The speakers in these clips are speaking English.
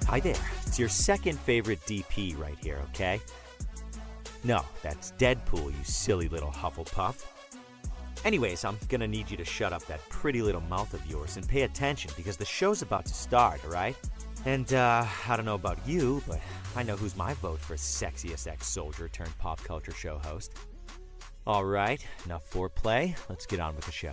Hi there, it's your second favorite DP right here, okay? No, that's Deadpool, you silly little Hufflepuff. Anyways, I'm gonna need you to shut up that pretty little mouth of yours and pay attention because the show's about to start, alright? And, I don't know about you, but I know who's my vote for sexiest ex-soldier turned pop culture show host. Alright, enough foreplay, let's get on with the show.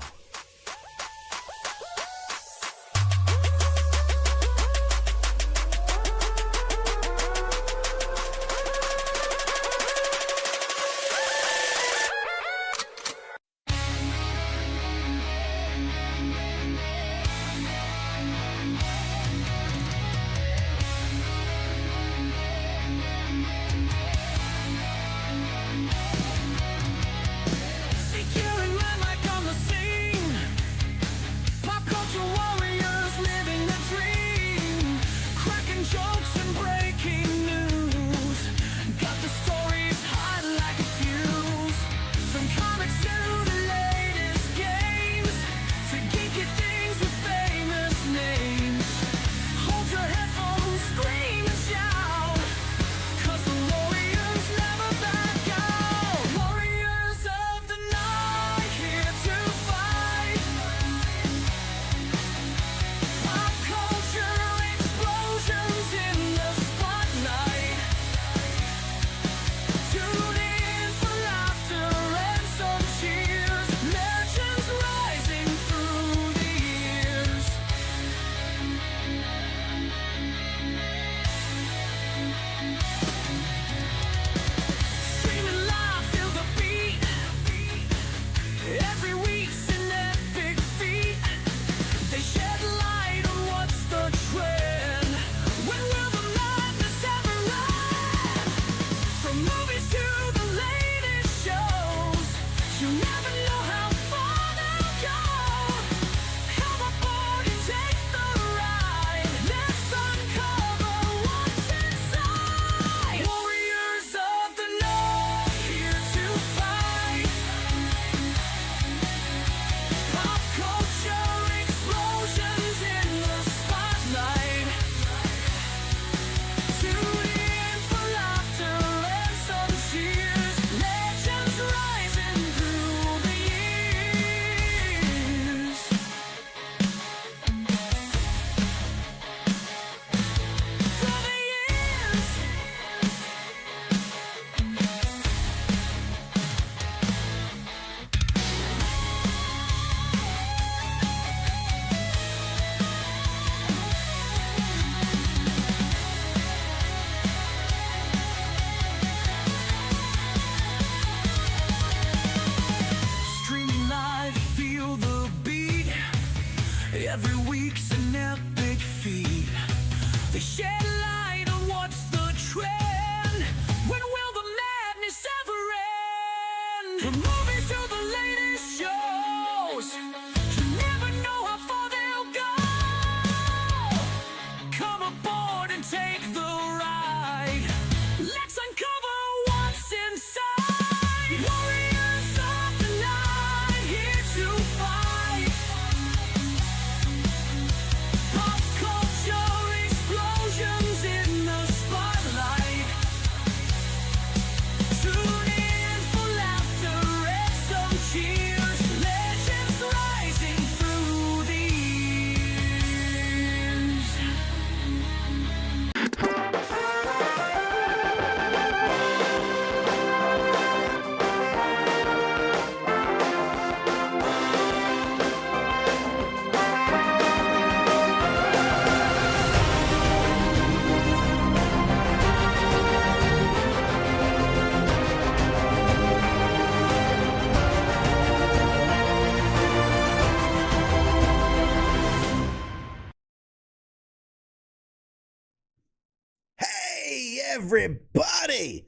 Everybody,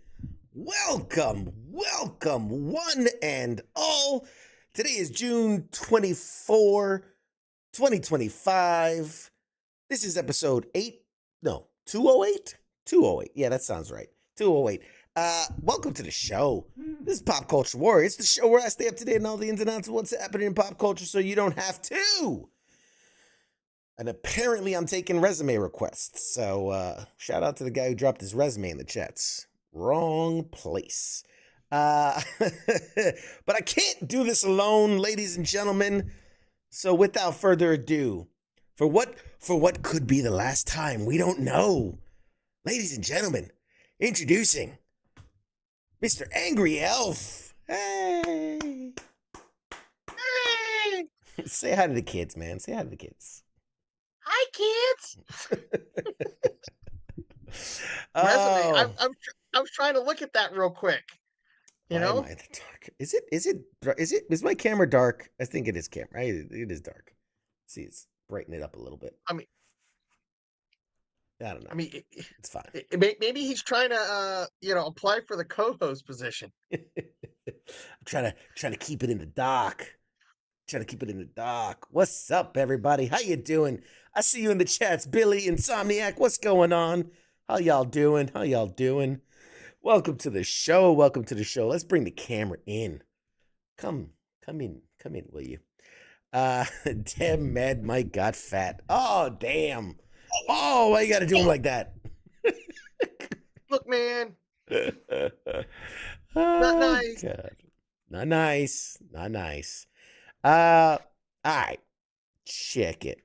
welcome, one and all. Today is June 24, 2025. This is episode 208? 208. Yeah, that sounds right. 208. Welcome to the show. This is Pop Culture Warrior. It's the show where I stay up to date on all the ins and outs of what's happening in pop culture so you don't have to. And apparently I'm taking resume requests. So shout out to the guy who dropped his resume in the chats. Wrong place. But I can't do this alone, ladies and gentlemen. So without further ado, for what could be the last time, we don't know. Ladies and gentlemen, introducing Mr. Angry Elf. Hey. Hey, Say hi to the kids, man. Say hi to the kids. hi, kids. Oh. Resume. I was trying to look at that real quick. Why am I in the dark? Is my camera dark? I think it is camera. It is dark. See, it's brighten it up a little bit. I mean, I don't know. It's fine. Maybe he's trying to, apply for the co-host position. I'm trying to keep it in the dark. What's up, everybody? How you doing? I see you in the chats, Billy, Insomniac. What's going on? How y'all doing? Welcome to the show. Let's bring the camera in. Come in, will you? Damn, Mad Mike got fat. Oh, damn. Oh, why you gotta do him like that? Look, man. Not nice. God. Not nice. All right. Check it.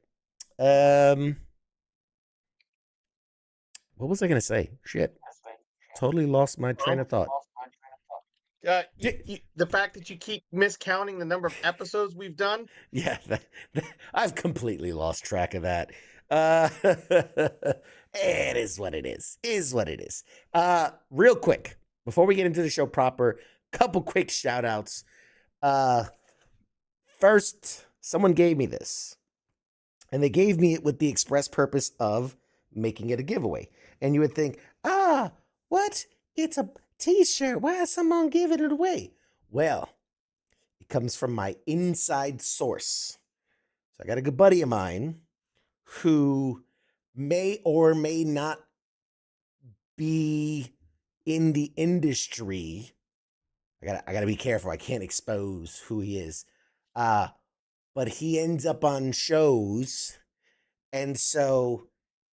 What was I gonna say? Shit. Totally lost my train of thought. The fact that you keep miscounting the number of episodes we've done. Yeah, I've completely lost track of that. It is what it is. Real quick, before we get into the show proper, couple quick shout outs. First, someone gave me this, and they gave me it with the express purpose of making it a giveaway. And you would think, what? It's a t-shirt. Why is someone giving it away? Well, it comes from my inside source. So I got a good buddy of mine who may or may not be in the industry. I gotta be careful. I can't expose who he is. But he ends up on shows. And so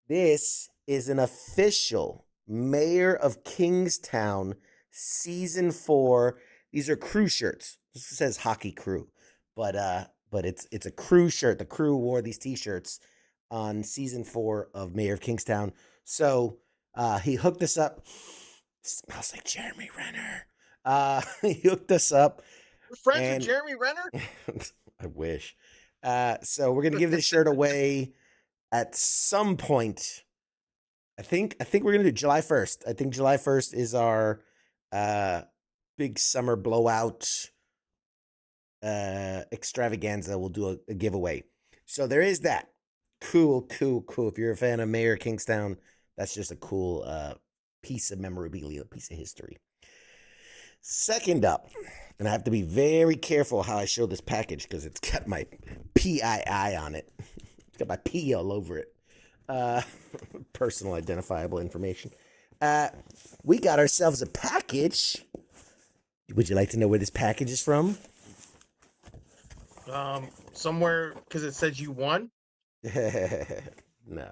this is an official Mayor of Kingstown season 4. These are crew shirts. This says hockey crew, but it's a crew shirt. The crew wore these t-shirts on season 4 of Mayor of Kingstown. So he hooked us up. Smells like Jeremy Renner. He hooked us up. We're friends with Jeremy Renner? I wish. So we're gonna give this shirt away at some point. I think we're gonna do July 1st. I think July 1st is our big summer blowout extravaganza. We'll do a giveaway. So there is that. Cool. If you're a fan of Mayor Kingstown, that's just a cool piece of memorabilia, a piece of history. Second up, and I have to be very careful how I show this package because it's got my PII on it. It's got my P all over it. Personal identifiable information. We got ourselves a package. Would you like to know where this package is from? Somewhere, because it says you won. No,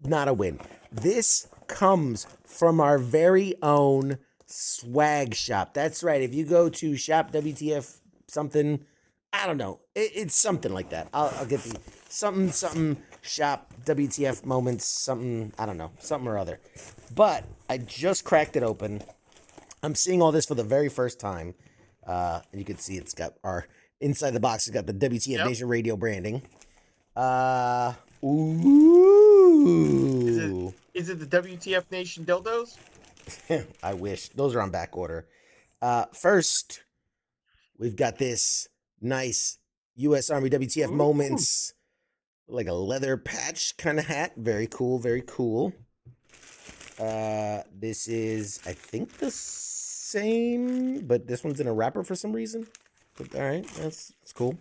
not a win. This comes from our very own swag shop. That's right. If you go to shop WTF something, I don't know. It's something like that. I'll get the something shop WTF moments, something, I don't know, something or other. But I just cracked it open. I'm seeing all this for the very first time. You can see it's got our inside the box. It's got the WTF Nation Radio branding. Ooh. Is it the WTF Nation dildos? I wish. Those are on back order. First, we've got this nice U.S. Army WTF moments, like a leather patch kind of hat. Very cool. This is, I think, the same, but this one's in a wrapper for some reason. But, all right, that's cool.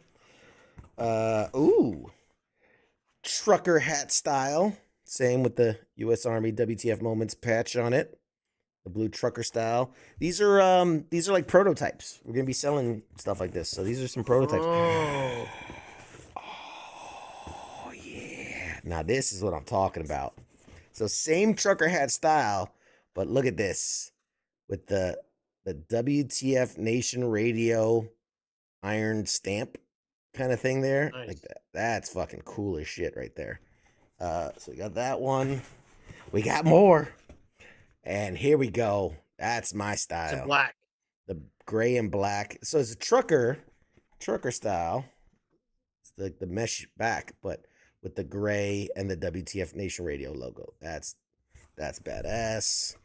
Ooh, trucker hat style. Same with the U.S. Army WTF Moments patch on it. The blue trucker style. These are like prototypes. We're gonna be selling stuff like this. So these are some prototypes. Oh yeah. Now this is what I'm talking about. So same trucker hat style, but look at this with the WTF Nation Radio iron stamp kind of thing there. Nice. Like that. That's fucking cool as shit right there. So we got that one. We got more. And here we go. That's my style. It's in black. The gray and black. So it's a trucker style. It's the mesh back, but with the gray and the WTF Nation Radio logo. That's badass.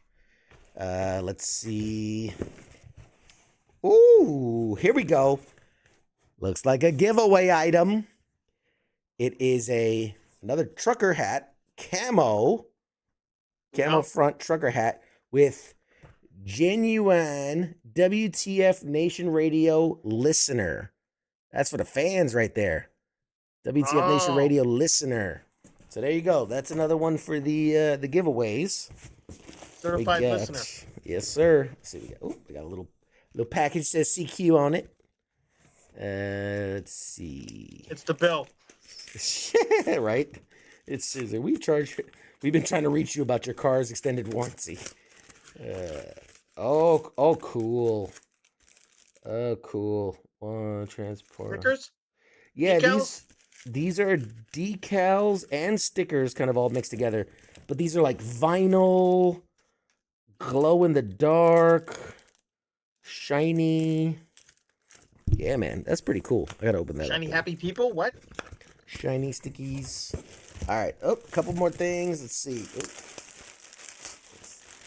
Let's see. Ooh, here we go. Looks like a giveaway item. It is another trucker hat, camo front trucker hat with genuine WTF Nation Radio listener. That's for the fans right there. WTF Nation Radio listener. So there you go. That's another one for the giveaways. Certified listener. Yes, sir. Let's see, we got a little package that says CQ on it. Let's see. It's the bill. Yeah, right. It's we've been trying to reach you about your car's extended warranty. Oh, cool. Oh, cool. One transport. Stickers? Yeah, Decals? these are decals and stickers kind of all mixed together. But these are like vinyl, glow in the dark, shiny. Yeah, man, that's pretty cool. I gotta open that Shiny up. happy people? What? Shiny stickies. All right. Oh, a couple more things. Let's see. Let's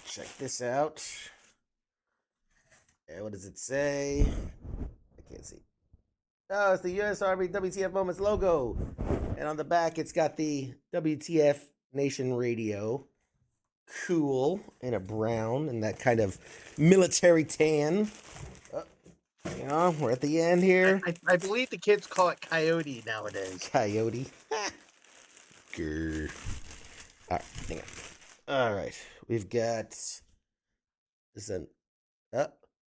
check this out. And what does it say? I can't see. Oh, it's the U.S. Army WTF Moments logo. And on the back, it's got the WTF Nation Radio. Cool. In a brown and that kind of military tan. You know, we're at the end here. I believe the kids call it coyote nowadays. Coyote. Grr. All right, hang on. All right, we've got this is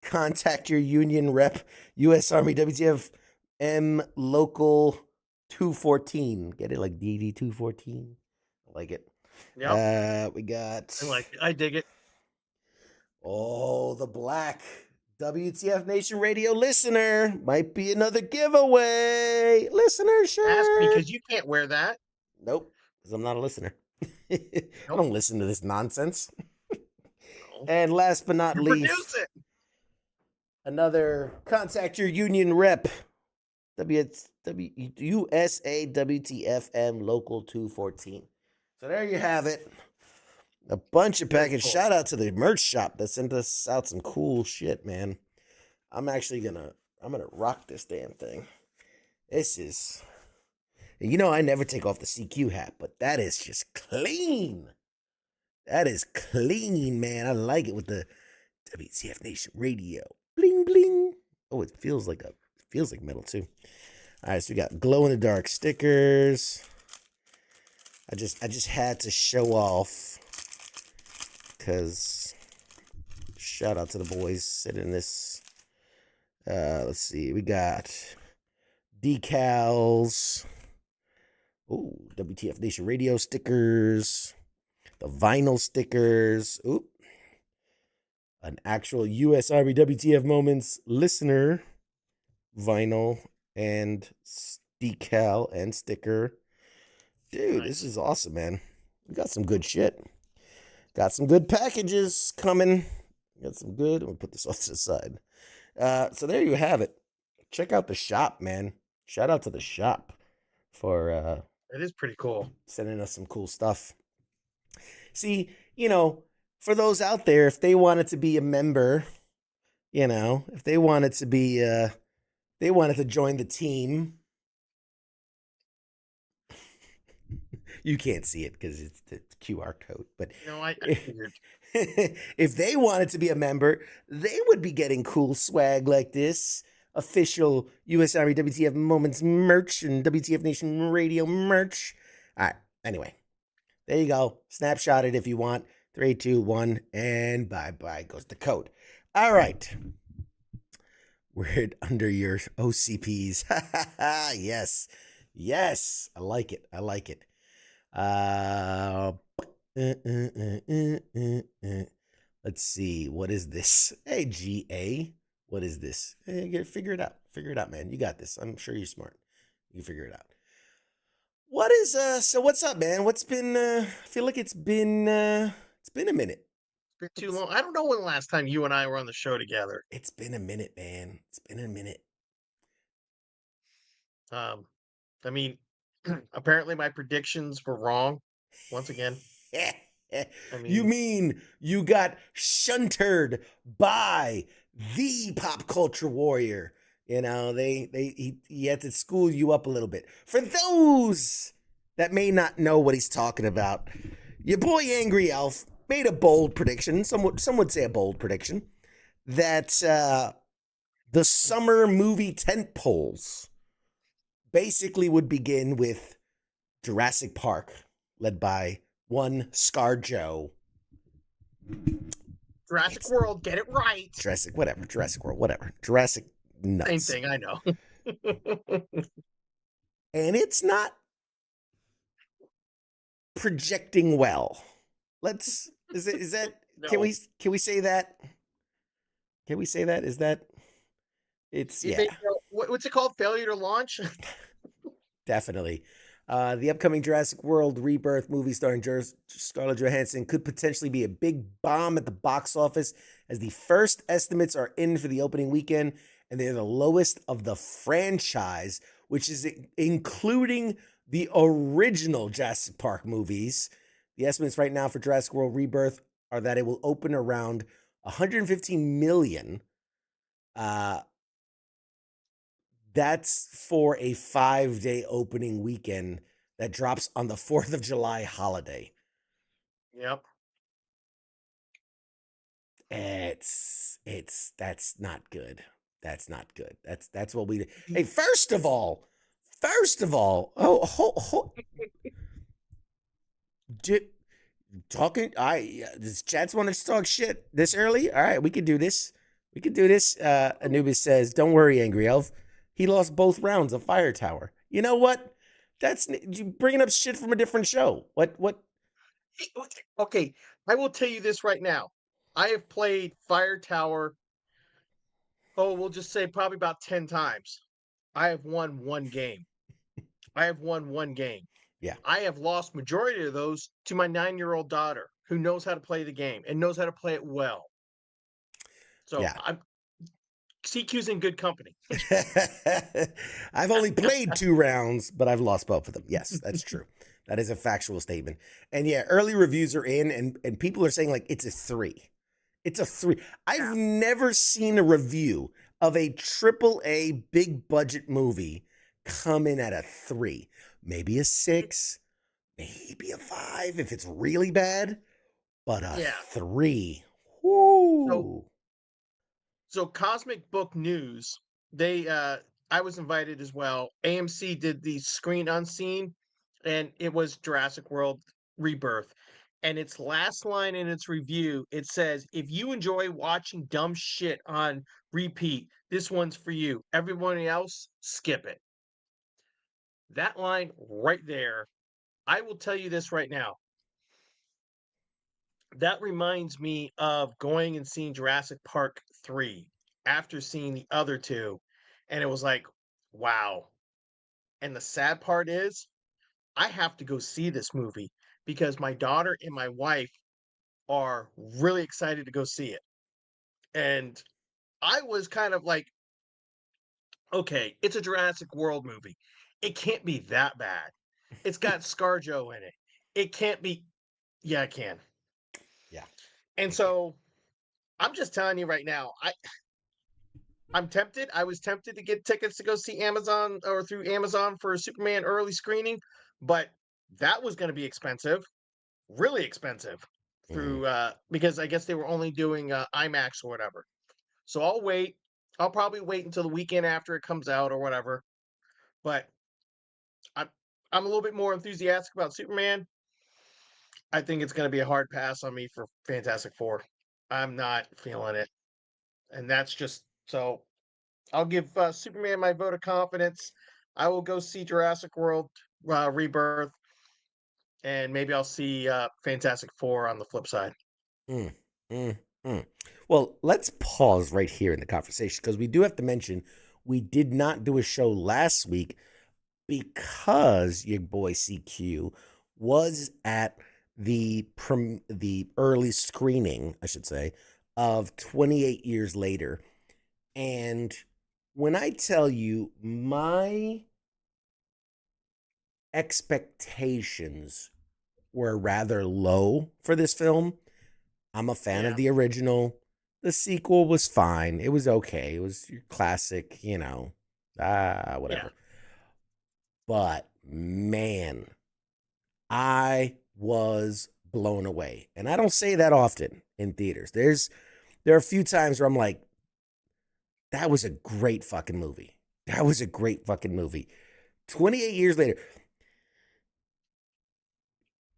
contact your union rep, U.S. Army WTF M Local 214. Get it like DD 214. I like it. Yeah. We got. I dig it. Oh, the black WTF Nation Radio listener might be another giveaway. Listener shirt. Ask me because you can't wear that. Nope, because I'm not a listener. I don't listen to this nonsense. No. And last but not least, Produce it. another contact your union rep. USA WTFM Local 214. So there you have it. A bunch of packages. Cool. Shout out to the merch shop that sent us out some cool shit, man. I'm gonna rock this damn thing. This is, you know, I never take off the CQ hat, but that is just clean. That is clean, man. I like it with the WTF Nation Radio. Bling bling. Oh, it feels like metal too. All right, so we got glow in the dark stickers. I just had to show off because shout out to the boys sitting in this. Let's see, we got decals. Oh, WTF Nation Radio stickers. The vinyl stickers. Oop. An actual U.S. Army WTF Moments listener vinyl and decal and sticker. Dude, This is awesome, man. We got some good shit. Got some good packages coming. Got some good. I'm gonna put this off to the side. So there you have it. Check out the shop, man. Shout out to the shop for It is pretty cool. sending us some cool stuff. See, you know, for those out there, if they wanted to be a member, you know, if they wanted to be, they wanted to join the team, You can't see it because it's the QR code. But I figured. if they wanted to be a member, they would be getting cool swag like this. Official US Army WTF Moments merch and WTF Nation Radio merch. All right. Anyway, there you go. Snapshot it if you want. 3, 2, 1, and bye-bye goes the code. All right. We're under your OCPs. Yes. Yes. I like it. I like it. Let's see. What is this? Hey, GA. What is this? Hey, figure it out. Figure it out, man. You got this. I'm sure you're smart. You can figure it out. What is so what's up, man? What's been I feel like it's been a minute. It's been too long. I don't know when the last time you and I were on the show together. It's been a minute, man. It's been a minute. I mean, apparently my predictions were wrong once again. I mean, You mean you got shuntered by the pop culture warrior? You know, he had to school you up a little bit. For those that may not know what he's talking about, your boy Angry Elf made a bold prediction. Some would say a bold prediction that the summer movie tent poles basically would begin with Jurassic Park, led by one Scar Joe. Jurassic World, get it right. Jurassic World, whatever. Jurassic nuts. Same thing, I know. And it's not projecting well. Is that No. can we say that? Can we say that? Is that it's You yeah. think, what's it called? Failure to launch? Definitely. The upcoming Jurassic World Rebirth movie starring Scarlett Johansson could potentially be a big bomb at the box office, as the first estimates are in for the opening weekend, and they're the lowest of the franchise, which is including the original Jurassic Park movies. The estimates right now for Jurassic World Rebirth are that it will open around 115 million. That's for a 5-day opening weekend that drops on the 4th of July holiday. Yep. That's not good. That's not good. That's what we. Hey, first of all, does Chance want to talk shit this early? All right, we can do this. Anubis says, "Don't worry, Angry Elf. He lost both rounds of Fire Tower." You know what? That's you bringing up shit from a different show. What? Okay, I will tell you this right now. I have played Fire Tower, we'll just say probably about 10 times. I have won one game. Yeah. I have lost majority of those to my 9-year-old daughter, who knows how to play the game and knows how to play it well. So Yeah. CQ's in good company. I've only played 2 rounds, but I've lost both of them. Yes, that's true. That is a factual statement. And yeah, early reviews are in, and people are saying like it's a 3. It's a 3. I've never seen a review of a AAA big budget movie come in at a 3. Maybe a 6, maybe a 5 if it's really bad, but a 3. Woo. So Cosmic Book News, I was invited as well. AMC did the Screen Unseen, and it was Jurassic World Rebirth. And its last line in its review, it says, "If you enjoy watching dumb shit on repeat, this one's for you. Everybody else, skip it." That line right there, I will tell you this right now. That reminds me of going and seeing Jurassic Park 3 after seeing the other 2, and it was like, wow. And the sad part is, I have to go see this movie because my daughter and my wife are really excited to go see it. And I was kind of like, okay, it's a Jurassic World movie. It can't be that bad. It's got ScarJo in it. It can't be. Yeah, it can. Yeah. And so I'm just telling you right now, I'm tempted. I was tempted to get tickets to go see Amazon or through Amazon for a Superman early screening, but That was going to be expensive, really expensive, Mm. through because I guess they were only doing IMAX or whatever. So I'll wait. I'll probably wait until the weekend after it comes out or whatever. But I'm I'm a little bit more enthusiastic about Superman. I think it's going to be a hard pass on me for Fantastic Four. I'm not feeling it, and that's just so. I'll give Superman my vote of confidence. I will go see Jurassic World Rebirth, and maybe I'll see Fantastic Four on the flip side. Mm, mm, mm. Well, let's pause right here in the conversation because we do have to mention we did not do a show last week because your boy CQ was at the early screening, I should say, of 28 Years Later. And when I tell you my expectations were rather low for this film, I'm a fan of Yeah, the original. The sequel was fine. It was okay. It was your classic, yeah, whatever. But man, I was blown away. And I don't say that often in theaters. There are a few times where I'm like, that was a great fucking movie. That was a great fucking movie. 28 years later,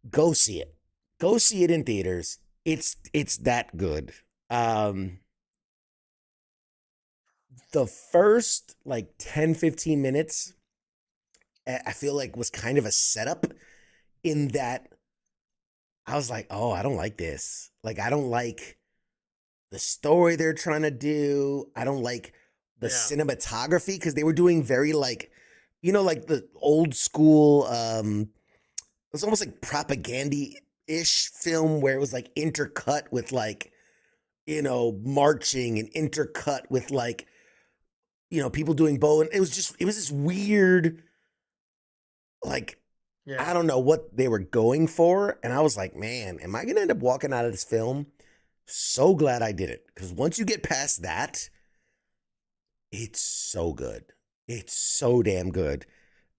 go see it. Go see it in theaters. It's that good. Um the first like 10-15 minutes I feel like was kind of a setup in that I was like, "Oh, I don't like this. Like I don't like the story they're trying to do. I don't like the yeah, cinematography because they were doing very like like the old school it was almost like propaganda-ish film where it was like intercut with like marching and intercut with like people doing bow, and it was this weird, like, yeah. I don't know what they were going for, and I was like, man, am I gonna end up walking out of this film so glad I did it? Because once you get past that, it's so good. It's so damn good.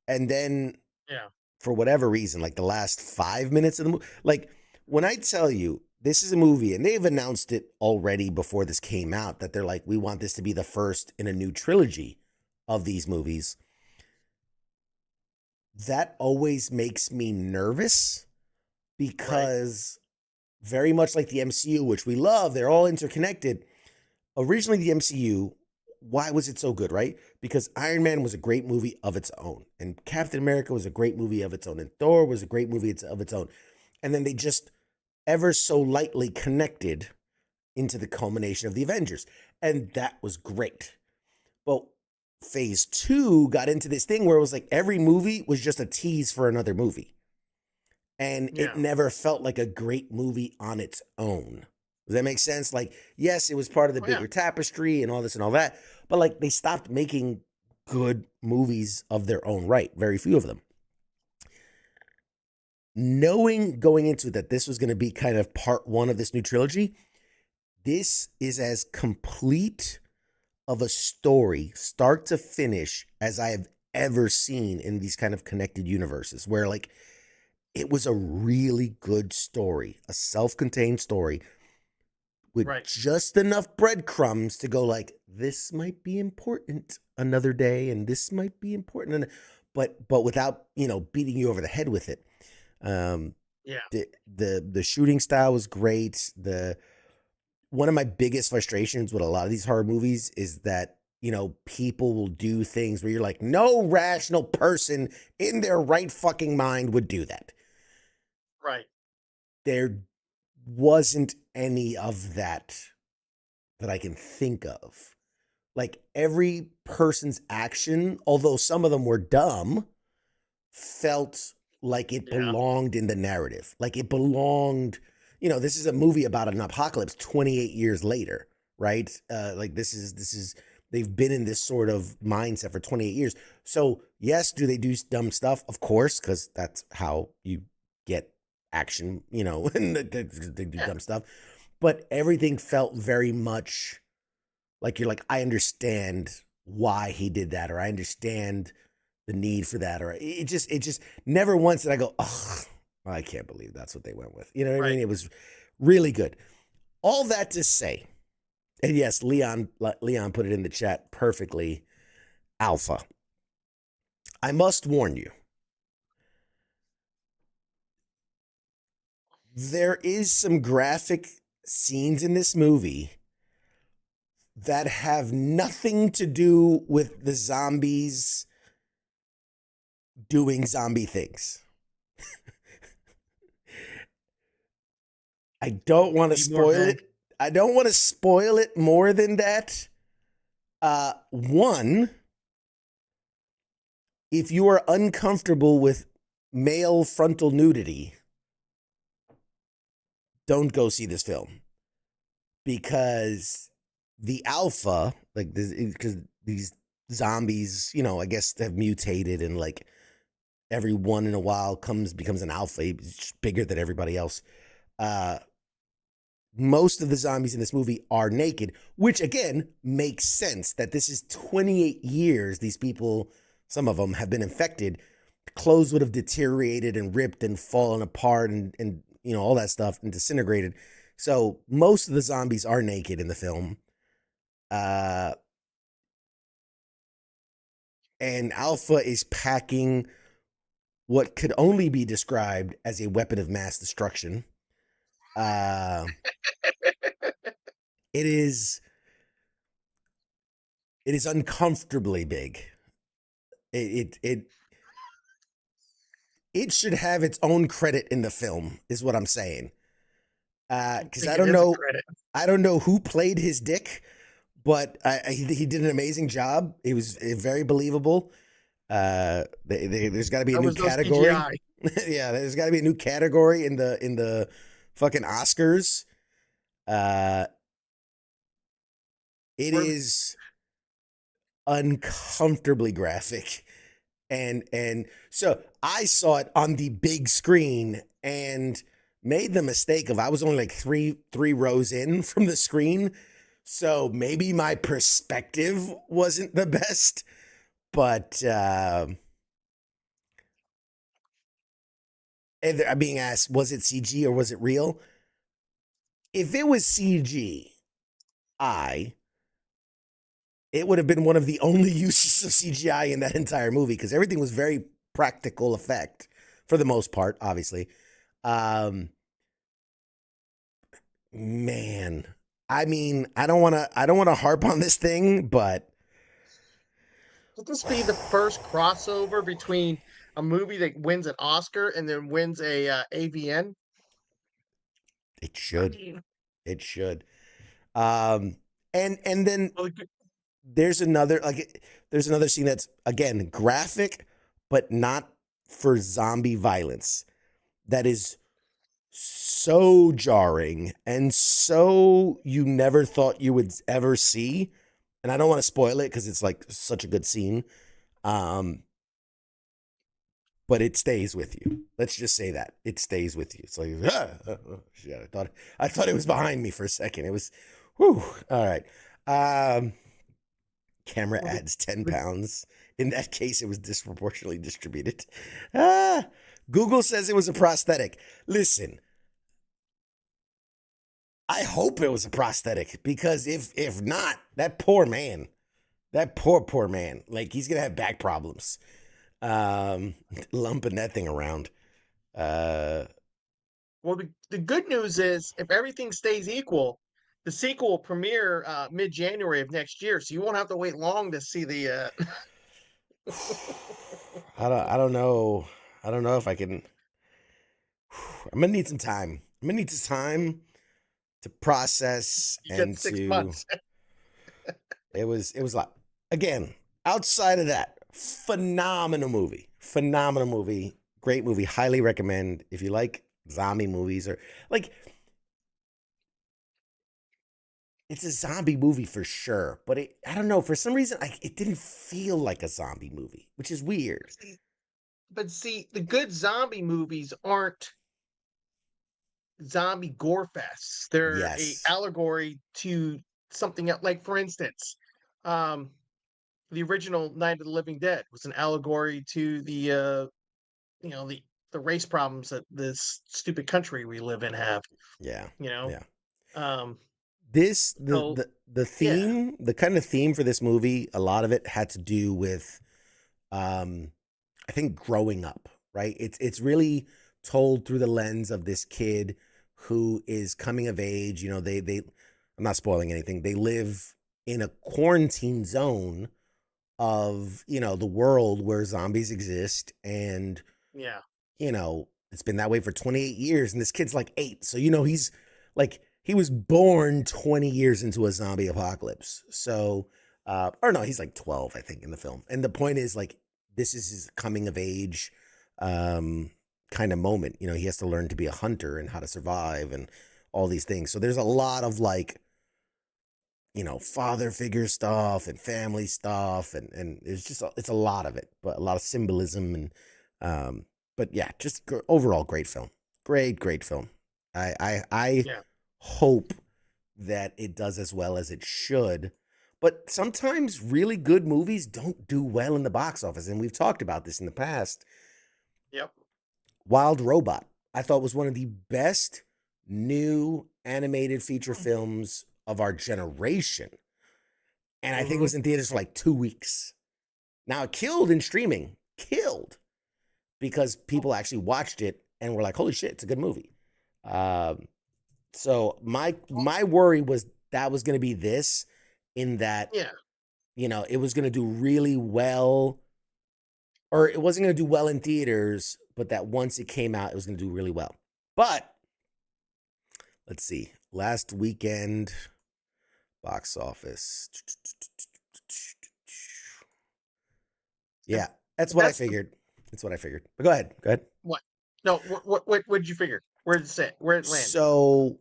And then Yeah. for whatever reason, like the last 5 minutes of the movie, like when I tell you this is a movie, and they've announced it already before this came out, that they're like, we want this to be the first in a new trilogy of these movies. That always makes me nervous Right. because very much like the MCU, which we love, they're all interconnected. Originally, the MCU, why was it so good, right? Because Iron Man was a great movie of its own, and Captain America was a great movie of its own, and Thor was a great movie of its own. And then they just ever so lightly connected into the culmination of the Avengers. And that was great. But phase two got into this thing where it was like every movie was just a tease for another movie. And it Yeah. never felt like a great movie on its own. Does that make sense? Like, yes, it was part of the Oh yeah. bigger tapestry and all this and all that, but like they stopped making good movies of their own right. Very few of them. Knowing going into that this was going to be kind of part one of this new trilogy, this is as complete of a story, start to finish, as I have ever seen in these kind of connected universes, where like it was a really good story, a self-contained story with Right. just enough breadcrumbs to go like, this might be important another day, and this might be important, but without beating you over the head with it. Um, Yeah. the shooting style was great. The One of my biggest frustrations with a lot of these horror movies is that people will do things where you're like, no rational person in their right fucking mind would do that. Right. There wasn't any of that I can think of. Like every person's action, although some of them were dumb, felt like it Yeah. belonged in the narrative. Like it belonged, this is a movie about an apocalypse 28 years later, right? Like this is they've been in this sort of mindset for 28 years. So, yes, do they do dumb stuff? Of course, cuz that's how you get action, and they do Yeah. dumb stuff. But everything felt very much like you're like, I understand why he did that, or I understand the need for that, or it just never once did I go, oh, I can't believe that's what they went with. You know what I Right. mean? It was really good. All that to say, and yes, Leon put it in the chat perfectly. Alpha. I must warn you. There is some graphic scenes in this movie that have nothing to do with the zombies doing zombie things. I don't want to Be more spoil vague. it. I don't want to spoil it more than that. One, if you are uncomfortable with male frontal nudity, don't go see this film, because the alpha, like this, because these zombies, you know, I guess have mutated, and like every one in a while becomes an alpha. He's just bigger than everybody else. Most of the zombies in this movie are naked, which again makes sense that this is 28 years. These people, some of them have been infected. Clothes would have deteriorated and ripped and fallen apart and you know, all that stuff, and disintegrated. So most of the zombies are naked in the film. And Alpha is packing what could only be described as a weapon of mass destruction. It is uncomfortably big. It should have its own credit in the film, is what I'm saying. I Because think it is a credit. I don't know who played his dick, but he did an amazing job. It was very believable. There's got to be a That new was no category. CGI. Yeah, there's got to be a new category in the fucking Oscars. It We're- is uncomfortably graphic, and so I saw it on the big screen and made the mistake of, I was only like three rows in from the screen, so maybe my perspective wasn't the best, but I'm being asked, was it CG or was it real? If it was CG, it would have been one of the only uses of CGI in that entire movie, because everything was very practical effect for the most part, obviously. Man, I mean, I don't want to harp on this thing, but Could this be the first crossover between a movie that wins an Oscar and then wins a AVN? it I should. mean, It should. And then well, there's another scene that's again graphic, but not for zombie violence. That is so jarring and so you never thought you would ever see. And I don't want to spoil it because it's like such a good scene. But it stays with you. Let's just say that it stays with you. It's like, shit, I thought it was behind me for a second. It was, whew. All right. Camera well, adds 10 the- pounds. In that case, it was disproportionately distributed. Google says it was a prosthetic. Listen, I hope it was a prosthetic, because if not, that poor man, like, he's gonna have back problems. Lumping that thing around. well, the good news is, if everything stays equal, the sequel will premiere mid-January of next year, so you won't have to wait long to see the. I don't know. I don't know if I can. I'm gonna need some time. I'm gonna need some time to process You get and 6 months. it was a lot. Again, outside of that, phenomenal movie. Phenomenal movie. Great movie. Highly recommend if you like zombie movies, or like, it's a zombie movie for sure, but I don't know, for some reason it didn't feel like a zombie movie, which is weird. But see, the good zombie movies aren't zombie gore fests. They're a Yes. allegory to something else. Like, for instance, um, the original Night of the Living Dead was an allegory to you know, the race problems that this stupid country we live in have, Yeah. you know? Yeah. Um, This so the yeah, theme, the kind of theme for this movie, a lot of it had to do with I think growing up, right? It's really told through the lens of this kid who is coming of age. You know, they I'm not spoiling anything. They live in a quarantine zone of, you know, the world where zombies exist, and yeah, you know, it's been that way for 28 years, and this kid's like 8. So, you know, he's like he was born 20 years into a zombie apocalypse. So, or no, he's like 12, I think, in the film. And the point is, like, this is his coming of age kind of moment. You know, he has to learn to be a hunter and how to survive and all these things. So there's a lot of like, you know, father figure stuff and family stuff, and it's just it's a lot of it, but a lot of symbolism and but yeah, just overall great film, great film. I yeah. hope that it does as well as it should, but sometimes really good movies don't do well in the box office, and we've talked about this in the past. Yep. Wild Robot, I thought, was one of the best new animated feature films of our generation. And I think it Hmm. was in theaters for like 2 weeks. Now it killed in streaming, killed because people actually watched it and were like, "Holy shit, it's a good movie." Um, so my worry was that was going to be this, in that, Yeah. you know, it was going to do really well, or it wasn't going to do well in theaters, but that once it came out, it was going to do really well. But let's see, last weekend box office. And Yeah, that's what I that's the figured. That's what I figured. But go ahead. Go ahead. what? No, what did you figure? Where did it sit? Where it land? So,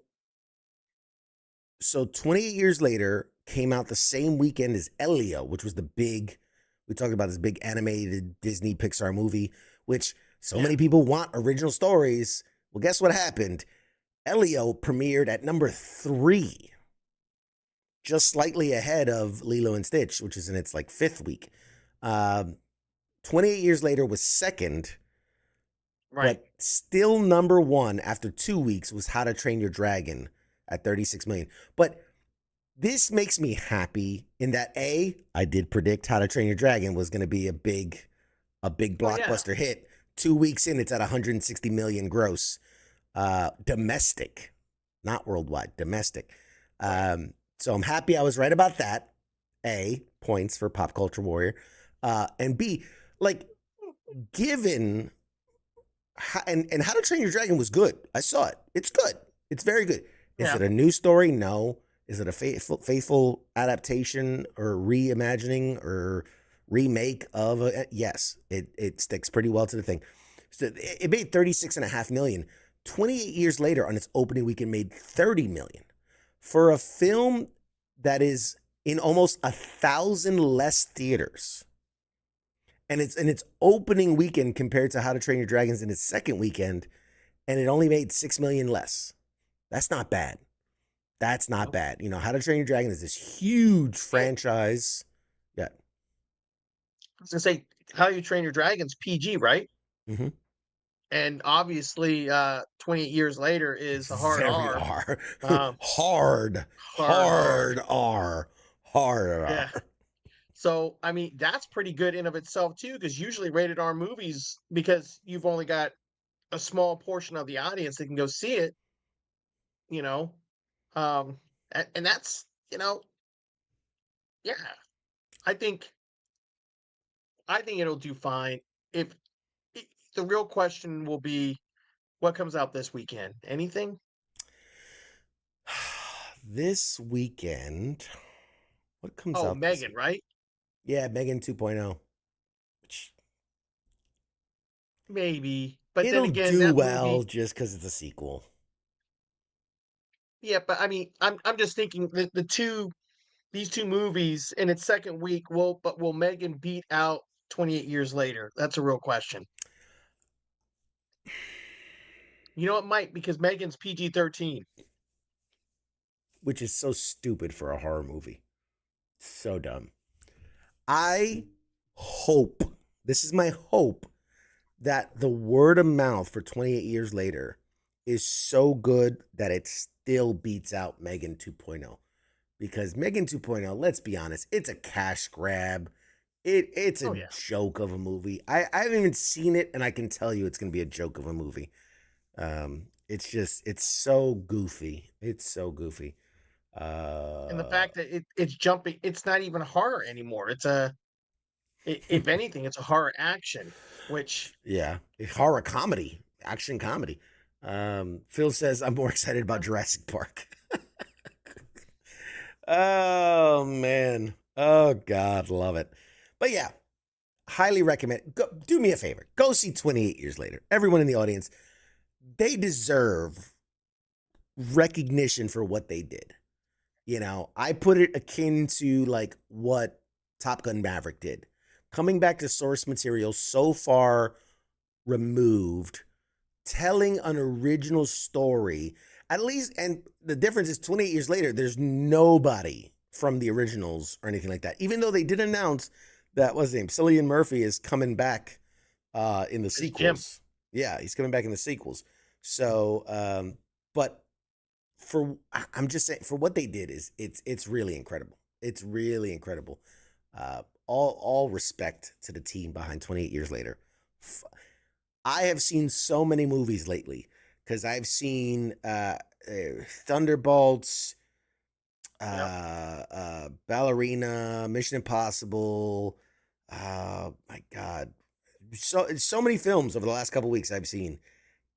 28 years later came out the same weekend as Elio, which was the big, we talked about this big animated Disney Pixar movie, which so Yeah. many people want original stories. Well, guess what happened? Elio premiered at number 3, just slightly ahead of Lilo and Stitch, which is in its like 5th week. Um, 28 years later was second, Right. but still number 1 after 2 weeks was How to Train Your Dragon at 36 million. But this makes me happy in that I did predict How to Train Your Dragon was going to be a big Well, yeah. blockbuster hit. 2 weeks in, it's at 160 million gross, domestic, not worldwide, domestic. Right. So I'm happy I was right about that. Points for Pop Culture Warrior, and B, like, given and How to Train Your Dragon was good. I saw it. It's good. It's very good. Is Yeah. it a new story? No. Is it a faithful adaptation or reimagining or remake of a? Yes, it sticks pretty well to the thing. So it made 36.5 million. 28 years later, on its opening weekend, made 30 million for a film that is in almost 1,000 less theaters. And it's in its opening weekend compared to How to Train Your Dragons in its second weekend, and it only made 6 million less. That's not bad. That's not Nope. bad. You know, How to Train Your Dragon is this huge And franchise. Yeah. I was gonna say, How You Train Your Dragon's PG, right? Mm-hmm. And obviously, 28 years later is a hard Very R. R. Um, hard R. Hard R. Hard Yeah. R. So, I mean, that's pretty good in of itself too, because usually rated R movies, because you've only got a small portion of the audience that can go see it, you know. Um, and that's, yeah, I think I think it'll do fine. If I The real question will be what comes out this weekend? Anything? This weekend, what comes Oh, out this Megan, week? right? Yeah, Megan 2.0. Maybe. But then It'll again, do that well movie, just because it's a sequel. yeah, but I mean, I'm just thinking these two movies in its second week will Megan beat out 28 years later? That's a real question. You know it might, because Megan's PG-13. Which is so stupid for a horror movie. So dumb. I hope, this is my hope, that the word of mouth for 28 years later is so good that it still beats out Megan 2.0. Because Megan 2.0, let's be honest, it's a cash grab. It's a Oh yeah. joke of a movie. I haven't even seen it, and I can tell you it's going to be a joke of a movie. It's so goofy. It's so goofy. And the Uh, fact that it's jumping, it's not even horror anymore. If anything, it's a horror action, which yeah, horror comedy, action comedy. Phil says I'm more excited about Jurassic Park. Oh man. Oh God, love it. But yeah, highly recommend. Go, do me a favor. Go see 28 Years Later. Everyone in the audience, they deserve recognition for what they did. You know, I put it akin to like what Top Gun Maverick did. Coming back to source material so far removed, telling an original story, at least, and the difference is 28 years later, there's nobody from the originals or anything like that. Even though they did announce that, what's his name, Cillian Murphy is coming back in the is Jim. sequels. Yeah, he's coming back in the sequels. So, but I'm just saying, for what they did, is it's really incredible. It's really incredible. All respect to the team behind 28 years later. I have seen so many movies lately because I've seen Thunderbolts, Yep. Ballerina, Mission Impossible. My God, so many films over the last couple weeks I've seen,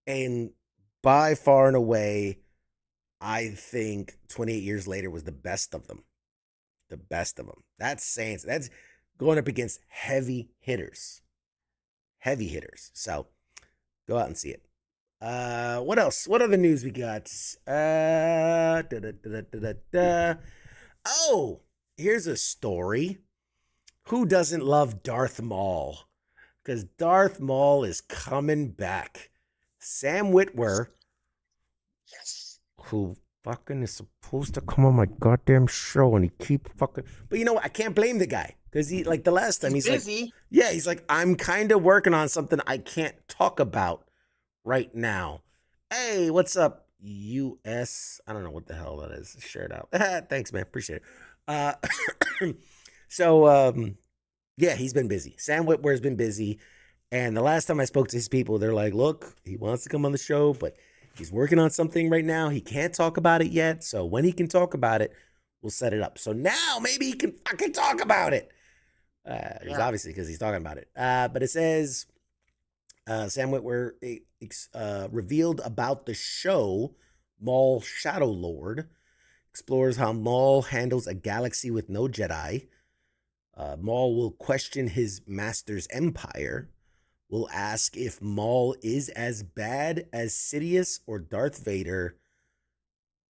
and by far and away, I think 28 Years Later was the best of them. The best of them. That's saying, that's going up against heavy hitters. Heavy hitters. So go out and see it. What else? What other news we got? Oh, here's a story. Who doesn't love Darth Maul? Because Darth Maul is coming back. Sam Witwer, Yes. who fucking is supposed to come on my goddamn show, and he keep fucking. But you know what? I can't blame the guy because he, like the last time, He's he's like, busy. yeah, he's like, I'm kind of working on something I can't talk about right now. Hey, what's up, US? I don't know what the hell that is. Share it out. Thanks, man. Appreciate it. Uh, so yeah, he's been busy. Sam Witwer's been busy. And the last time I spoke to his people, they're like, look, he wants to come on the show, but he's working on something right now. He can't talk about it yet. So when he can talk about it, we'll set it up. So now maybe he can fucking talk about it. He's Yeah. obviously, because he's talking about it. But it says Sam Witwer revealed about the show Maul Shadow Lord, explores how Maul handles a galaxy with no Jedi. Maul will question his master's empire. Will ask if Maul is as bad as Sidious or Darth Vader.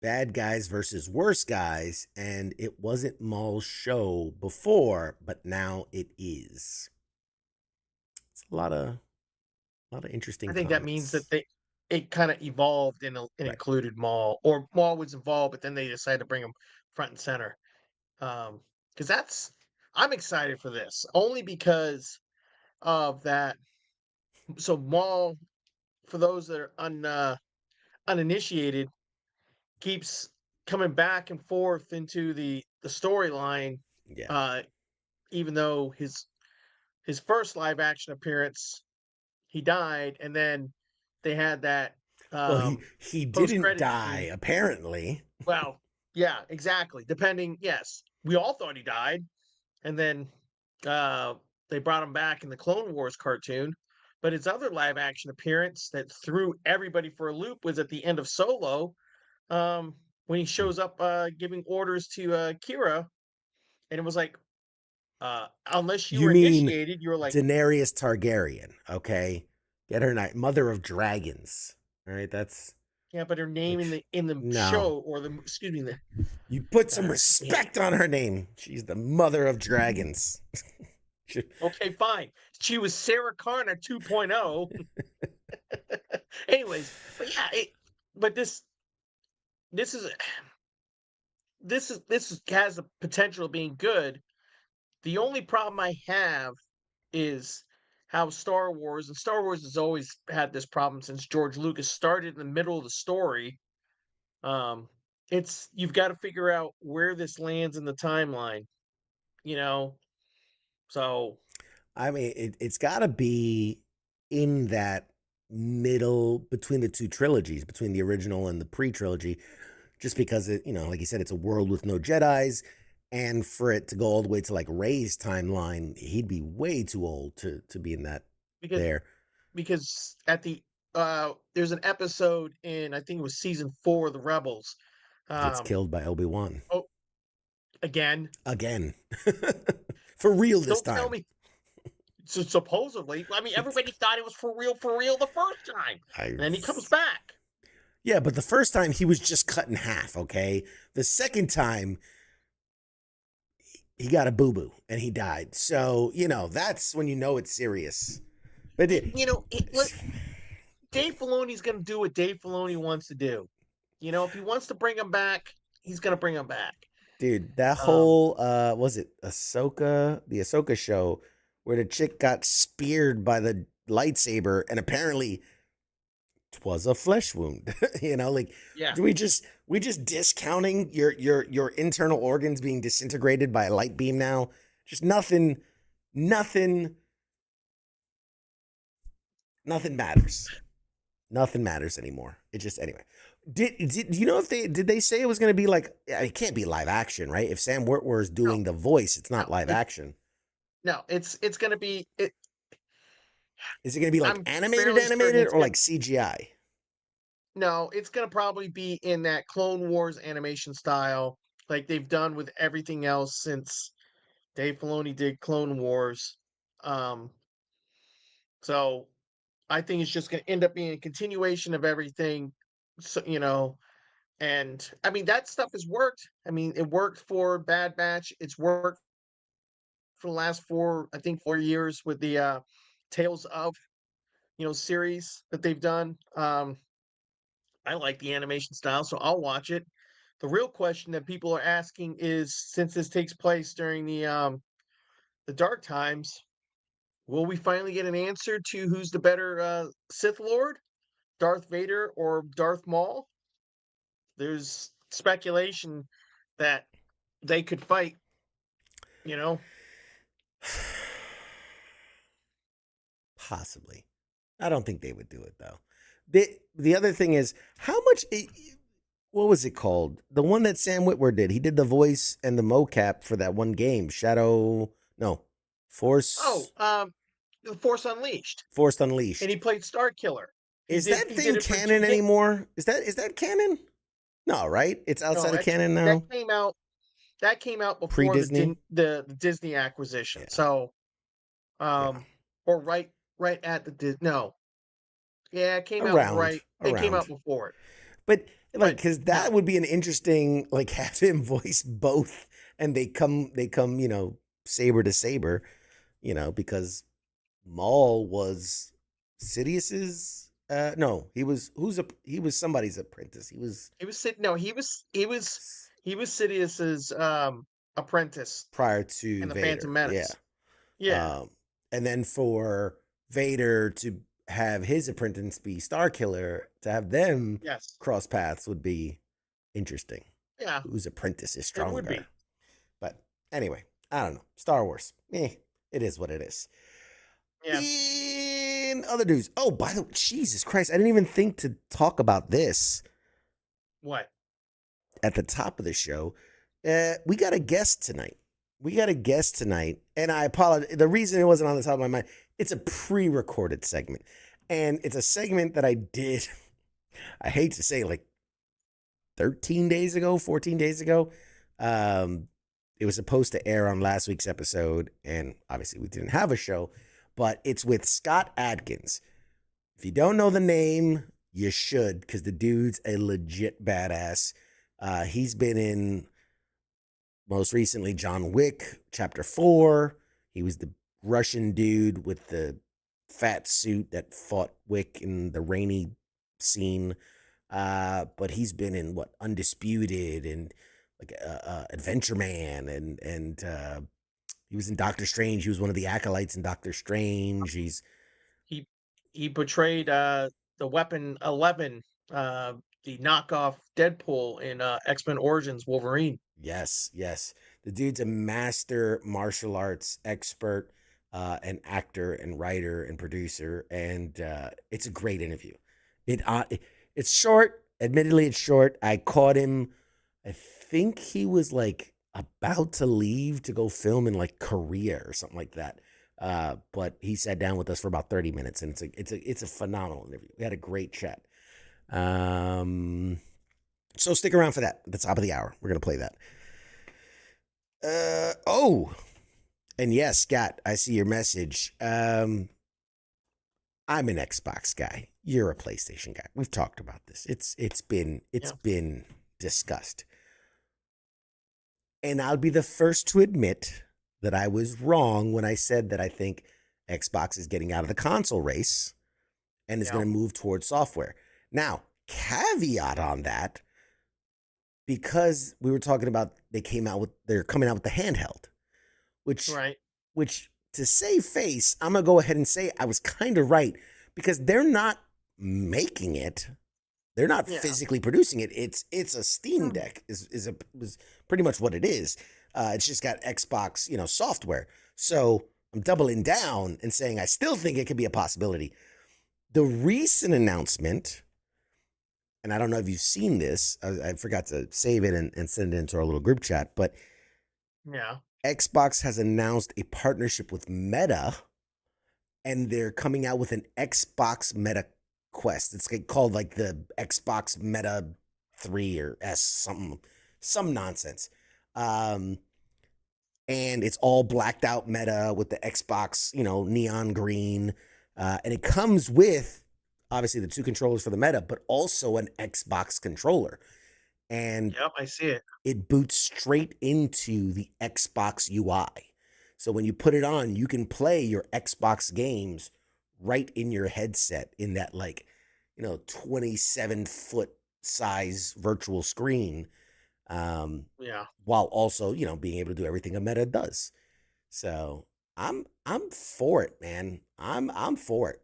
Bad guys versus worse guys, and it wasn't Maul's show before, but now it is. It's a lot of I interesting think that means that comments. it kind of evolved and Right. included Maul, or Maul was involved, but then they decided to bring him front and center. Because that's I'm excited for this only because of that. So Maul, for those that are uninitiated, keeps coming back and forth into the storyline. Yeah. Uh, even though his first live action appearance, he died, and then they had that Well, he um, he post didn't credit die scene. apparently. Well, yeah, exactly. Depending, yes, we all thought he died, and then uh, they brought him back in the Clone Wars cartoon. But his other live action appearance that threw everybody for a loop was at the end of Solo, um, when he shows up giving orders to Kira, and it was like, unless you You were mean initiated, you were like, Daenerys Targaryen? Okay, get her night, mother of dragons. All right, that's yeah, but her name in which the no. show, or the excuse me, the You put some yeah, respect on her name. She's the mother of dragons. okay, fine. She was Sarah Connor 2.0. Anyways, but yeah, but this is this has the potential of being good. The only problem I have is how Star Wars, and Star Wars has always had this problem since George Lucas started in the middle of the story. Um, it's you've got to figure out where this lands in the timeline, you know. So I mean, it's got to be in that middle between the two trilogies, between the original and the pre-trilogy, just because it, like you said, it's a world with no Jedis, and for it to go all the way to like Rey's timeline, he'd be way too old to be in that because there. at the there's an episode in, I think it was season 4 of the Rebels. He gets Um, killed by Obi-Wan oh, again, again, for real this don't tell time. me. So supposedly, I mean, everybody thought it was for real the first time, I and then he comes back. Yeah, but the first time he was just cut in half, okay? The second time he got a boo-boo and he died. So, that's when you know it's serious. But Dave Filoni's going to do what Dave Filoni wants to do. If he wants to bring him back, he's going to bring him back. dude, that whole was it the Ahsoka show where the chick got speared by the lightsaber and apparently 'twas a flesh wound. Yeah. we just discounting your internal organs being disintegrated by a light beam now. Just nothing matters. Nothing matters anymore. It just anyway. Did you know if did they say it was going to be like, it can't be live action, right? If Sam Witwer is doing the voice, it's not live action. No, it's going to be Is it going to be like I'm animated fairly certain it's or like CGI? No, it's going to probably be in that Clone Wars animation style, like they've done with everything else since Dave Filoni did Clone Wars. So I think it's just going to end up being a continuation of everything. So, and I mean, that stuff has worked. I mean, it worked for Bad Batch. It's worked for the last 4 years with the Tales of, series that they've done. I like the animation style, so I'll watch it. The real question that people are asking is, since this takes place during the dark times, will we finally get an answer to who's the better Sith Lord, Darth Vader or Darth Maul? There's speculation that they could fight, you know. Possibly. I don't think they would do it though. The other thing is how much. What was it called? The one that Sam Witwer did. He did the voice and the mocap for that one game, Force. Oh, the Force Unleashed, Force Unleashed. and he played Star Killer. Is that thing canon anymore? Is that canon? No, right? It's outside of canon now. That came out before Pre-Disney? the Disney acquisition. Yeah. So, Yeah. or right at the no, yeah, it came Around, out right. It came out before it. But like, because that would be an interesting, like, have him voice both, and they come, saber to saber, because Maul was Sidious's. No, he was somebody's apprentice. He was Sidious's apprentice prior to in the Vader. Phantom Menace. Yeah. And then for Vader to have his apprentice be Starkiller, to have them cross paths would be interesting. Yeah. Whose apprentice is stronger. It would be. But anyway, I don't know. Star Wars. It is what it is. Yeah. In other news. Oh, by the way, Jesus Christ, I didn't even think to talk about this. What? At the top of the show. We got a guest tonight. And I apologize. The reason it wasn't on the top of my mind, it's a pre-recorded segment. And it's a segment that I did, I hate to say, like 14 days ago. It was supposed to air on last week's episode, and obviously we didn't have a show, but it's with Scott Adkins. If you don't know the name, you should, because the dude's a legit badass. He's been in, most recently, John Wick, Chapter 4. He was the Russian dude with the fat suit that fought Wick in the rainy scene. But he's been in, Undisputed and like Adventure Man, and he He was in Doctor Strange. He was one of the acolytes in Doctor Strange. He he portrayed the Weapon 11, the knockoff Deadpool in X-Men Origins Wolverine. Yes, yes. The dude's a master martial arts expert, an actor and writer and producer, and it's a great interview. It's short. Admittedly, it's short. I caught him. I think he was like about to leave to go film in like Korea or something like that. But he sat down with us for about 30 minutes, and it's a phenomenal interview. We had a great chat. So stick around for that at the top of the hour. We're gonna play that. And yes, Scott, I see your message. I'm an Xbox guy. You're a PlayStation guy. We've talked about this. It's been discussed. And I'll be the first to admit that I was wrong when I said that I think Xbox is getting out of the console race and is going to move towards software. Now, caveat on that, because we were talking about they're coming out with the handheld, which to save face, I'm gonna go ahead and say I was kind of right, because they're not making it, they're not physically producing it. It's a Steam Deck is pretty much what it is. It's just got Xbox, software. So I'm doubling down and saying I still think it could be a possibility. The recent announcement, and I don't know if you've seen this, I forgot to save it and send it into our little group chat, but Xbox has announced a partnership with Meta, and they're coming out with an Xbox Meta Quest. It's called like the Xbox Meta 3 or S, some nonsense. And it's all blacked out Meta with the Xbox, neon green. And it comes with, obviously, the two controllers for the Meta, but also an Xbox controller. And I see it. It boots straight into the Xbox UI. So when you put it on, you can play your Xbox games right in your headset in that 27-foot size virtual screen. While also, being able to do everything a Meta does. So I'm for it, man. I'm for it.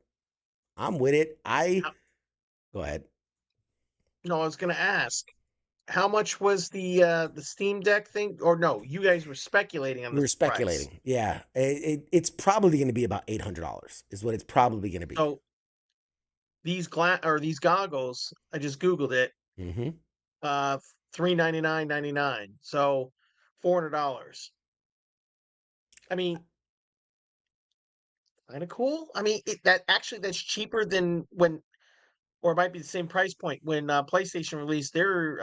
I'm with it. Go ahead. No, I was gonna ask, how much was the Steam Deck thing? Or no, you guys were speculating on We the were speculating. price. Yeah. It's probably going to be about $800 is what it's probably going to be. So these goggles, I just Googled it. Mm-hmm. $399.99. So $400. I mean, kind of cool. I mean, that's cheaper than or it might be the same price point when PlayStation released their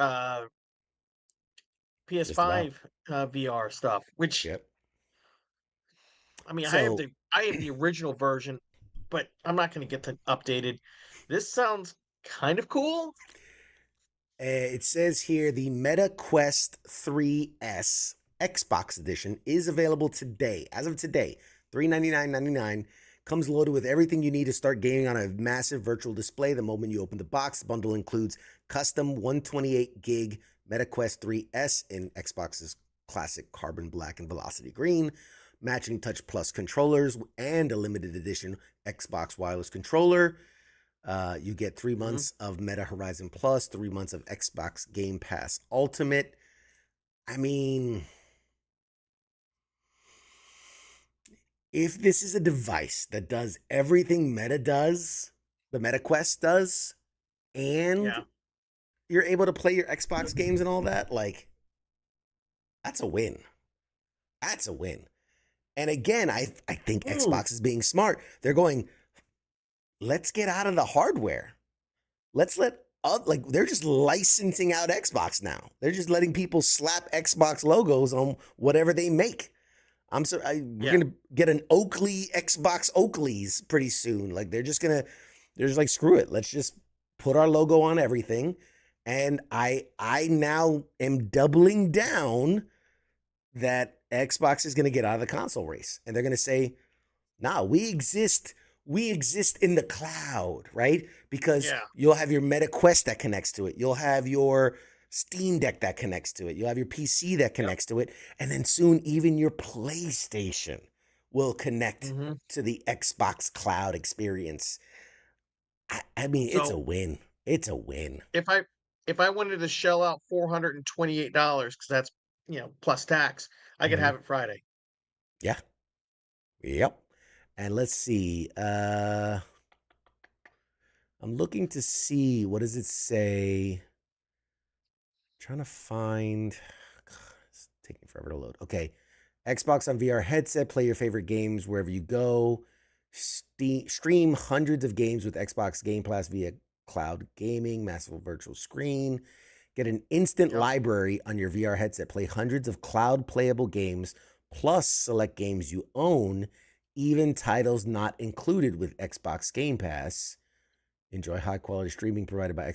Just about. PS5 VR stuff. Which, Yep. I mean, So I have the original version, but I'm not going to get the updated. This sounds kind of cool. it says here the Meta Quest 3S Xbox edition is available today. As of today, $399.99. Comes loaded with everything you need to start gaming on a massive virtual display the moment you open the box. The bundle includes custom 128 gig Meta Quest 3S in Xbox's classic carbon black and velocity green, matching Touch Plus controllers, and a limited edition Xbox wireless controller. You get 3 months of Meta Horizon Plus, 3 months of Xbox Game Pass Ultimate. I mean, if this is a device that does everything Meta does, the Meta Quest does, and you're able to play your Xbox games and all that, that's a win. That's a win. And again, I think Xbox is being smart. They're going, let's get out of the hardware. Let's they're just licensing out Xbox now. They're just letting people slap Xbox logos on whatever they make. We're gonna get an Oakley Xbox Oakleys pretty soon. They're just like, screw it. Let's just put our logo on everything. And I now am doubling down that Xbox is gonna get out of the console race, and they're gonna say, nah, we exist in the cloud, right? Because you'll have your Meta Quest that connects to it. You'll have your Steam Deck that connects to it. You'll have your PC that Yep. connects to it. And then soon, even your PlayStation will connect Hmm. to the Xbox Cloud experience. I mean, it's a So win. It's a win. if I wanted to shell out $428, because that's plus tax, I could Hmm. have it Friday. Yeah. Yep. And let's see. I'm looking to see, what does it say? Trying to find. It's taking forever to load. Okay. Xbox on VR headset. Play your favorite games wherever you go. Stream hundreds of games with Xbox Game Pass via cloud gaming, massive virtual screen. Get an instant Yep. library on your VR headset. Play hundreds of cloud playable games, plus select games you own, even titles not included with Xbox Game Pass. Enjoy high quality streaming provided by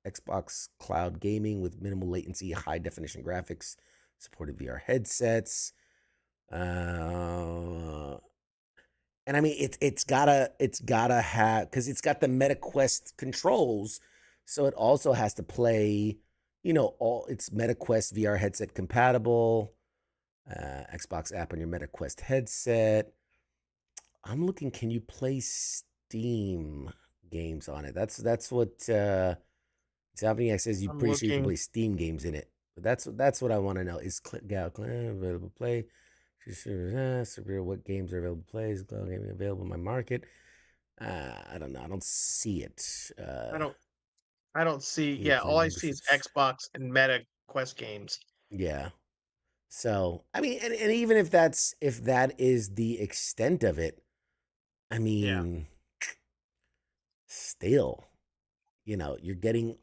Xbox Cloud Gaming with minimal latency, high definition graphics, supported VR headsets. And I mean, it's gotta have, because it's got the MetaQuest controls, so it also has to play, all it's MetaQuest VR headset compatible. Xbox app on your MetaQuest headset. I'm looking. Can you play Steam games on it? That's what Insomniac says. You're I'm pretty sure you can looking. play Steam games in it. But that's what I want to know. Is available to play? Severe, what games are available to play? Is cloud gaming available in my market? I don't know. I don't see it. I don't. I don't see. Need to Yeah, play all I see is memberships. Xbox and Meta Quest games. Yeah. So I mean, and even if that is the extent of it, I Yeah. mean, still, you're getting.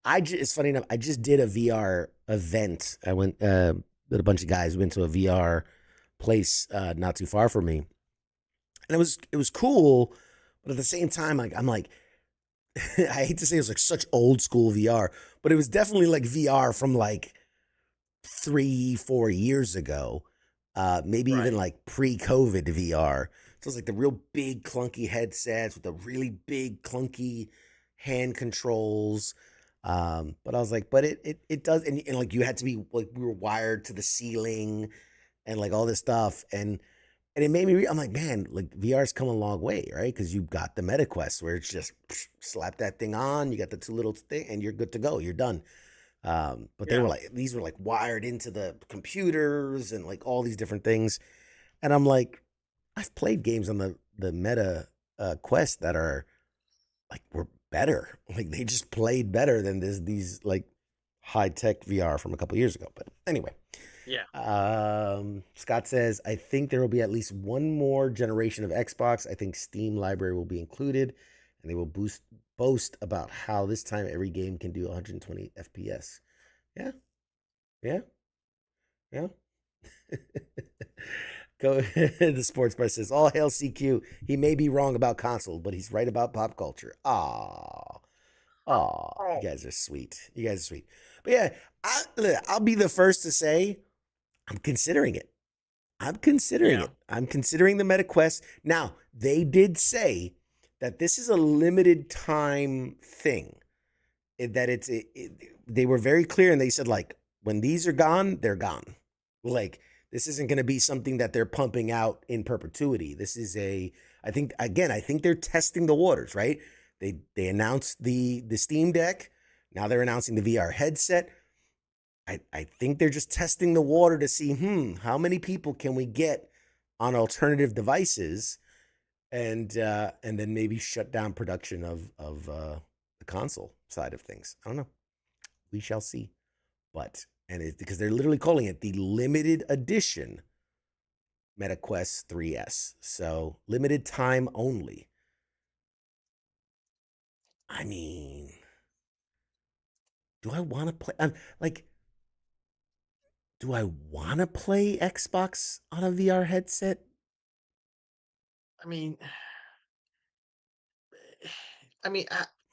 It's funny enough. I just did a VR event. I went with a bunch of guys. We went to a VR place not too far from me, and it was cool. But at the same time, like I'm like, I hate to say it was like such old school VR, but it was definitely like VR from like 3-4 years ago, maybe even Right. like pre-COVID VR. So it's like the real big clunky headsets with the really big clunky hand controls. But I was like, but it does, and like you had to be like we were wired to the ceiling and like all this stuff, and it made me. I'm like, man, like VR's come a long way, right? Because you've got the MetaQuest where it's just slap that thing on, you got the two little thing, and you're good to go. You're done. But they Yeah. were like, these were like wired into the computers and like all these different things. And I'm like, I've played games on the Meta Quest that are like were better. Like they just played better than these like high tech VR from a couple years ago. But anyway, Yeah. Scott says, I think there will be at least one more generation of Xbox. I think Steam library will be included, and they will boast about how this time every game can do 120 FPS. Yeah, yeah, yeah. Go. The sports bar says, "All hail CQ. He may be wrong about console, but he's right about pop culture." Ah, ah. You Oh. guys are sweet. You guys are sweet. But yeah, I'll be the first to say I'm considering it. I'm considering Yeah. it. I'm considering the MetaQuest. Now, they did say that this is a limited time thing. That they were very clear, and they said like when these are gone, they're gone. Like this isn't going to be something that they're pumping out in perpetuity. This is I think they're testing the waters, right? They announced the Steam Deck. Now they're announcing the VR headset. I think they're just testing the water to see, how many people can we get on alternative devices, and then maybe shut down production of the console side of things. I don't know. We shall see. But because they're literally calling it the limited edition MetaQuest 3S, so limited time only. I mean, do I want to play? Like, do I want to play Xbox on a VR headset? I mean, I mean,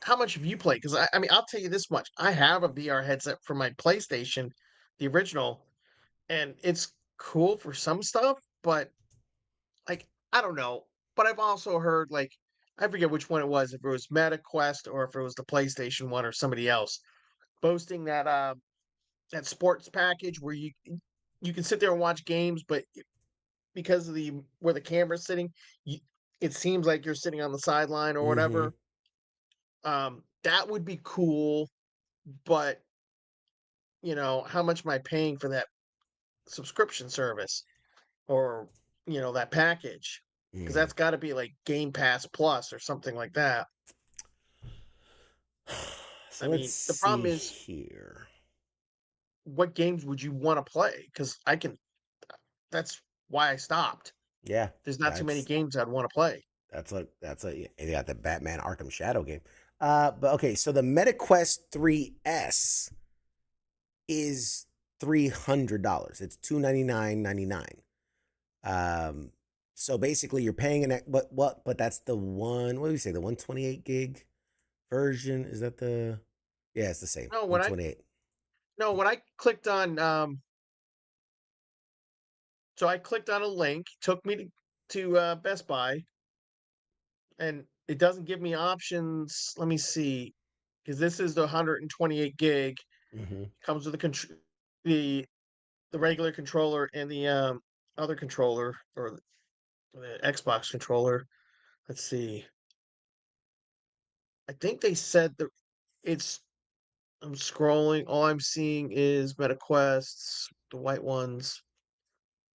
how much have you played? Because I mean, I'll tell you this much: I have a VR headset for my PlayStation, the original, and it's cool for some stuff, but like I don't know. But I've also heard like I forget which one it was, if it was MetaQuest or if it was the PlayStation one or somebody else. boasting that sports package where you can sit there and watch games, but because of the where the camera's sitting, you, it seems like you're sitting on the sideline or Mm-hmm. whatever. That would be cool, but how much am I paying for that subscription service or that package? Because Mm. that's got to be like Game Pass Plus or something like that. So I let's mean, the problem see is, here. what games would you want to play? Because I can. That's why I stopped. Yeah, There's not too many that's games I'd want to play. that's a they got the Batman Arkham Shadow game. But okay, so the MetaQuest 3S is $300. It's $299.99. So basically you're paying but that's the one, what do we say, the 128 gig version? Is that the yeah, it's the same. No, when I 128. no when I clicked on so I clicked on a link, took me to Best Buy, and it doesn't give me options. Let me see, because this is the 128 gig. Mm-hmm. Comes with the the regular controller and the other controller or the Xbox controller. Let's see. I think they said that it's. I'm scrolling. All I'm seeing is MetaQuests, the white ones.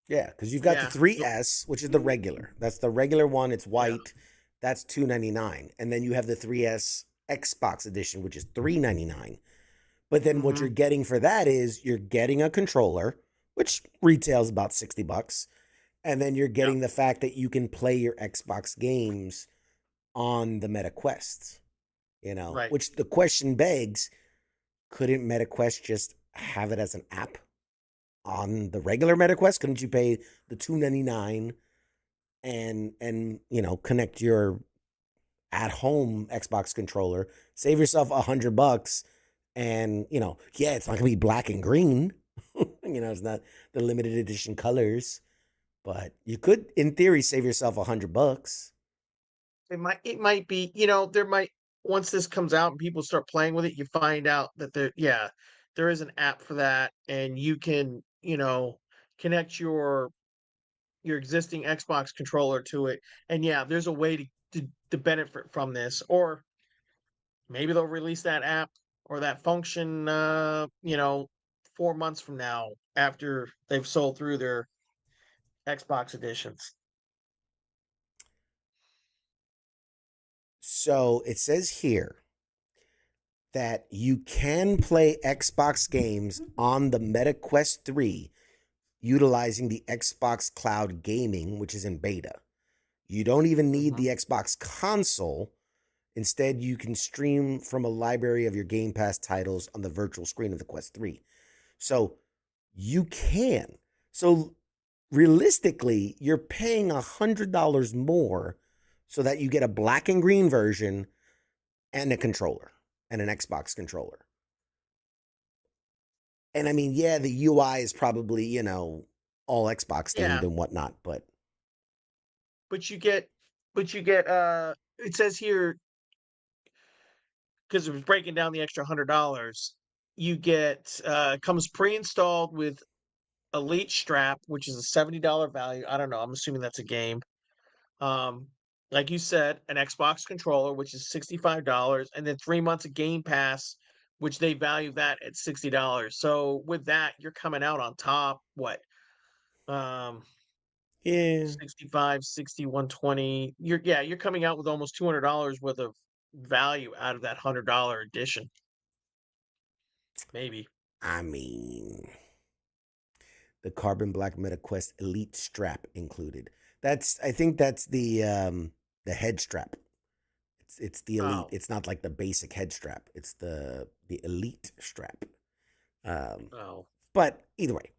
Yeah, because you've got the Yeah. 3S, which is the regular. That's the regular one. It's Yeah. white. That's $299. And then you have the 3S Xbox edition, which is $399. But then what Mm-hmm. you're getting for that is you're getting a controller, which retails about $60. And then you're Yeah. getting the fact that you can play your Xbox games on the MetaQuest, Right. which the question begs, couldn't MetaQuest just have it as an app on the regular MetaQuest? Couldn't you pay the $299 and connect your at home Xbox controller, save yourself $100, and yeah, it's not gonna be black and green. It's not the limited edition colors, but you could, in theory, save yourself $100. It might be, there might once this comes out and people start playing with it, you find out that there is an app for that and you can, connect your existing Xbox controller to it. And yeah, there's a way to benefit from this. Or maybe they'll release that app or that function 4 months from now after they've sold through their Xbox editions. So it says here that you can play Xbox games on the MetaQuest 3 utilizing the Xbox Cloud Gaming, which is in beta. You don't even need Mhm. the Xbox console. Instead, you can stream from a library of your Game Pass titles on the virtual screen of the Quest 3. So you can. So realistically, you're paying $100 more so that you get a black and green version and a controller and an Xbox controller. And I mean, yeah, the UI is probably, all Xbox themed Yeah, and whatnot, but but you get it says here, because it was breaking down the extra $100, you get comes pre-installed with Elite Strap, which is a $70 value. I don't know. I'm assuming that's a game. Um, like you said, an Xbox controller, which is $65, and then 3 months of Game Pass, which they value that at $60. So with that, you're coming out on top. What? Um, yeah. 65, 60, 120. You're coming out with almost $200 worth of value out of that $100 edition. Maybe. I mean, the Carbon Black MetaQuest Elite strap included. I think that's the head strap. It's the Elite. Oh, It's not like the basic head strap. It's the Elite strap. Um, oh. but either way,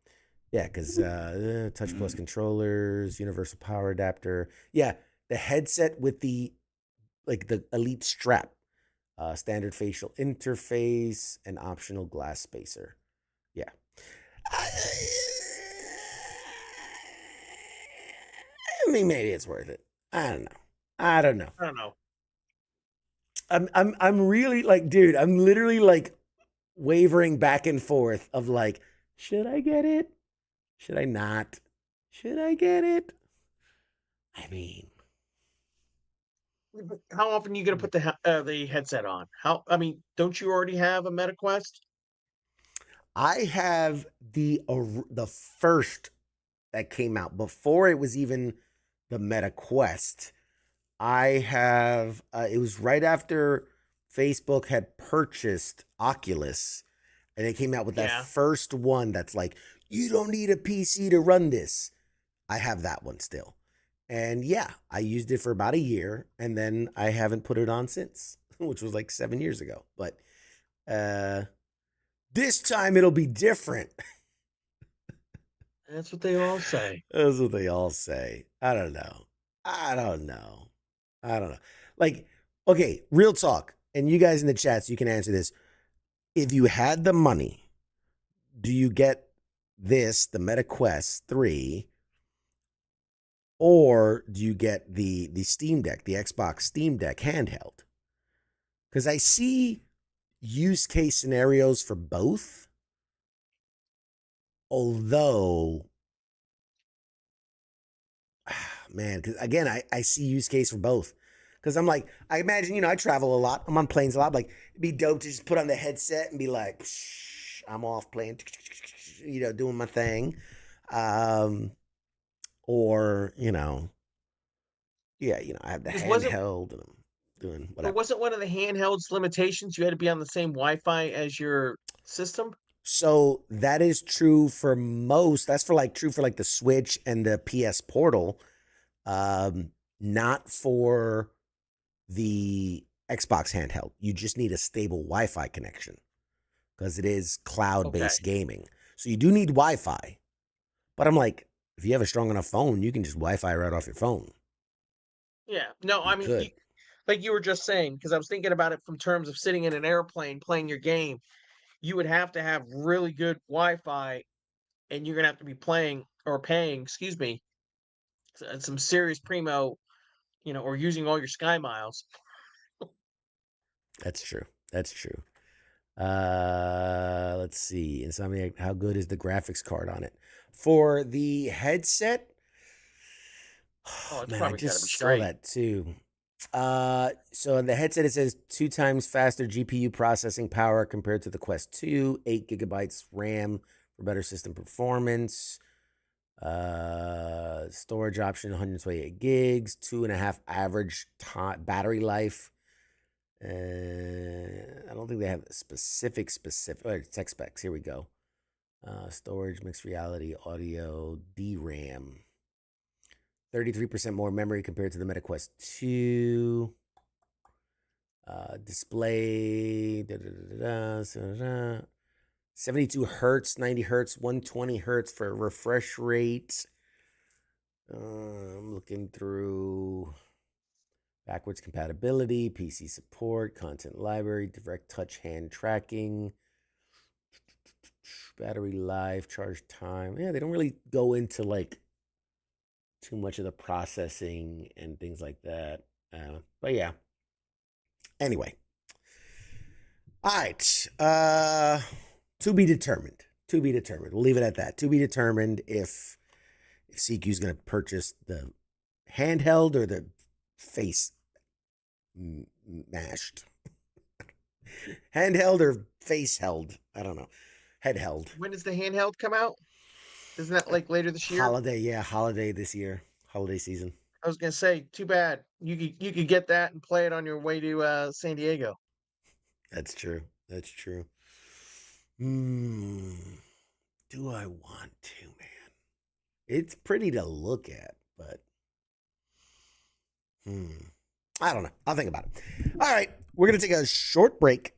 yeah, because Touch Plus controllers, universal power adapter. Yeah, the headset with the Elite strap, standard facial interface, and optional glass spacer. Yeah. I mean, maybe it's worth it. I don't know. I don't know. I don't know. I'm really like, dude. I'm literally like wavering back and forth of like, should I get it? Should I not? Should I get it? I mean, How often are you gonna put the headset on? Don't you already have a MetaQuest? I have the first that came out before it was even the Meta Quest. I have it was right after Facebook had purchased Oculus, and they came out with that Yeah. first one that's like, you don't need a PC to run this. I have that one still. And yeah, I used it for about a year, and then I haven't put it on since, which was like 7 years ago. But this time it'll be different. That's what they all say. That's what they all say. I don't know. Like, okay, real talk. And you guys in the chat, so you can answer this. If you had the money, do you get this, the Meta Quest 3, or do you get the Steam Deck, the Xbox Steam Deck handheld? Because I see use case scenarios for both. Although, man, because again, I see use case for both. Because I'm like, I imagine, I travel a lot. I'm on planes a lot. Like, it'd be dope to just put on the headset and be like, I'm off playing, doing my thing. Or, I have the handheld and I'm doing But whatever. wasn't one of the handhelds limitations you had to be on the same Wi-Fi as your system? So that is true for most. That's true for like the Switch and the PS Portal. Not for the Xbox handheld. You just need a stable Wi-Fi connection because it is cloud-based gaming. So you do need Wi-Fi. But I'm like, if you have a strong enough phone, you can just Wi-Fi right off your phone. Yeah. No, like you were just saying, because I was thinking about it from terms of sitting in an airplane playing your game, you would have to have really good Wi-Fi, and you're gonna have to be paying, some serious primo, or using all your Sky Miles. That's true. Let's see. Insomniac, how good is the graphics card on it? For the headset, Oh, it's man, I probably gotta be just saw straight. that too. So on the headset, it says 2 times faster GPU processing power compared to the Quest 2, 8 gigabytes RAM for better system performance. Storage option 128 gigs, 2.5 average battery life. I don't think they have specific. Tech specs. Here we go. Storage, mixed reality, audio, DRAM. 33% more memory compared to the MetaQuest 2. Display. 72 hertz, 90 hertz, 120 hertz for refresh rate. I'm looking through backwards compatibility, PC support, content library, direct touch hand tracking, battery life, charge time. Yeah, they don't really go into like too much of the processing and things like that. But yeah. Anyway. All right. To be determined. We'll leave it at that. To be determined if CQ is going to purchase the handheld or the face mashed. Handheld or face held. I don't know. Head held. When does the handheld come out? Isn't that like later this year? Holiday this year. Holiday season. I was gonna say, too bad. You could get that and play it on your way to San Diego. That's true. Do I want to, man? It's pretty to look at, but I don't know. I'll think about it. All right, we're gonna take a short break,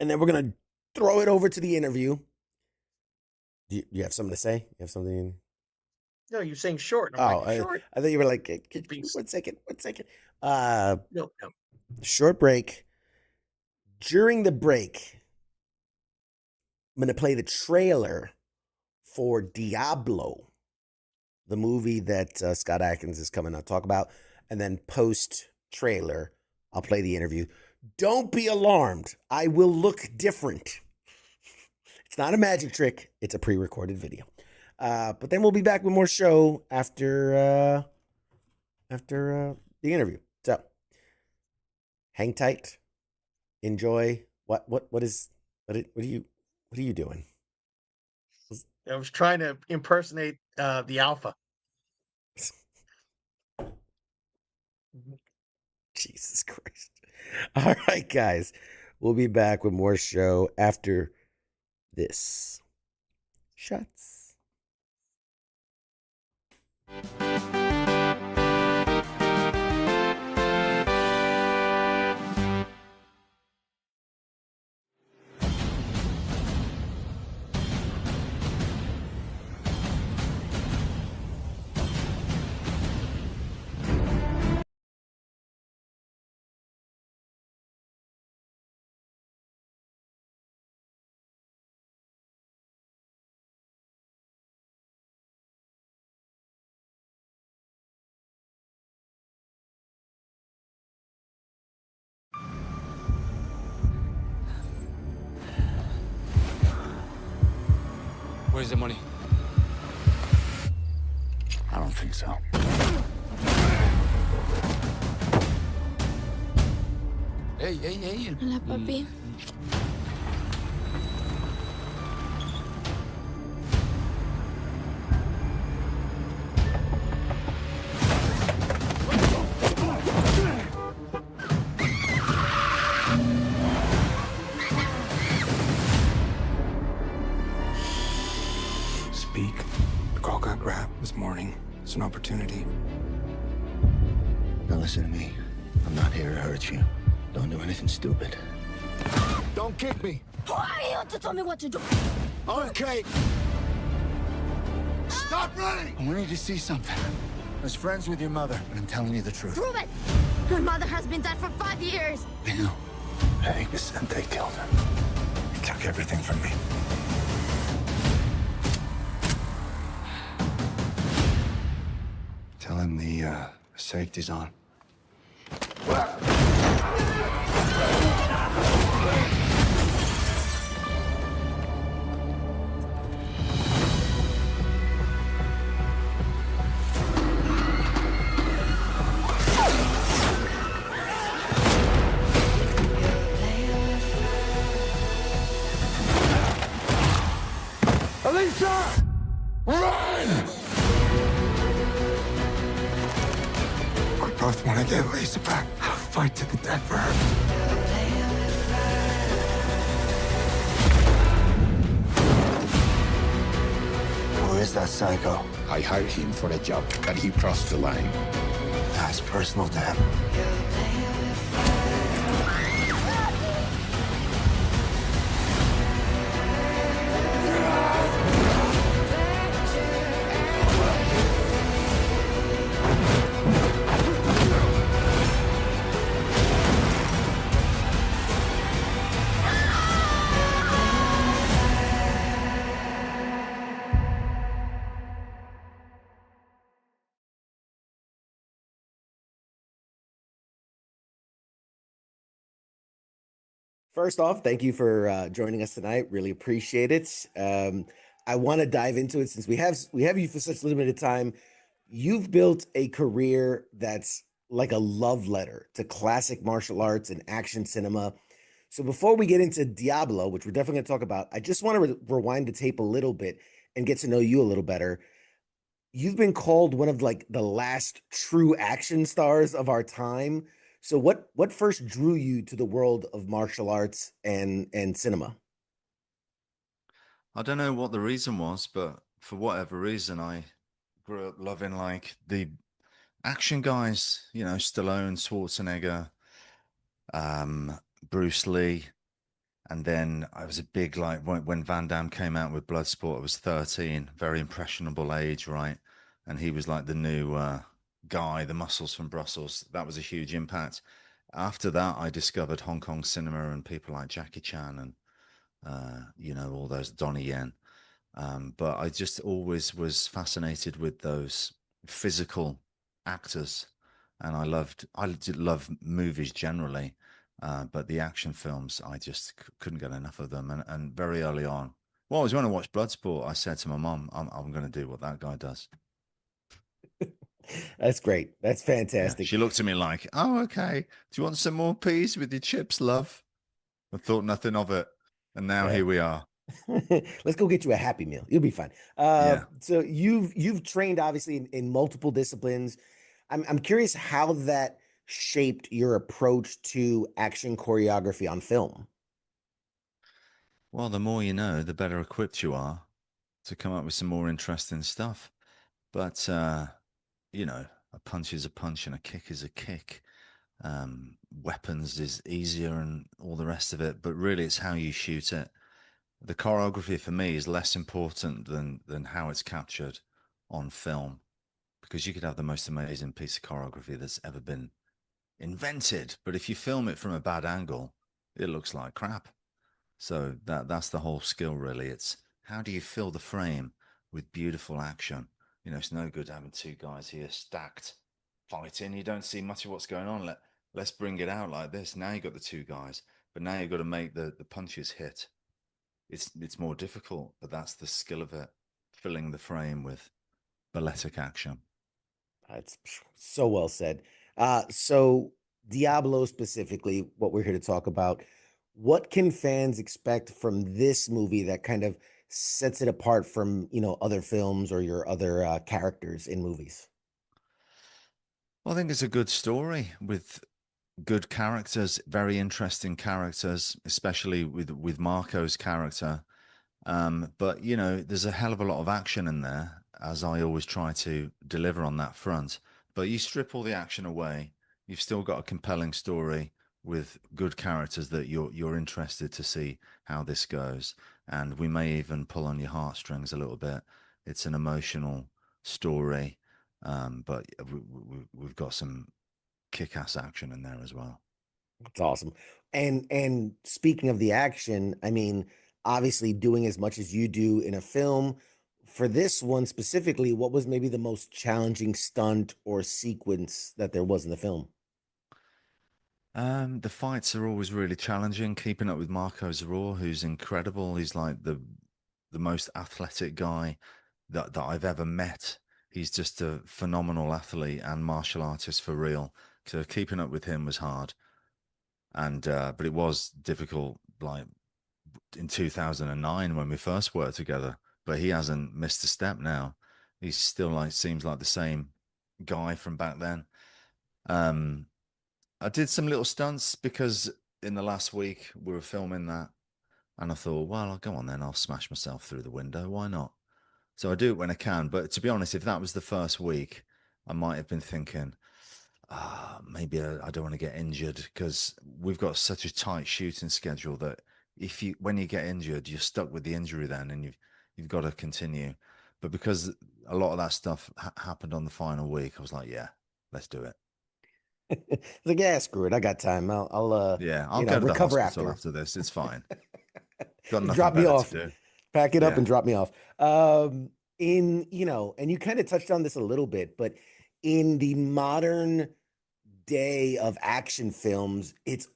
and then we're gonna throw it over to the interview. Do you have something to say? You have something? No, you're saying short. And I'm like, short? I thought you were like, one second. No. Short break. During the break, I'm going to play the trailer for Diablo, the movie that Scott Adkins is coming to talk about. And then post trailer, I'll play the interview. Don't be alarmed. I will look different. It's not a magic trick. It's a pre-recorded video. But then we'll be back with more show after the interview. So hang tight. Enjoy. What are you doing? I was trying to impersonate the alpha. Jesus Christ. All right, guys. We'll be back with more show after this. Shots. Where's the money? I don't think so. Hey. Hola, papi. Speak. The call got grabbed this morning. It's an opportunity. Now listen to me. I'm not here to hurt you. Don't do anything stupid. Don't kick me. Who are you to tell me what to do? Okay. Stop running! I need to see something. I was friends with your mother, but I'm telling you the truth. Prove it! Your mother has been dead for 5 years. I know. Hey, Vicente killed her. He took everything from me. Tell him the safety's on. Alicia! Run! We both want to get Lisa back. I'll fight to the death for her. Where is that psycho? I hired him for a job, but he crossed the line. That's personal to him. First off, thank you for joining us tonight. Really appreciate it. I want to dive into it since we have you for such a limited time. You've built a career that's like a love letter to classic martial arts and action cinema. So before we get into Diablo, which we're definitely going to talk about, I just want to rewind the tape a little bit and get to know you a little better. You've been called one of like the last true action stars of our time. So what first drew you to the world of martial arts and cinema? I don't know what the reason was, but for whatever reason, I grew up loving like the action guys, you know, Stallone, Schwarzenegger, Bruce Lee. And then I was a big, like when Van Damme came out with Bloodsport, I was 13, very impressionable age, right? And he was like the new guy, the muscles from Brussels. That was a huge impact. After that, I discovered Hong Kong cinema and people like Jackie Chan and, you know, all those Donnie Yen. But I just always was fascinated with those physical actors. And I did love movies generally. But the action films, I just couldn't get enough of them. And very early on, well, I was when I watched Bloodsport, I said to my mom, I'm going to do what that guy does. That's great. That's Yeah. fantastic. She looked at me like, oh, okay. Do you want some more peas with your chips, love? I thought nothing of it. And now Yeah. here we are. Let's go get you a Happy Meal. You'll be fine. Yeah. So you've trained obviously in multiple disciplines. I'm curious how that shaped your approach to action choreography on film. Well, the more you know, the better equipped you are to come up with some more interesting stuff. But, a punch is a punch and a kick is a kick. Weapons is easier and all the rest of it. But really, it's how you shoot it. The choreography for me is less important than how it's captured on film, because you could have the most amazing piece of choreography that's ever been invented, but if you film it from a bad angle, it looks like crap. So that's the whole skill, really. It's how do you fill the frame with beautiful action? It's no good having two guys here stacked fighting. You don't see much of what's going on. Let's bring it out like this. Now you got the two guys, but now you've got to make the punches hit. It's more difficult, but that's the skill of it, filling the frame with balletic action. It's so well said. So Diablo specifically, what we're here to talk about, what can fans expect from this movie that kind of sets it apart from, other films or your other characters in movies? Well, I think it's a good story with good characters, very interesting characters, especially with Marco's character. But there's a hell of a lot of action in there, as I always try to deliver on that front. But you strip all the action away, you've still got a compelling story with good characters that you're interested to see how this goes. And we may even pull on your heartstrings a little bit. It's an emotional story, but we've got some kick-ass action in there as well. It's awesome. And speaking of the action, I mean, obviously doing as much as you do in a film, for this one specifically, what was maybe the most challenging stunt or sequence that there was in the film? The fights are always really challenging. Keeping up with Marco Zaror, who's incredible. He's like the most athletic guy that I've ever met. He's just a phenomenal athlete and martial artist for real. So keeping up with him was hard, and but it was difficult. Like in 2009 when we first worked together, but he hasn't missed a step now. He's still seems like the same guy from back then. Um, I did some little stunts because in the last week we were filming that, and I thought, well, I'll go on then. I'll smash myself through the window. Why not? So I do it when I can. But to be honest, if that was the first week, I might have been thinking, maybe I don't want to get injured, because we've got such a tight shooting schedule that when you get injured, you're stuck with the injury then, and you've got to continue. But because a lot of that stuff happened on the final week, I was like, yeah, let's do it. It's like, yeah, screw it. I got time. I'll Yeah, I'll go to the recover hospital after this. It's fine. Got nothing drop me better off, to do. pack it up Yeah. and drop me off. And you kind of touched on this a little bit, but in the modern day of action films, it's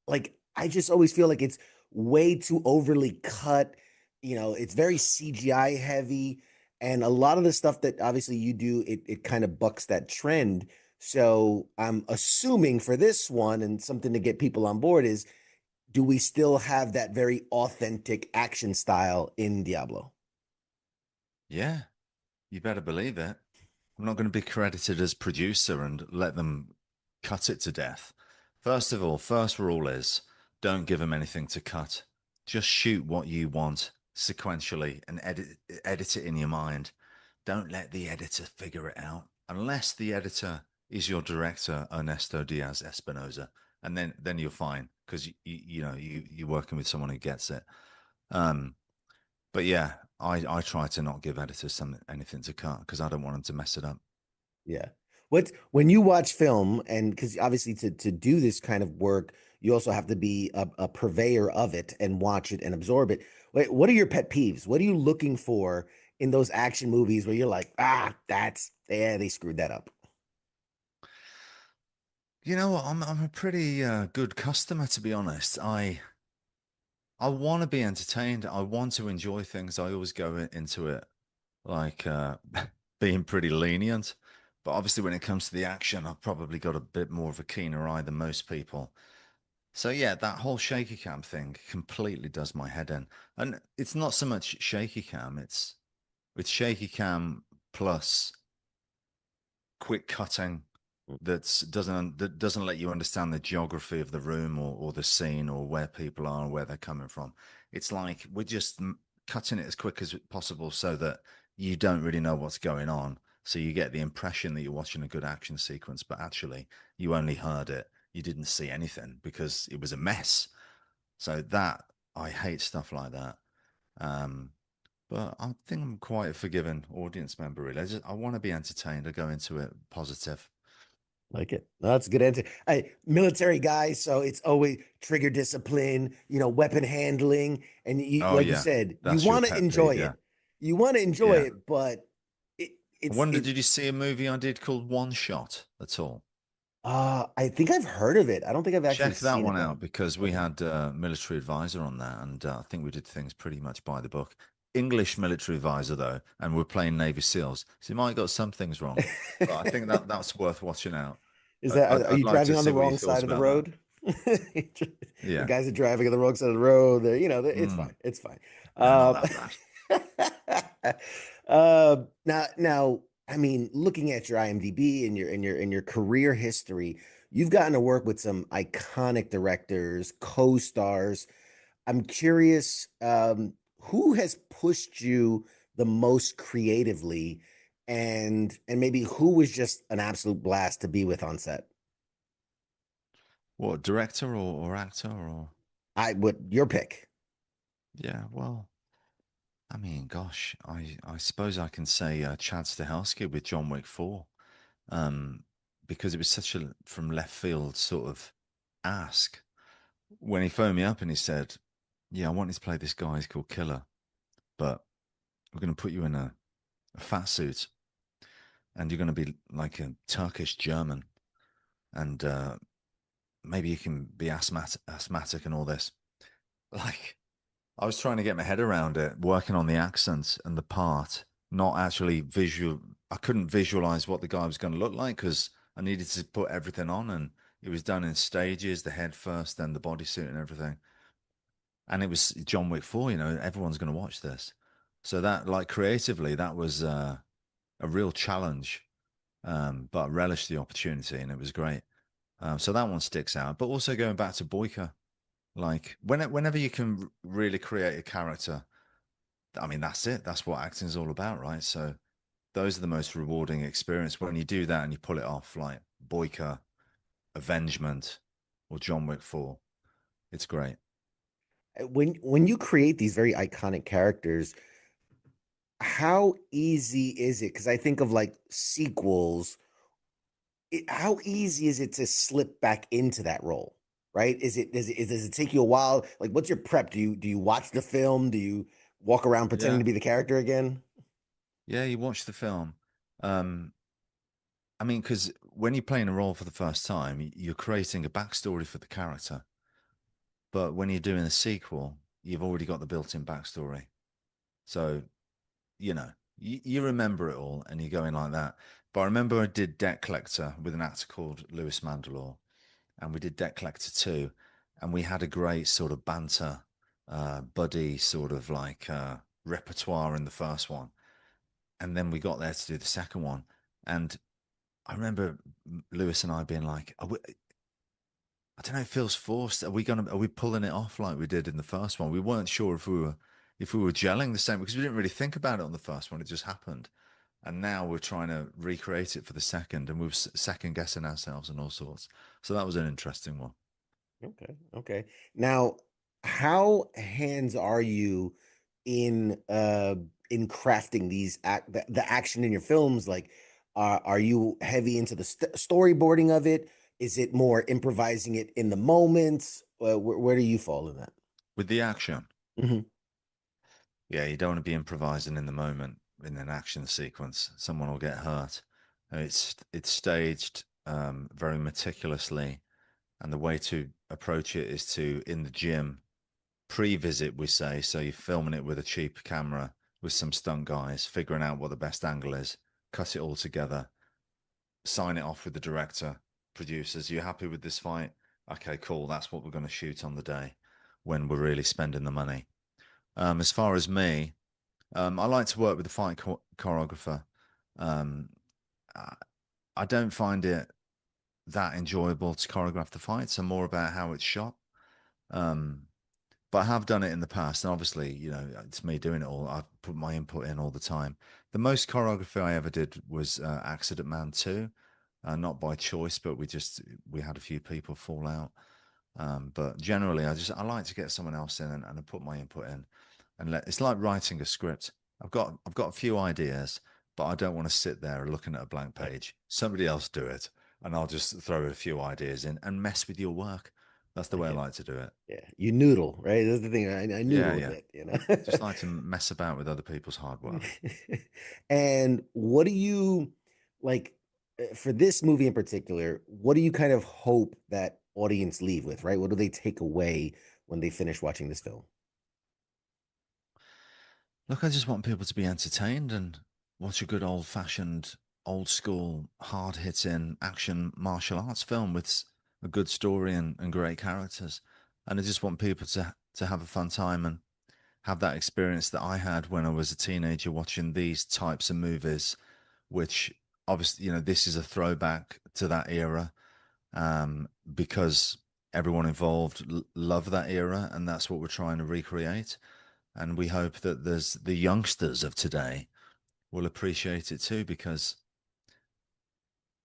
like I just always feel like it's way too overly cut. It's very CGI heavy, and a lot of the stuff that obviously you do, it kind of bucks that trend. So I'm assuming for this one, and something to get people on board is, do we still have that very authentic action style in Diablo? Yeah, you better believe it. I'm not going to be credited as producer and let them cut it to death. First of all, first rule is don't give them anything to cut. Just shoot what you want sequentially and edit it in your mind. Don't let the editor figure it out, unless the editor is your director, Ernesto Diaz Espinosa, and then you're fine, because you're working with someone who gets it. But yeah, I try to not give editors anything to cut, because I don't want them to mess it up. Yeah. When you watch film, and because obviously to do this kind of work, you also have to be a purveyor of it and watch it and absorb it. What are your pet peeves? What are you looking for in those action movies where you're like, they screwed that up? You know what? I'm a pretty good customer, to be honest. I want to be entertained. I want to enjoy things. I always go into it like being pretty lenient. But obviously, when it comes to the action, I've probably got a bit more of a keener eye than most people. So yeah, that whole shaky cam thing completely does my head in. And it's not so much shaky cam, it's shaky cam plus quick cutting that doesn't let you understand the geography of the room or the scene or where people are and where they're coming from. It's like we're just cutting it as quick as possible so that you don't really know what's going on. So you get the impression that you're watching a good action sequence, but actually you only heard it. You didn't see anything because it was a mess. So that I hate stuff like that. Um, but I think I'm quite a forgiving audience member, really. I want to be entertained. I go into it positive. Like it. No, that's a good answer. Military guy, so it's always trigger discipline, weapon handling, and you, Oh like you yeah, said, you that's your want to pet enjoy peeve, yeah. it. You want to enjoy Yeah. it, but it, I it's wonder, it. did you see a movie I did called One Shot at all? I think I've heard of it. I don't think I've actually Check that seen it one though. out because we Okay. had a military advisor on that, and I think we did things pretty much by the book. English military advisor though, and we're playing Navy SEAls, so you might have got some things wrong, but I think that's worth watching out. Is that are I'd you like to driving on see the what he wrong feels side of the about that. road? The Yeah, guys are driving on the wrong side of the road. It's mm, fine. It's fine. no, not Um, that bad. now, I mean, looking at your IMDb and your career history, you've gotten to work with some iconic directors, co-stars. I'm curious, who has pushed you the most creatively, and maybe who was just an absolute blast to be with on set? What, director or actor or? I would your pick. Yeah, well, I mean, gosh, I suppose I can say Chad Stahelski with John Wick 4, um, because it was such a from left field sort of ask. When he phoned me up and he said, "Yeah, I want you to play this guy. He's called Killer, but we're going to put you in a fat suit, and you're going to be like a Turkish German, and maybe you can be asthmatic and all this." Like, I was trying to get my head around it, working on the accent and the part, not actually visual. I couldn't visualize what the guy was going to look like because I needed to put everything on, and it was done in stages, the head first, then the bodysuit and everything. And it was John Wick 4, everyone's going to watch this. So that, like, creatively, that was a real challenge, but I relished the opportunity and it was great. So that one sticks out. But also going back to Boyka, like, whenever you can really create a character, I mean, that's it. That's what acting is all about, right? So those are the most rewarding experience when you do that and you pull it off, like Boyka, Avengement, or John Wick 4. It's great. When you create these very iconic characters, how easy is it? Because I think of like sequels. How easy is it to slip back into that role? Right? Does it take you a while? Like, what's your prep? Do you watch the film? Do you walk around pretending Yeah. to be the character again? Yeah, you watch the film. Um, I mean, because when you're playing a role for the first time, you're creating a backstory for the character. But when you're doing a sequel, you've already got the built-in backstory. So, you remember it all and you're going like that. But I remember I did Debt Collector with an actor called Lewis Mandalore, and we did Debt Collector 2, and we had a great sort of banter, buddy sort of like repertoire in the first one. And then we got there to do the second one. And I remember Lewis and I being like, I don't know, it feels forced. Are we pulling it off like we did in the first one? We weren't sure if we were gelling the same because we didn't really think about it on the first one. It just happened. And now we're trying to recreate it for the second, and we're second guessing ourselves and all sorts. So that was an interesting one. Okay, okay. Now, how hands are you in crafting the action in your films? Like, are you heavy into the storyboarding of it? Is it more improvising it in the moments? Where do you fall in that? With the action, Hmm. yeah, you don't want to be improvising in the moment in an action sequence. Someone will get hurt. It's staged. very meticulously. And the way to approach it is to, in the gym, pre-visit, we say. So you're filming it with a cheap camera with some stunt guys, figuring out what the best angle is, cut it all together, sign it off with the director, producers. You happy with this fight? Okay, cool. That's what we're going to shoot on the day when we're really spending the money. As far as me, I like to work with the fight choreographer. Um, I don't find it that enjoyable to choreograph the fights. I'm more about how it's shot. But I have done it in the past, and obviously, it's me doing it all. I put my input in all the time. The most choreography I ever did was Accident Man 2, not by choice, but we had a few people fall out. But generally, I like to get someone else in and I put my input in, and it's like writing a script. I've got a few ideas, but I don't want to sit there looking at a blank page. Somebody else do it, and I'll just throw a few ideas in and mess with your work. That's the way I like to do it. Yeah, you noodle, right? That's the thing. I noodle a bit, Just like to mess about with other people's hard work. And what do you like for this movie in particular? What do you kind of hope that audience leave with, right? What do they take away when they finish watching this film? Look, I just want people to be entertained and watch a good old-fashioned, old-school, hard-hitting action martial arts film with a good story and great characters. And I just want people to have a fun time and have that experience that I had when I was a teenager watching these types of movies, which obviously, this is a throwback to that era, because everyone involved loved that era, and that's what we're trying to recreate. And we hope that the youngsters of today will appreciate it too, because,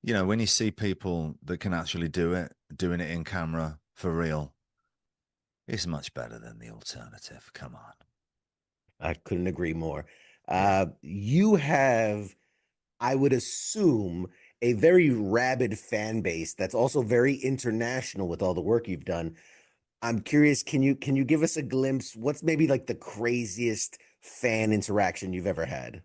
when you see people that can actually doing it in camera for real, it's much better than the alternative. Come on. I couldn't agree more. Yeah. You have, I would assume, a very rabid fan base that's also very international with all the work you've done. I'm curious, can you give us a glimpse? What's maybe like the craziest fan interaction you've ever had?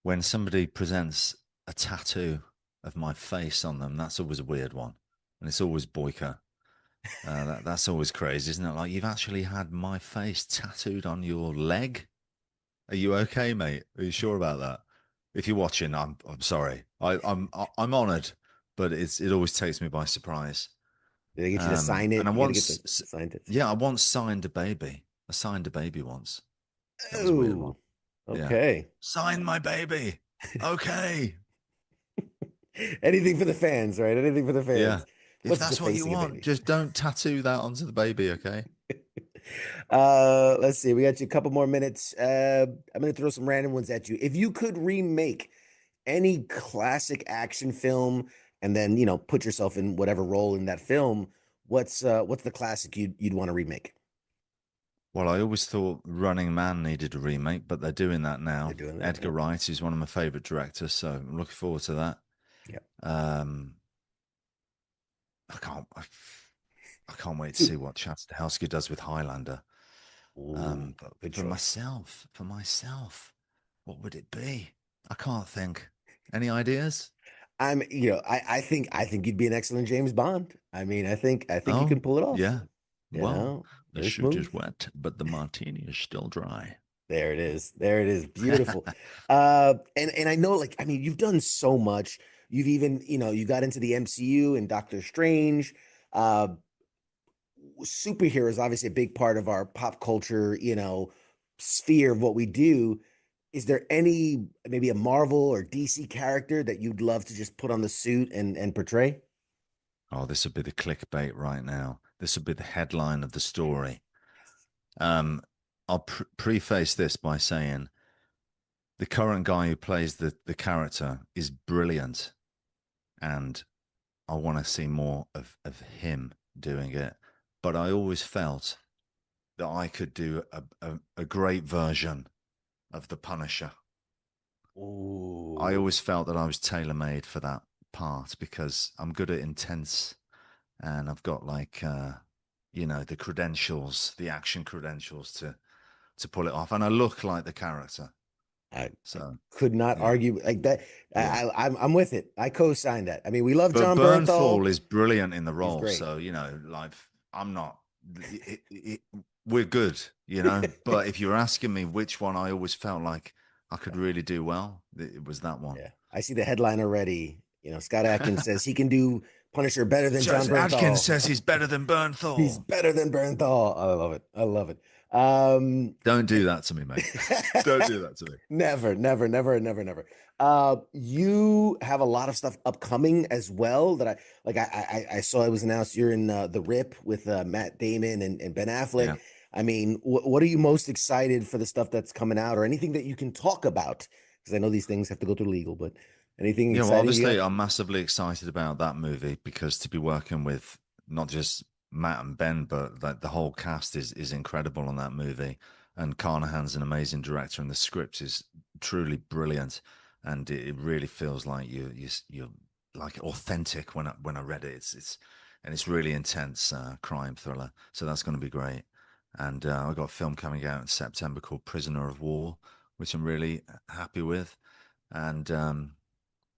When somebody presents a tattoo of my face on them, that's always a weird one. And it's always Boyka. That's always crazy, isn't it? Like, you've actually had my face tattooed on your leg. Are you okay, mate? Are you sure about that? If you're watching, I'm sorry. I'm honored, but it always takes me by surprise. Did they get you to sign it? And I You got to get the once, signed it. yeah, I once signed a baby. I signed a baby once. That was a weird one. Oh, Yeah. okay. Sign my baby. Okay. Anything for the fans, right? Anything for the Yeah. fans. If What's the that's what you facing a want, baby? just don't tattoo that onto the baby, okay? Let's see. We got you a couple more minutes. I'm gonna throw some random ones at you. If you could remake any classic action film and then, put yourself in whatever role in that film, what's the classic you'd want to remake? Well, I always thought Running Man needed a remake, but they're doing that now. They're doing that. Edgar Wright is one of my favorite directors, so I'm looking forward to that. Yeah. I can't wait to see what Chad Stahelski does with Highlander. Ooh, But good for choice. myself, what would it be? I can't think. Any ideas? I think you'd be an excellent James Bond. I think you Oh, can pull it off. yeah. Well, the Very shoot is smooth. wet, but the martini is still dry. There it is. There it is. Beautiful. And I know, like, I mean, you've done so much. You've even, you got into the MCU and Doctor Strange. Uh, Superheroes obviously a big part of our pop culture, sphere of what we do. Is there any maybe a Marvel or DC character that you'd love to just put on the suit and portray? Oh, this would be the clickbait right now. This would be the headline of the story. I'll preface this by saying the current guy who plays the character is brilliant, and I want to see more of him doing it. But I always felt that I could do a great version of the Punisher. I Ooh. always felt that I was tailor-made for that part because I'm good at intense, and I've got like the credentials, the action credentials to pull it off, and I look like the character. I So could not yeah, argue like that. yeah. I'm with it. I co-signed that. I mean, we love But John Bernthal. Bernthal is brilliant in the He's role. great. So, you know, like I'm not, we're good, you know. But if you're asking me which one I always felt like I could really do well, it was that one. Yeah, I see the headline already. Scott Adkins says he can do Punisher better than John Adkins Bernthal. says he's better than He's Bernthal. better than Bernthal. I love it. I love it. Don't do that to me, mate. Don't do that to me. Never, never, never, never, never. You have a lot of stuff upcoming as well that I saw it was announced you're in the Rip with Matt Damon and Ben Affleck. Yeah. I mean, what are you most excited for the stuff that's coming out or anything that you can talk about? Because I know these things have to go through legal, but anything Yeah, well, exciting you obviously, got? I'm massively excited about that movie because to be working with not just Matt and Ben, but like the whole cast is incredible on that movie. And Carnahan's an amazing director, and the script is truly brilliant. And it really feels like you're like authentic when I read it. It's really intense crime thriller. So that's going to be great. And I've got a film coming out in September called Prisoner of War, which I'm really happy with. And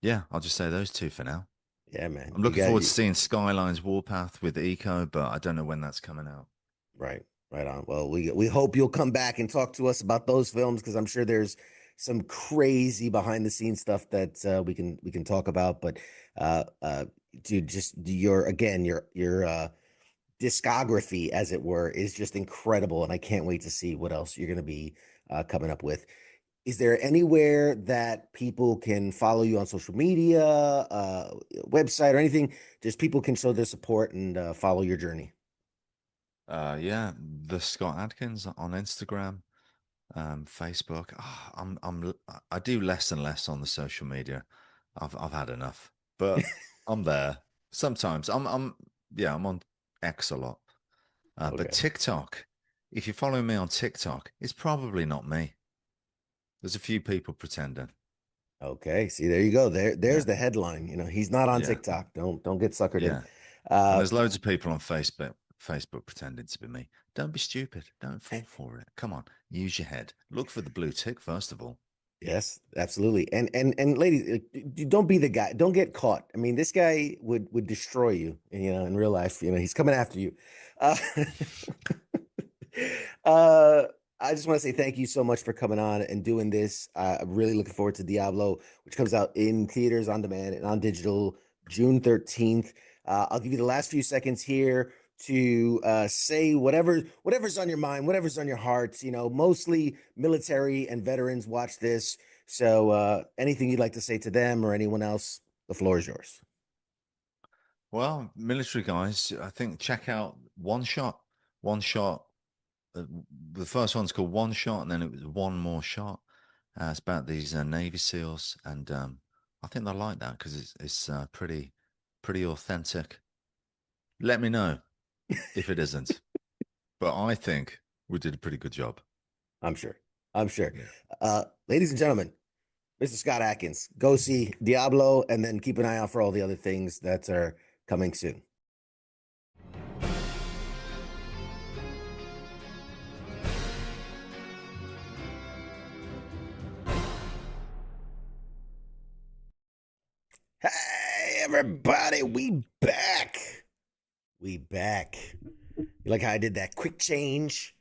yeah, I'll just say those two for now. Yeah, man. I'm You looking got forward you. to seeing Skyline's Warpath with Eco, but I don't know when that's coming out. Right, right on. Well, we hope you'll come back and talk to us about those films because I'm sure there's some crazy behind the scenes stuff that we can talk about. But dude, just your discography, as it were, is just incredible, and I can't wait to see what else you're going to be coming up with. Is there anywhere that people can follow you on social media, website, or anything? Just people can show their support and follow your journey. Yeah, the Scott Adkins on Instagram, Facebook. I do less and less on the social media. I've had enough, but I'm there sometimes. I'm on X a lot. But Okay. TikTok, if you're following me on TikTok, it's probably not me. There's a few people pretending. Okay. See, there you go. There's Yeah, the headline. He's not on yeah, TikTok. Don't get suckered in. yeah. And Uh, there's loads of people on Facebook pretending to be me. Don't be stupid. Don't fall for it. Come on, use your head. Look for the blue tick first of all. yes, absolutely. And ladies, don't be the guy. Don't get caught. I mean, this guy would destroy you. In real life. He's coming after you. Uh, uh, I just want to say thank you so much for coming on and doing this. I'm really looking forward to Diablo, which comes out in theaters on demand and on digital June 13th. I'll give you the last few seconds here to say whatever's on your mind, whatever's on your heart. Mostly military and veterans watch this. So anything you'd like to say to them or anyone else, the floor is yours. Well, military guys, I think check out One Shot. One Shot. The first one's called One Shot, and then it was One More Shot. It's about these Navy SEALs, and I think they'll like that because it's pretty authentic. Let me know if it isn't, but I think we did a pretty good job. I'm sure. I'm sure. Yeah. Ladies and gentlemen, Mr. Scott Adkins, go see Diablo and then keep an eye out for all the other things that are coming soon. Hey, everybody, we back. We back. You like how I did that quick change?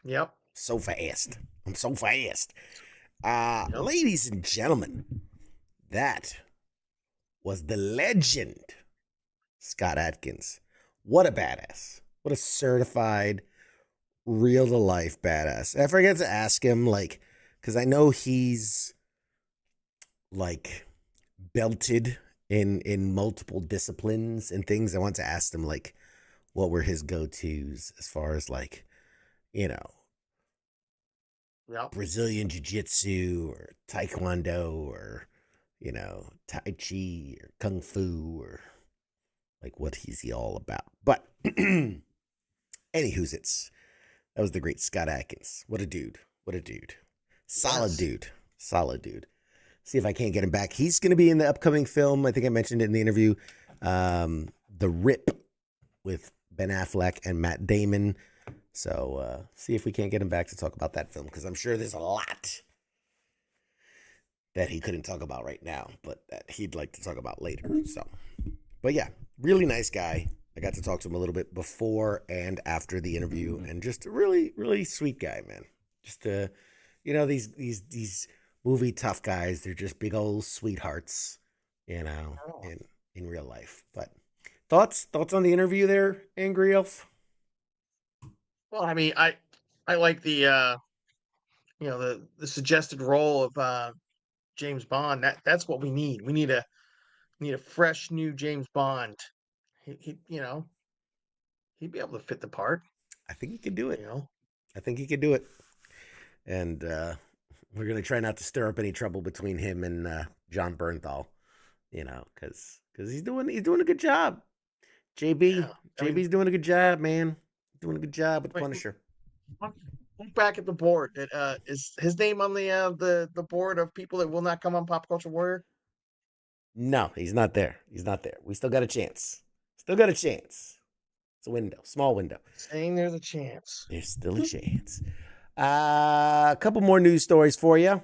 Yep. So fast. I'm so fast. Yep. Ladies and gentlemen, that was the legend, Scott Adkins. What a badass. What a certified, real to life badass. I forget to ask him, because I know he's belted in multiple disciplines and things. I want to ask him what were his go-tos as far as Yep. Brazilian jiu-jitsu or taekwondo or tai chi or kung fu or what is he all about. But anywho's it's that was the great Scott Adkins. What a dude. Solid Yes. dude. See if I can't get him back. He's going to be in the upcoming film. I think I mentioned it in the interview. The Rip with Ben Affleck and Matt Damon. So see if we can't get him back to talk about that film, because I'm sure there's a lot that he couldn't talk about right now, but that he'd like to talk about later. So, but yeah, really nice guy. I got to talk to him a little bit before and after the interview, and just a really, really sweet guy, man. Just these movie tough guys, they're just big old sweethearts, in real life. But thoughts on the interview there, Angry Elf? Well, I mean, I like the the suggested role of James Bond. That's what we need. We need a fresh new James Bond. He'd be able to fit the part. I think he could do it. You know. I think he could do it. And we're going to try not to stir up any trouble between him and John Bernthal, because he's doing a good job. JB's doing a good job, man. Doing a good job with Punisher. Look back at the board. Is his name on the board of people that will not come on Pop Culture Warrior? No, he's not there. He's not there. We still got a chance. Still got a chance. It's a window, small window. Saying there's a chance. There's still a chance. A couple more news stories for you.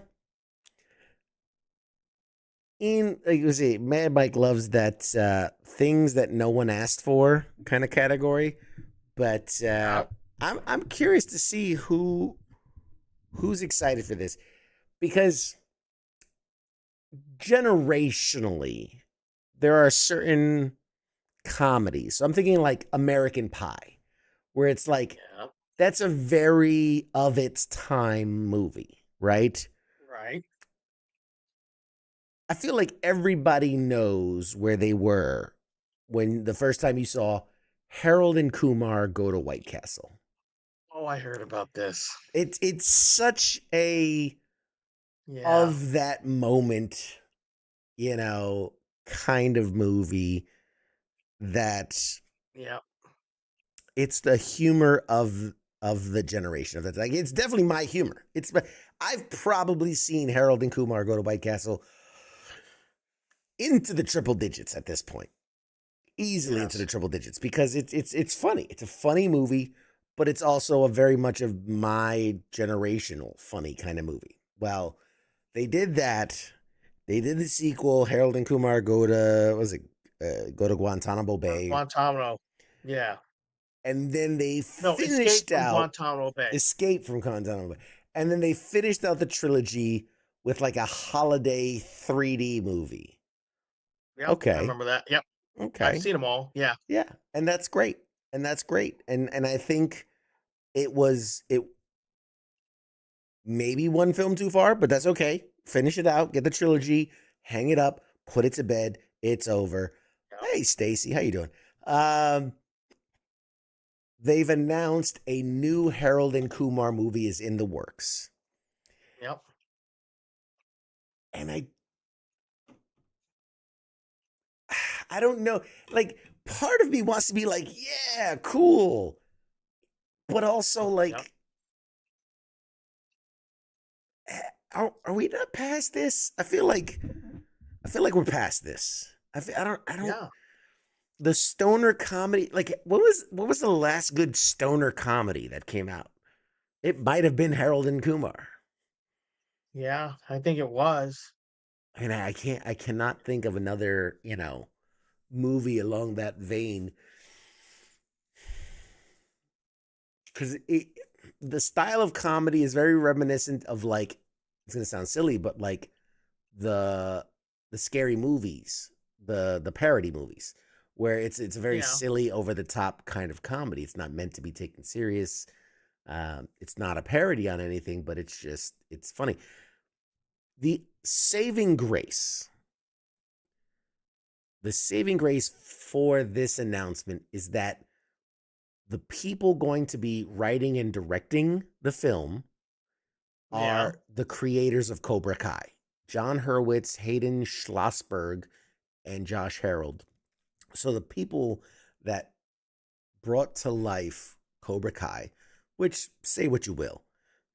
Mad Mike loves that things that no one asked for kind of category, but I'm curious to see who's excited for this, because generationally there are certain comedies. So I'm thinking like American Pie, where it's like that's a very of its time movie, right? Right. I feel like everybody knows where they were when the first time you saw Harold and Kumar go to White Castle. Oh, I heard about this. It's such a of that moment, kind of movie that it's the humor of the generation of that. Like, it's definitely my humor. I've probably seen Harold and Kumar go to White Castle into the triple digits at this point, easily into the triple digits, because it's funny. It's a funny movie, but it's also a very much of my generational funny kind of movie. Well, they did that. They did the sequel. Harold and Kumar go to Guantanamo Bay. Guantanamo, yeah. And then they finished out Escape from Guantanamo Bay. And then they finished out the trilogy with like a holiday 3D movie. Yep, okay. I remember that. Yep. Okay. I've seen them all. Yeah. Yeah. And that's great. And I think it maybe one film too far, but that's okay. Finish it out, get the trilogy, hang it up, put it to bed. It's over. Yep. Hey, Stacy, how you doing? They've announced a new Harold and Kumar movie is in the works. Yep. And I don't know. Like, part of me wants to be like, yeah, cool. But also like, are we not past this? I feel like we're past this. I don't. Yeah. The stoner comedy, like, what was the last good stoner comedy that came out? It might have been Harold and Kumar. Yeah, I think it was. And I cannot think of another, movie along that vein. Because the style of comedy is very reminiscent of, like, it's gonna sound silly, but like the scary movies, the parody movies, where it's a very silly, over the top kind of comedy. It's not meant to be taken serious. It's not a parody on anything, but it's funny. The saving grace for this announcement is that the people going to be writing and directing the film are the creators of Cobra Kai. John Hurwitz, Hayden Schlossberg, and Josh Harold. So the people that brought to life Cobra Kai, which, say what you will,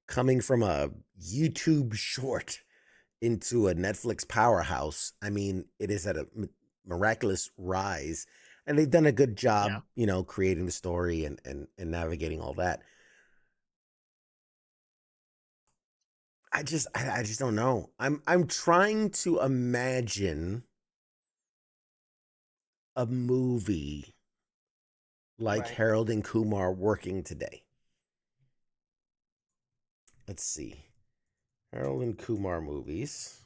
coming from a YouTube short into a Netflix powerhouse, I mean, it is at a miraculous rise. And they've done a good job, creating the story and navigating all that. I just don't know. I'm trying to imagine a movie like Right. Harold and Kumar working today. Let's see. Harold and Kumar movies.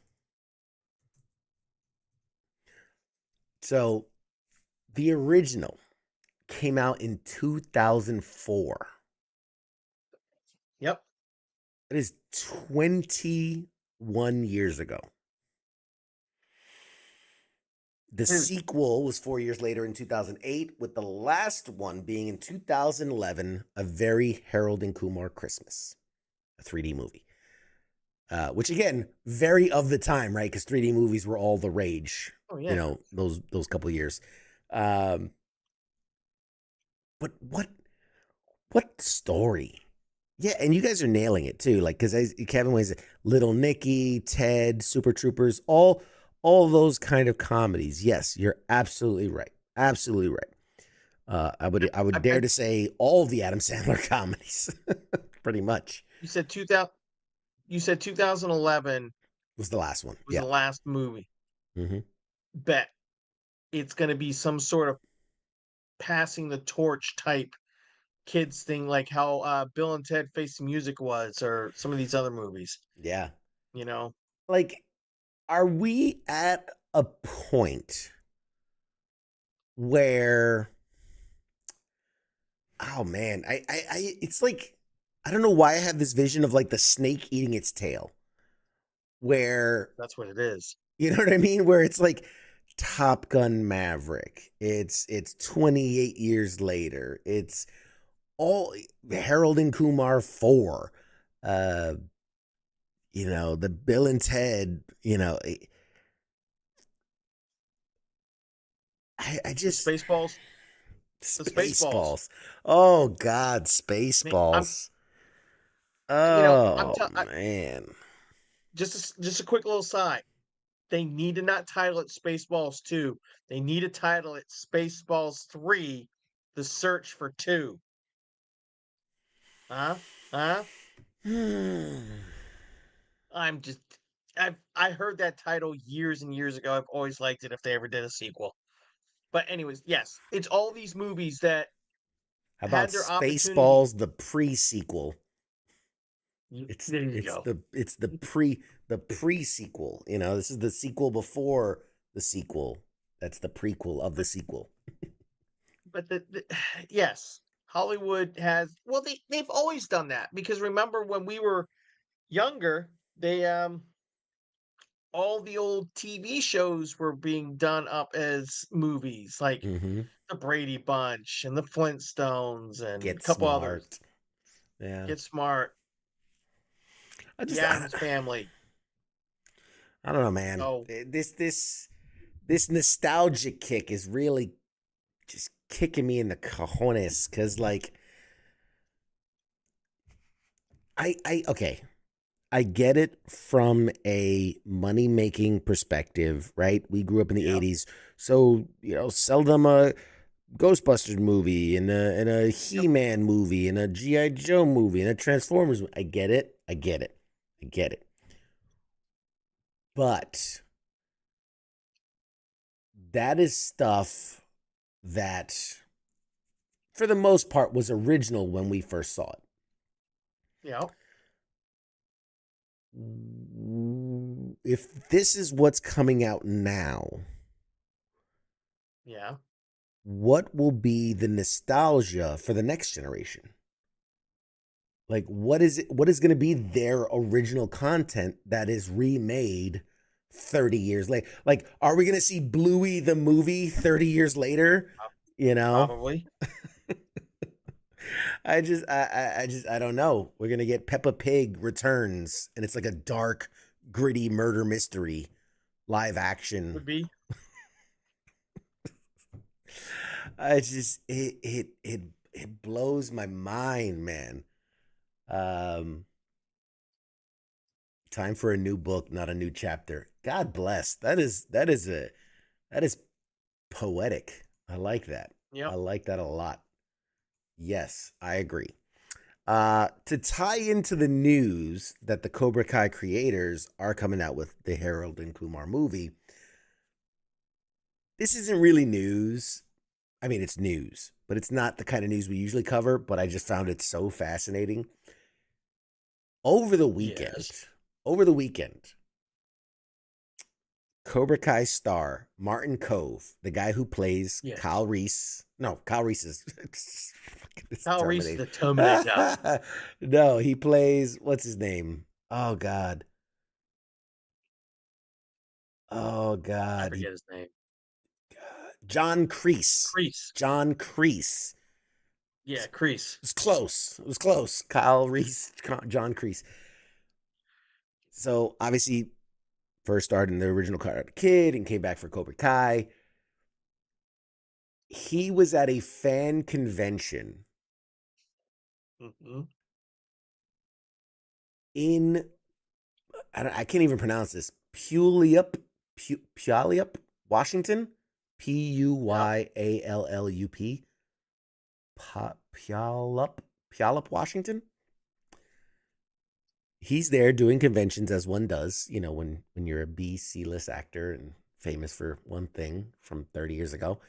So the original came out in 2004. Yep. It is 21 years ago. The Dude. sequel was 4 years later in 2008, with the last one being in 2011, A Very Harold and Kumar Christmas, a 3D movie. Which again, very of the time, right? Because 3D movies were all the rage, Oh yeah. you know, those couple of years. But what story? Yeah, and you guys are nailing it too. Like, because Kevin was Little Nicky, Ted, Super Troopers, all those kind of comedies. Yes, you're absolutely right. Absolutely right. I would dare to say all the Adam Sandler comedies, pretty much. You said 2000. You said 2011 Was the last one. was Yeah. the last movie. Mm-hmm. Bet it's going to be some sort of passing the torch type kids thing, like how Bill and Ted Face the Music was, or some of these other movies. Yeah. You know, Like, are we at a point where, oh man, it's like, I don't know why I have this vision of like the snake eating its tail, where, that's what it is. you know what I mean? Where it's like Top Gun Maverick. It's 28 years later. It's all Harold and Kumar 4. You know, the Bill and Ted, you know, I just Spaceballs. Spaceballs. Oh God, Spaceballs. Oh man. Just a quick little side. They need to not title it Spaceballs 2. They need to title it Spaceballs 3, The Search for 2. Huh? Huh? I'm just I heard that title years and years ago. I've always liked it if they ever did a sequel. But anyways, yes, it's all these movies that How about had their opportunity. Spaceballs the pre-sequel? There you go. It's the pre-sequel. You know, this is the sequel before the sequel. That's the prequel of the sequel. But yes, Hollywood has, well, they've always done that, because remember when we were younger, they all the old TV shows were being done up as movies, like Mm-hmm. the Brady Bunch and the Flintstones and a Get couple others. smart. Yeah. Get Smart, I The Addams Family. don't know, man. Oh. This nostalgic kick is really just kicking me in the cojones, because like okay, I get it from a money making perspective, right? We grew up in the Yep. 80s, so you know, sell them a Ghostbusters movie and a He-Man movie and a G.I. Joe movie and a Transformers movie. I get it. But that is stuff that, for the most part, was original when we first saw it. Yeah. If this is what's coming out now, Yeah. what will be the nostalgia for the next generation? Like, what is going to be their original content that is remade 30 years later? Like, are we going to see Bluey the movie 30 years later? You know? Probably. I don't know. We're going to get Peppa Pig Returns, and it's like a dark, gritty murder mystery, live action. Would be. It blows my mind, man. Time for a new book, not a new chapter. God bless. That is poetic. I like that. Yeah. I like that a lot. Yes, I agree. To tie into the news that the Cobra Kai creators are coming out with the Harold and Kumar movie, this isn't really news. I mean, it's news, but it's not the kind of news we usually cover, but I just found it so fascinating. Over the weekend, Cobra Kai star Martin Kove, the guy who plays Kyle Reese. No, Kyle Reese is Kyle Reese is the Terminator. No, he plays, what's his name? Oh God. I forget his name. John Kreese. John Kreese. Yeah, Kreese. It was close. Kyle Reese, John Kreese. So obviously, first started in the original Karate Kid and came back for Cobra Kai. He was at a fan convention in, I can't even pronounce this, Puyallup, Washington, Puyallup, Puyallup, Washington. He's there doing conventions as one does, you know, when you're a B, C-list actor and famous for one thing from 30 years ago.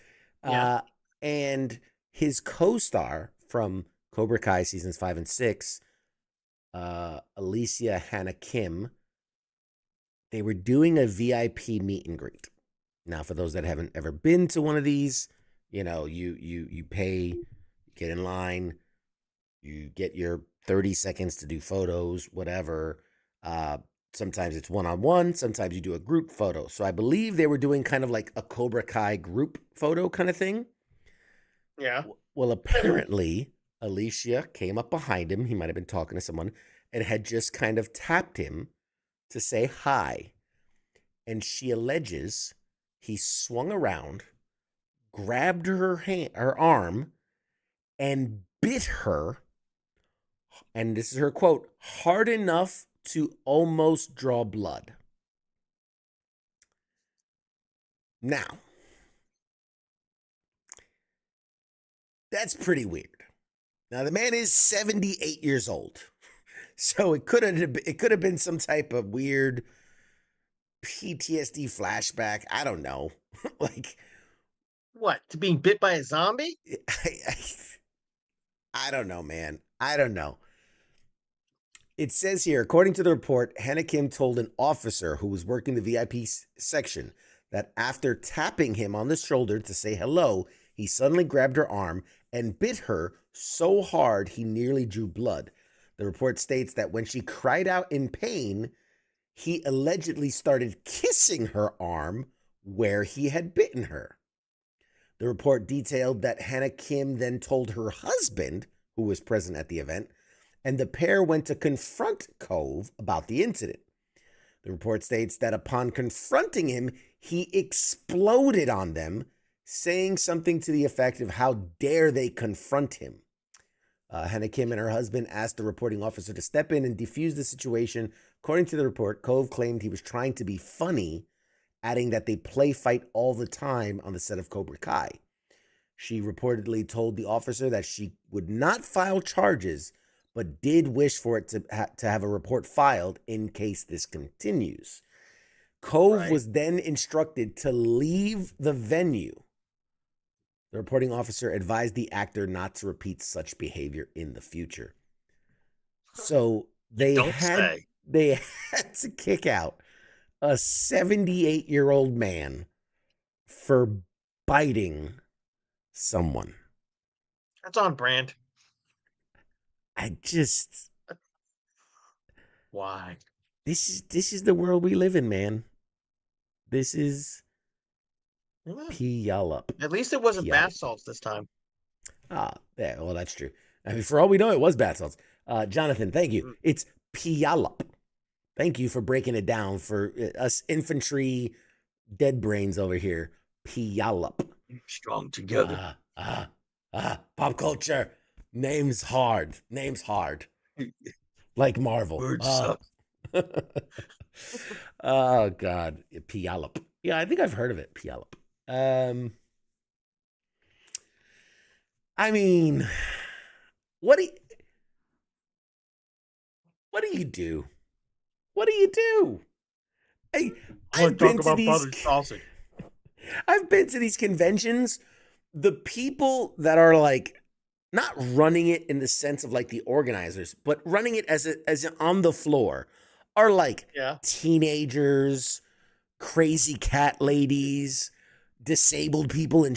Yeah. And his co-star from Cobra Kai seasons 5 and 6, Alicia Hannah Kim, they were doing a VIP meet and greet. Now, for those that haven't ever been to one of these, you know, you pay, get in line, you get your 30 seconds to do photos, whatever. Sometimes it's one-on-one. Sometimes you do a group photo. So I believe they were doing kind of like a Cobra Kai group photo kind of thing. Yeah. Well, apparently, Alicia came up behind him. He might have been talking to someone and had just kind of tapped him to say hi. And she alleges he swung around, grabbed her arm, and bit her. And this is her quote, hard enough to almost draw blood. Now, that's pretty weird. Now, the man is 78 years old. So it could have been some type of weird PTSD flashback. I don't know. Like, what? To being bit by a zombie? I don't know, man. I don't know. It says here, according to the report, Hannah Kim told an officer who was working the VIP section that after tapping him on the shoulder to say hello, he suddenly grabbed her arm and bit her so hard he nearly drew blood. The report states that when she cried out in pain, he allegedly started kissing her arm where he had bitten her. The report detailed that Hannah Kim then told her husband, who was present at the event, and the pair went to confront Kove about the incident. The report states that upon confronting him, he exploded on them, saying something to the effect of how dare they confront him. Hannah Kim and her husband asked the reporting officer to step in and defuse the situation. According to the report, Kove claimed he was trying to be funny, adding that they play fight all the time on the set of Cobra Kai. She reportedly told the officer that she would not file charges, but did wish for it to have a report filed in case this continues. Kove was then instructed to leave the venue. The reporting officer advised the actor not to repeat such behavior in the future. So they had to kick out a 78-year-old man for biting someone. That's on brand. Why? This is the world we live in, man. This is Puyallup. At least it wasn't bath salts this time. Yeah, well, that's true. I mean, for all we know, it was bath salts. Jonathan, thank you. It's Puyallup. Thank you for breaking it down for us infantry dead brains over here. Puyallup. Strong together. Pop culture. Names hard. Like Marvel. Words suck. Oh, God. Puyallup. Yeah, I think I've heard of it. Puyallup. I mean, What do you do? What do you do? Hey, I've been Yeah. teenagers, crazy cat ladies, disabled people in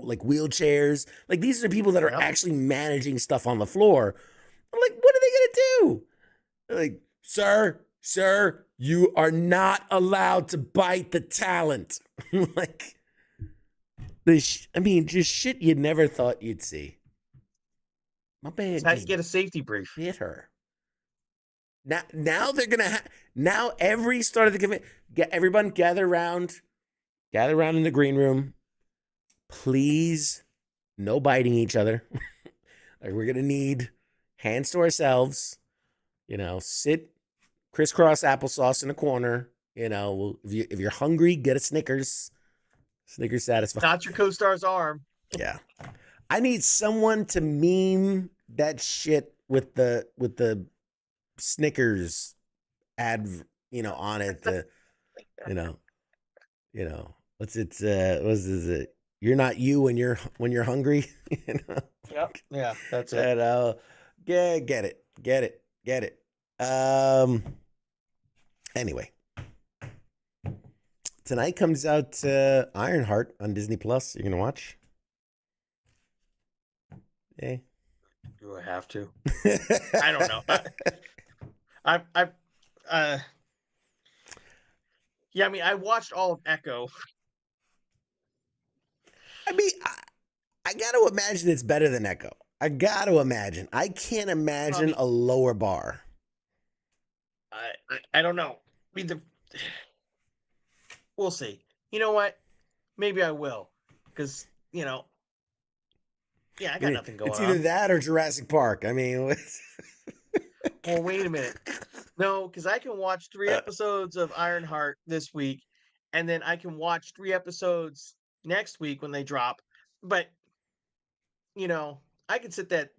like wheelchairs. Like these are people that are Yep. actually managing stuff on the floor. I'm like, what are they gonna do? They're like, sir, you are not allowed to bite the talent. Like, just shit you never thought you'd see. My man That's how you just get a safety brief. bit her. Now they're gonna now every start of the convention, everyone gather around in the green room. Please, no biting each other. Like we're gonna need hands to ourselves. Sit crisscross applesauce in a corner. If you're hungry, get a Snickers. Snickers satisfied. Not your co-star's arm. Yeah. I need someone to meme that shit with the Snickers ad, on it. What's it? You're not you when you're hungry. Yep. Yeah, that's it. And get it. Anyway, tonight comes out Ironheart on Disney Plus. You're gonna watch? Yeah. Do I have to? I don't know. Yeah, I mean, I watched all of Echo. I mean, I got to imagine it's better than Echo. I got to imagine. I can't imagine a lower bar. I don't know. I mean, we'll see. You know what? Maybe I will, because yeah, I got nothing going on. It's either that or Jurassic Park. I mean, well, wait a minute. No, because I can watch 3 episodes of Ironheart this week, and then I can watch 3 episodes next week when they drop. But I can sit that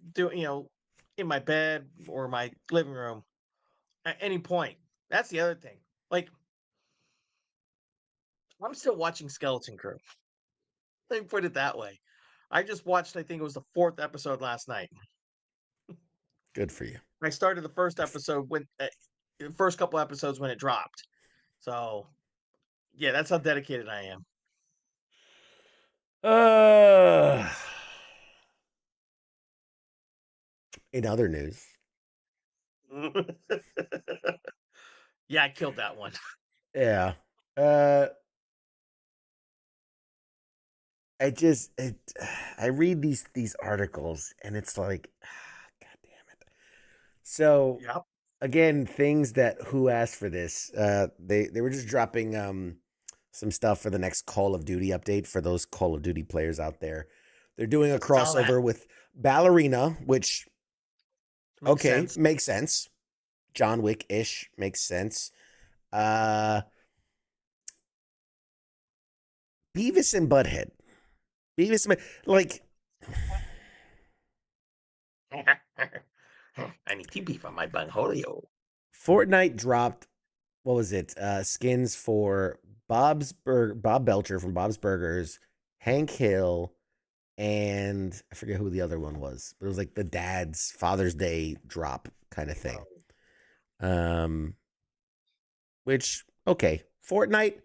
in my bed or my living room at any point. That's the other thing. Like, I'm still watching Skeleton Crew. Let me put it that way. I just watched, I think it was the 4th episode last night. Good for you. I started the first episode the first couple episodes when it dropped. So, yeah, that's how dedicated I am. In other news. Yeah, I killed that one. Yeah. I read these articles and it's like, God damn it. So Yep. Again, things that who asked for this. They were just dropping some stuff for the next Call of Duty update for those Call of Duty players out there. They're doing a crossover with Ballerina, which makes sense. John Wick-ish makes sense. Beavis and Butthead. Like I need TP for my bunholio. Fortnite dropped, what was it? Skins for Bob Belcher from Bob's Burgers, Hank Hill, and I forget who the other one was, but it was like the dad's Father's Day drop kind of thing. Which, okay, Fortnite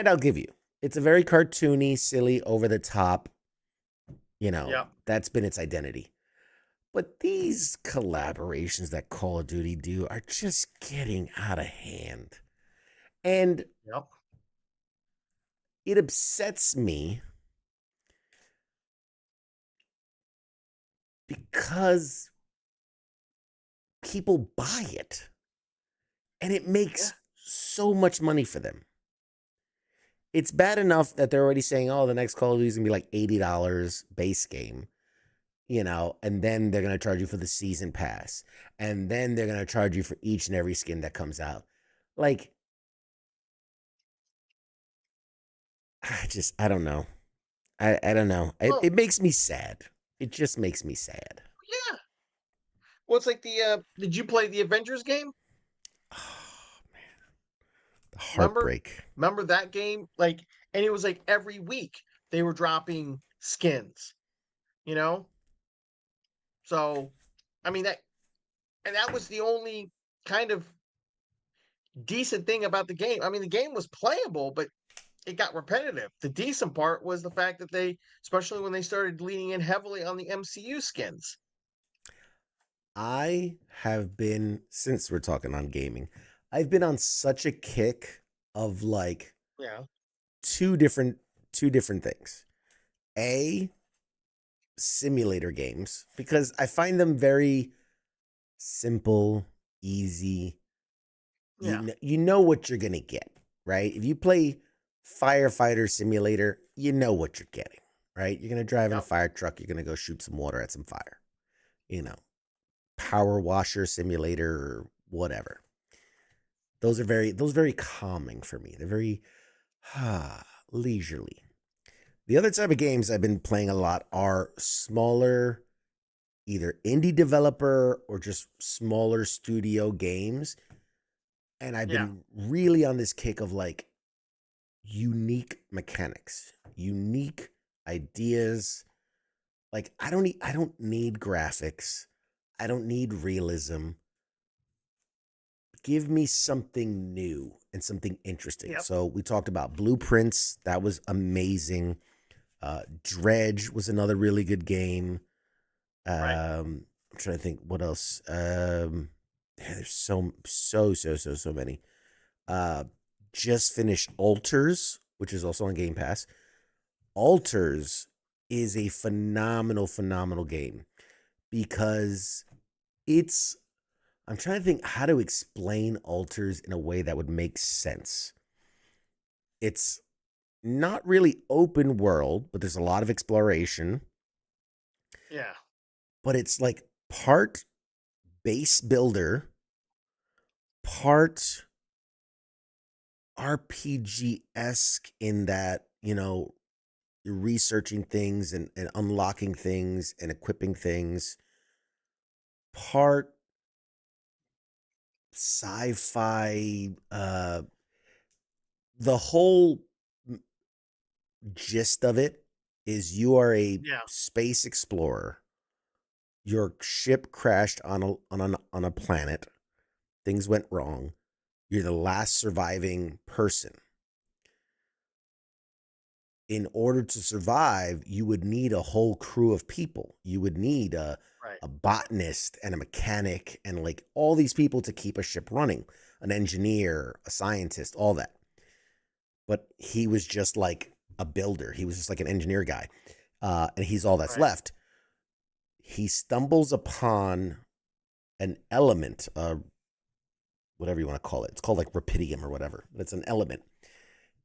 I'll give you. It's a very cartoony, silly, over the top, that's been its identity. But these collaborations that Call of Duty do are just getting out of hand. And it upsets me because people buy it. And it makes so much money for them. It's bad enough that they're already saying, the next Call of Duty is going to be like $80 base game. And then they're going to charge you for the season pass. And then they're going to charge you for each and every skin that comes out. Like, I don't know. I don't know. It makes me sad. It just makes me sad. Yeah. Well, it's like the did you play the Avengers game? Oh man, the Remember? heartbreak. Remember that game? Like, and it was like every week they were dropping skins, you know? So, I mean that was the only kind of decent thing about the game. I mean, the game was playable, but it got repetitive. The decent part was the fact that they, especially when they started leaning in heavily on the MCU skins. I have been, since we're talking on gaming, I've been on such a kick of like Yeah. two different things. A, simulator games, because I find them very simple, easy. Yeah. You know what you're gonna get, right? If you play firefighter simulator, you know what you're getting, right? You're gonna drive in a Yep. fire truck, you're gonna go shoot some water at some fire. You know, power washer simulator or whatever. Those are very calming for me. They're very leisurely. The other type of games I've been playing a lot are smaller, either indie developer or just smaller studio games. And I've Yeah. been really on this kick of like unique mechanics, unique ideas. Like I don't need graphics. I don't need realism. Give me something new and something interesting. Yep. So we talked about Blueprints. That was amazing. Dredge was another really good game. Right. I'm trying to think what else. Yeah, there's so many. Just finished Alters, which is also on Game Pass. Alters is a phenomenal game because it's, I'm trying to think how to explain Alters in a way that would make sense. It's not really open world, but there's a lot of exploration. Yeah. But it's like part base builder, part RPG-esque in that, you know, you're researching things and unlocking things and equipping things, part sci-fi. The whole gist of it is you are a Yeah. space explorer. Your ship crashed on a planet. Things went wrong. You're the last surviving person. In order to survive, you would need a whole crew of people. You would need a Right. botanist and a mechanic and like all these people to keep a ship running, an engineer, a scientist, all that. But he was just like a builder. He was just like an engineer guy. And he's all that's Right. left. He stumbles upon an element, whatever you want to call it. It's called like rapidium or whatever, but it's an element.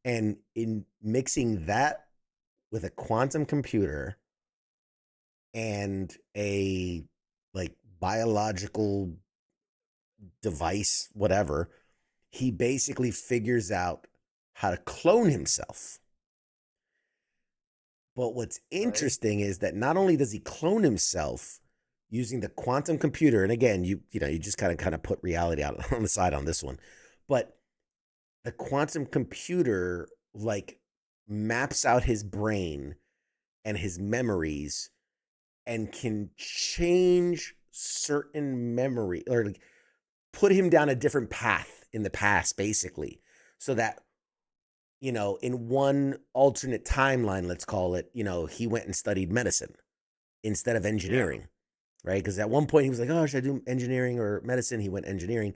And in mixing that with a quantum computer and a like biological device, whatever, he basically figures out how to clone himself. But what's interesting is that not only does he clone himself using the quantum computer, and again, you just kind of put reality out on the side on this one, but the quantum computer like maps out his brain and his memories and can change certain memory or like put him down a different path in the past, basically, so that, you know, in one alternate timeline, let's call it, you know, he went and studied medicine instead of engineering, right? Because at one point he was like, oh, should I do engineering or medicine? He went engineering.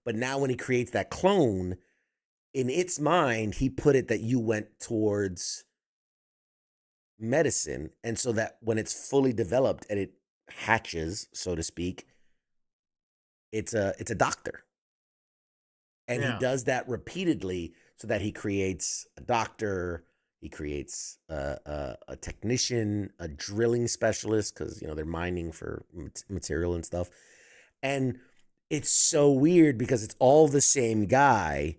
But now when he creates that clone, in its mind, he put it that you went towards medicine. And so that when it's fully developed and it hatches, so to speak, it's a doctor. And he does that repeatedly so that he creates a doctor, he creates a technician, a drilling specialist, because, you know, they're mining for material and stuff. And it's so weird because it's all the same guy,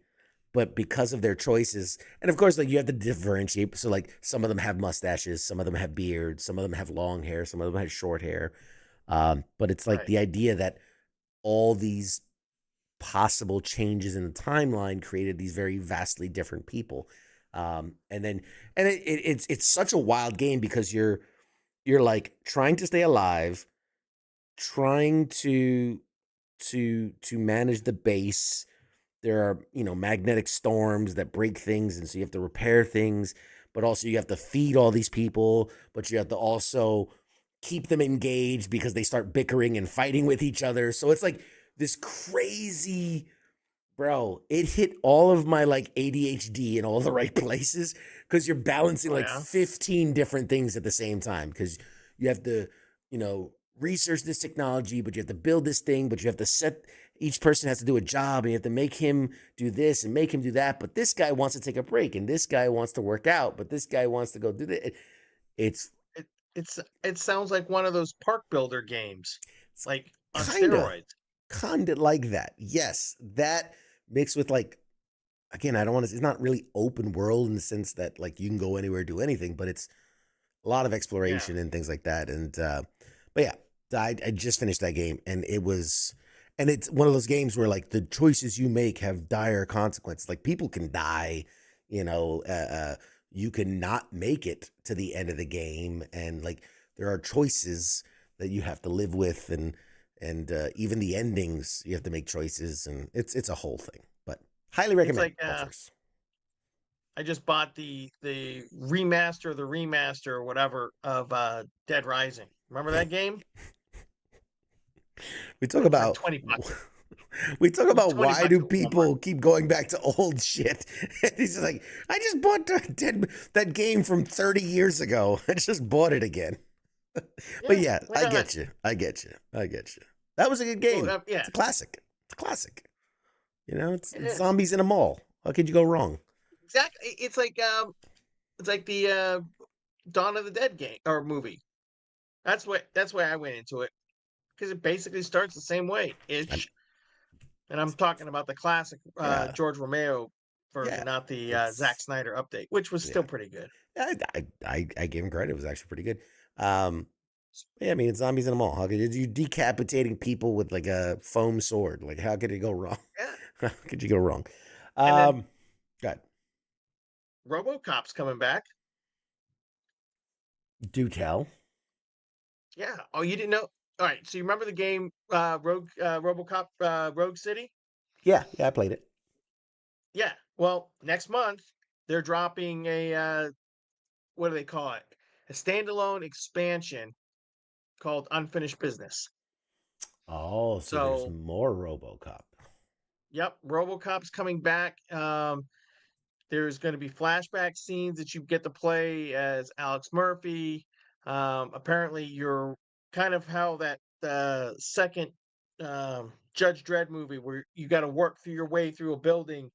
but because of their choices, and of course, like you have to differentiate. So like some of them have mustaches, some of them have beards, some of them have long hair, some of them have short hair. But it's like Right. the idea that all these possible changes in the timeline created these very vastly different people. It's such a wild game because you're like trying to stay alive, trying to manage the base. There are, magnetic storms that break things, and so you have to repair things, but also you have to feed all these people, but you have to also keep them engaged because they start bickering and fighting with each other. So it's like this crazy, bro, it hit all of my like ADHD in all the right places because you're balancing Oh like yeah. 15 different things at the same time because you have to, research this technology, but you have to build this thing, but you have to set each person has to do a job and you have to make him do this and make him do that. But this guy wants to take a break and this guy wants to work out, but this guy wants to go do that. It's It it sounds like one of those park builder games, it's like on kinda steroids. kind of like that. Yes, that mixed with like again, I don't want to. It's not really open world in the sense that like you can go anywhere, do anything, but it's a lot of Yeah. exploration and things like that. But yeah, I just finished that game, and and it's one of those games where like the choices you make have dire consequences. Like people can die, you know, you can not make it to the end of the game, and like there are choices that you have to live with, and even the endings you have to make choices, and it's a whole thing. But highly It's recommend like all first. I just bought the remaster or whatever of Dead Rising. Remember that game? We talk It was like about 20 bucks. we talk It was about 20 why bucks do at Walmart. people keep going back to old shit? He's just like, I just bought that game from 30 years ago. I just bought it again. But Yeah, yeah, why I not? get you. I get you. I get you. That was a good Well, game. yeah, It's a classic. It's a classic. it It's is. zombies in a mall. How could you go wrong? Exactly. It's like the Dawn of the Dead game or movie. That's why I went into it because it basically starts the same way I'm, ish. And I'm talking about the classic yeah, George Romero yeah. version, not the Zack It's Snyder update, which was yeah. still pretty good. I gave him credit. It was actually pretty good. Um, yeah, I mean, it's zombies in a mall. How could you decapitating people with like a foam sword? Like, how could it go wrong? Yeah. How could you go wrong? And then God, RoboCop's coming back. do tell. Yeah. Oh, you didn't know? All right. So you remember the game RoboCop Rogue City? Yeah, I played it. Yeah. Well, next month they're dropping a what do they call it? A standalone expansion called Unfinished Business. Oh, so there's So, more RoboCop. yep, RoboCop's coming back. There's going to be flashback scenes that you get to play as Alex Murphy. Apparently, you're kind of how that second Judge Dredd movie where you got to work through your way through a building,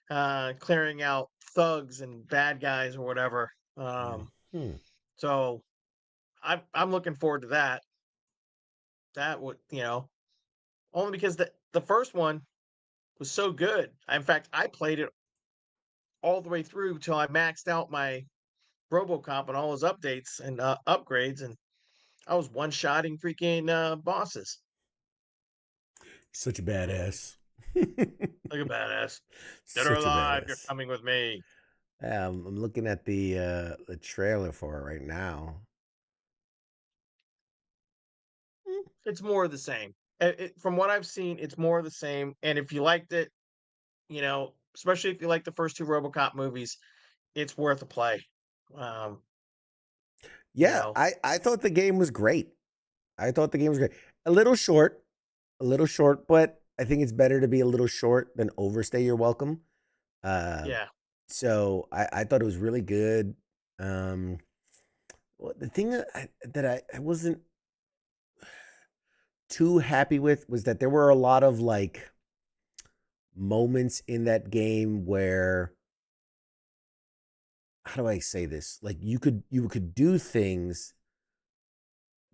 clearing out thugs and bad guys or whatever. Hmm. So I'm looking forward to that. That would only because the first one was so good. In fact, I played it all the way through till I maxed out my RoboCop and all his updates and upgrades, and I was one-shotting freaking bosses. Such a badass. Like a badass. Dead or Such a alive, you're badass. coming with me. I'm looking at the trailer for it right now. Hmm. It's more of the same. From what I've seen, it's more of the same. And if you liked it, especially if you like the first two RoboCop movies, it's worth a play. Um, you Yeah, know, I thought the game was great. I thought the game was great. A little short, a little short, but I think it's better to be a little short than overstay your welcome. Uh, yeah. so I thought it was really good. Um, the thing that I wasn't too happy with was that there were a lot of like moments in that game where how do I say this? Like you could do things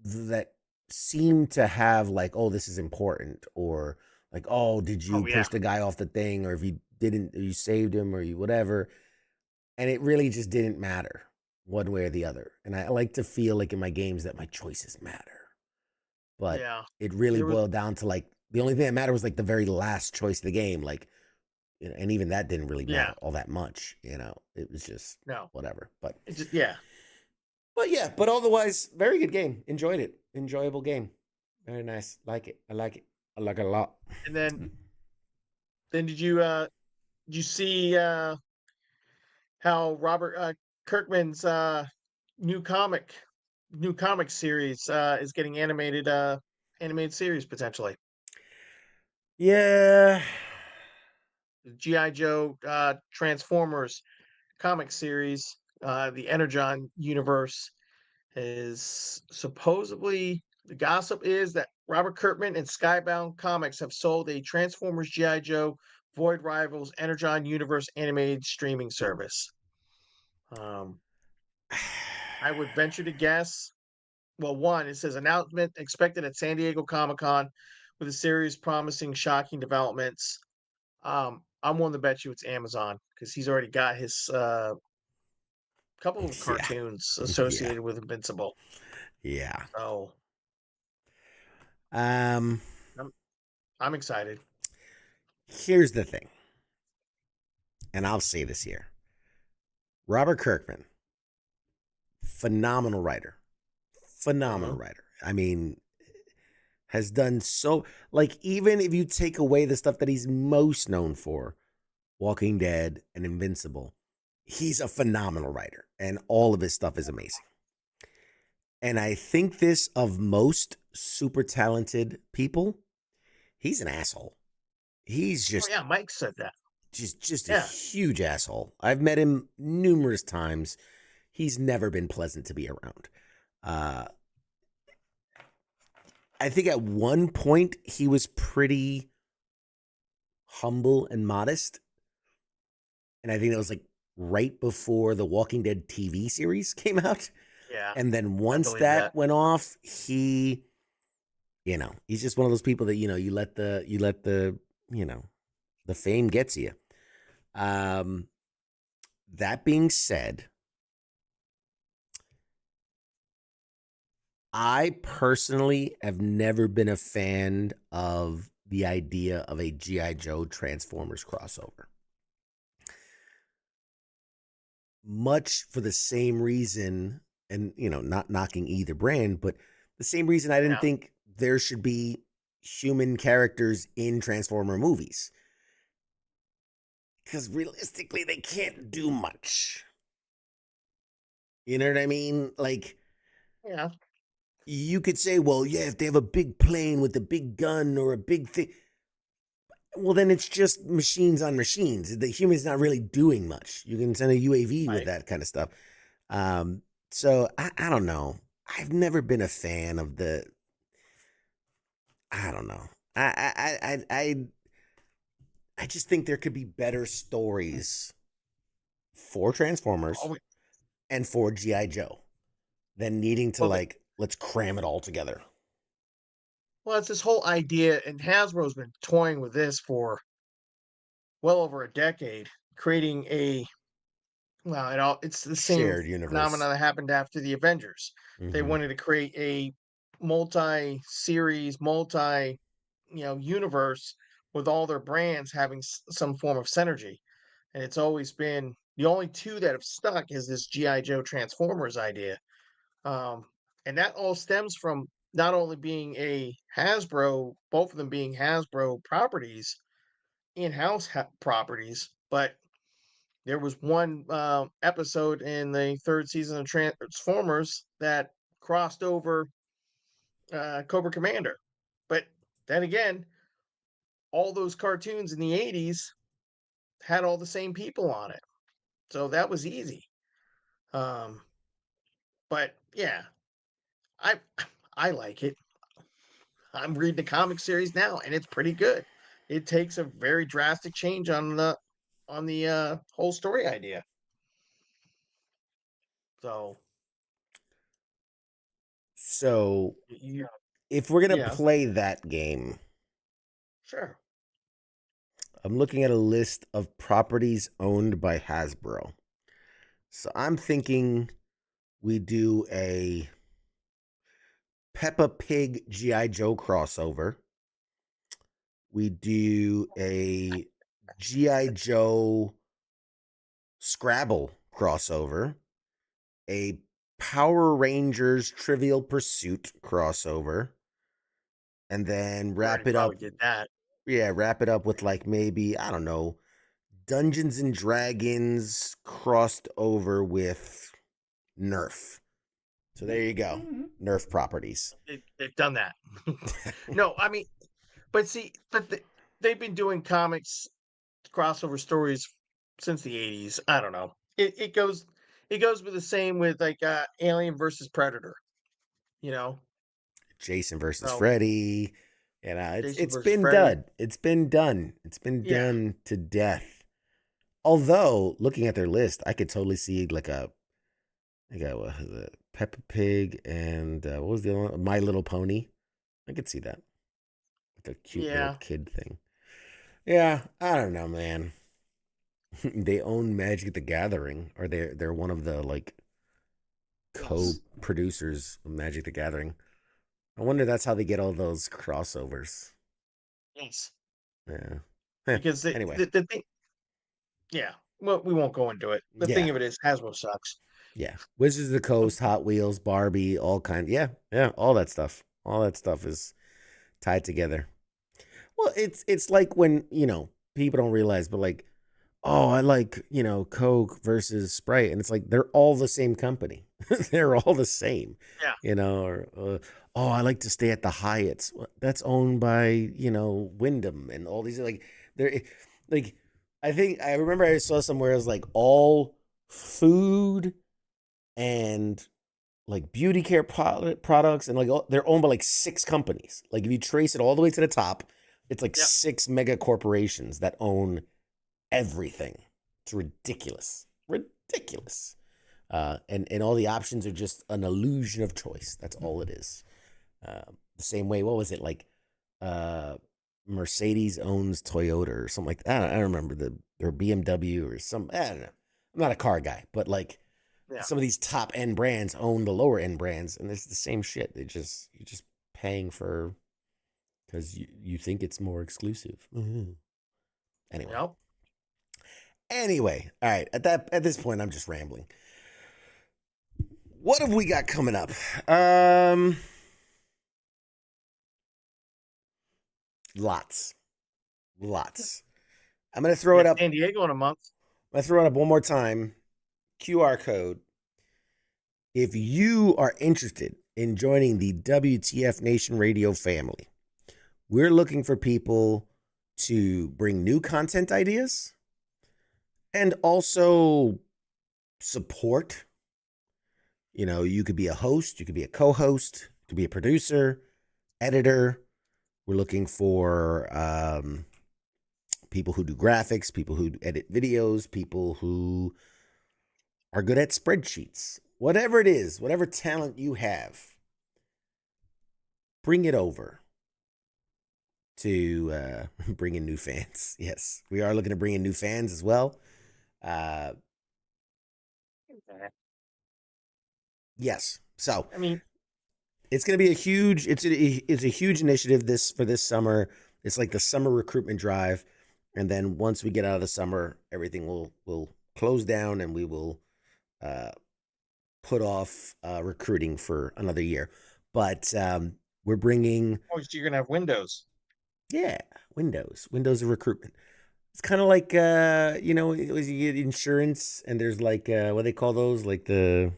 that seem to have like, oh, this is important, or like, oh, did Oh you yeah. push the guy off the thing, or if you didn't, you saved him, or you whatever. And it really just didn't matter one way or the other. And I like to feel like in my games that my choices matter. but Yeah. it really There was- boiled down to like the only thing that mattered was like the very last choice of the game, like, and even that didn't really matter all that much. It was just No. whatever. But It just yeah. but otherwise, very good game. Enjoyed it. Enjoyable game. Very nice. Like it. I like it. I like it a lot. And then did you see how Robert Kirkman's new comic series is getting animated series potentially. Yeah. The G.I. Joe Transformers comic series, the Energon universe is supposedly, the gossip is that Robert Kirkman and Skybound Comics have sold a Transformers G.I. Joe Void Rivals Energon universe animated streaming service. I would venture to guess. Well, one, it says announcement expected at San Diego Comic-Con with a series promising shocking developments. I'm willing to bet you it's Amazon because he's already got his couple of cartoons associated with Invincible. Yeah. So Um. I'm excited. Here's the thing, and I'll say this here: Robert Kirkman, phenomenal writer. Phenomenal writer. I mean, has done so, like, even if you take away the stuff that he's most known for, Walking Dead and Invincible, he's a phenomenal writer, and all of his stuff is amazing. And I think this of most super talented people, he's an asshole. He's just, yeah, Mike said that. Just a huge asshole. I've met him numerous times. He's never been pleasant to be around. I think at one point he was pretty humble and modest. And I think that was like right before the Walking Dead TV series came out. Yeah. And then once that went off, he's just one of those people that, you let the fame gets you. That being said, I personally have never been a fan of the idea of a G.I. Joe Transformers crossover. Much for the same reason, and, not knocking either brand, but the same reason I didn't think there should be human characters in Transformer movies. Because realistically, they can't do much. You know what I mean? Like, yeah. You could say, well, yeah, if they have a big plane with a big gun or a big thing, well, then it's just machines on machines. The human's not really doing much. You can send a UAV with that kind of stuff. So I don't know. I've never been a fan of the. I don't know. I just think there could be better stories for Transformers and for G.I. Joe than needing to let's cram it all together. Well, it's this whole idea, and Hasbro's been toying with this for well over a decade, creating it's the same shared universe phenomenon that happened after the Avengers. Mm-hmm. They wanted to create a multi-series, universe with all their brands having some form of synergy. And it's always been the only two that have stuck is this G.I. Joe Transformers idea. And that all stems from not only being a Hasbro, both of them being Hasbro properties, in-house properties, but there was one episode in the third season of Transformers that crossed over Cobra Commander. But then again, all those cartoons in the 80s had all the same people on it. So that was easy. But yeah, I like it. I'm reading the comic series now, and it's pretty good. It takes a very drastic change on the whole story idea. So if we're gonna Yeah. play that game, Sure. I'm looking at a list of properties owned by Hasbro. So I'm thinking we do a Peppa Pig G.I. Joe crossover. We do a G.I. Joe Scrabble crossover. A Power Rangers Trivial Pursuit crossover. And then We wrap already it up. probably did that. Yeah, wrap it up with like maybe, I don't know, Dungeons and Dragons crossed over with Nerf. So there you go. Nerf properties. They've done that. No, I mean, but see, they've been doing comics crossover stories since the 80s. I don't know. It goes with the same with like Alien versus Predator, you know. Jason versus So Freddy. You know, Jason it's versus been Freddy. done. It's been done. It's been Yeah. done to death. Although, looking at their list, I could totally see like a what was it? Peppa Pig and what was the other one? My Little Pony. I could see that. Like a cute little Yeah. kid thing. Yeah, I don't know, man. They own Magic the Gathering, or they're one of the like Yes. co-producers of Magic the Gathering. I wonder that's how they get all those crossovers. Yes. Yeah. Because Anyway. the thing, yeah. Well, we won't go into it. The Yeah. thing of it is, Hasbro sucks. Yeah. Wizards of the Coast, Hot Wheels, Barbie, all kind. Yeah. Yeah. All that stuff. All that stuff is tied together. Well, it's like when, people don't realize, but like, oh, I like, Coke versus Sprite. And it's like, they're all the same company. They're all the same. Yeah. Or, oh, I like to stay at the Hyatts. Well, that's owned by, Wyndham and all these, like, they're like, I remember I saw somewhere it was like all food and like beauty care products and like they're owned by like 6 companies. Like if you trace it all the way to the top, it's like Yep. 6 mega corporations that own everything. It's ridiculous. Ridiculous. And all the options are just an illusion of choice. That's all it is. The same way, what was it? Like Mercedes owns Toyota or something like that. I don't remember or BMW or some, I don't know. I'm not a car guy, but like Yeah. some of these top end brands own the lower end brands, and it's the same shit. You're just paying for because you think it's more exclusive. Anyway. Yep. Anyway, all right. At this point, I'm just rambling. What have we got coming up? Lots. I'm gonna throw it up. San Diego in a month. I'm gonna throw it up one more time. QR code. If you are interested in joining the WTF Nation Radio family, we're looking for people to bring new content ideas and also support. You could be a host, you could be a co-host, you could be a producer, editor. We're looking for people who do graphics, people who edit videos, people who are good at spreadsheets. Whatever it is, whatever talent you have, bring it over to bring in new fans. Yes, we are looking to bring in new fans as well. Yes. So I mean, it's going to be a huge initiative for this summer. It's like the summer recruitment drive. And then once we get out of the summer, everything will close down and we will put off recruiting for another year. But we're bringing so you're gonna have windows. windows of recruitment. It's kind of like you get insurance and there's like what do they call those, like the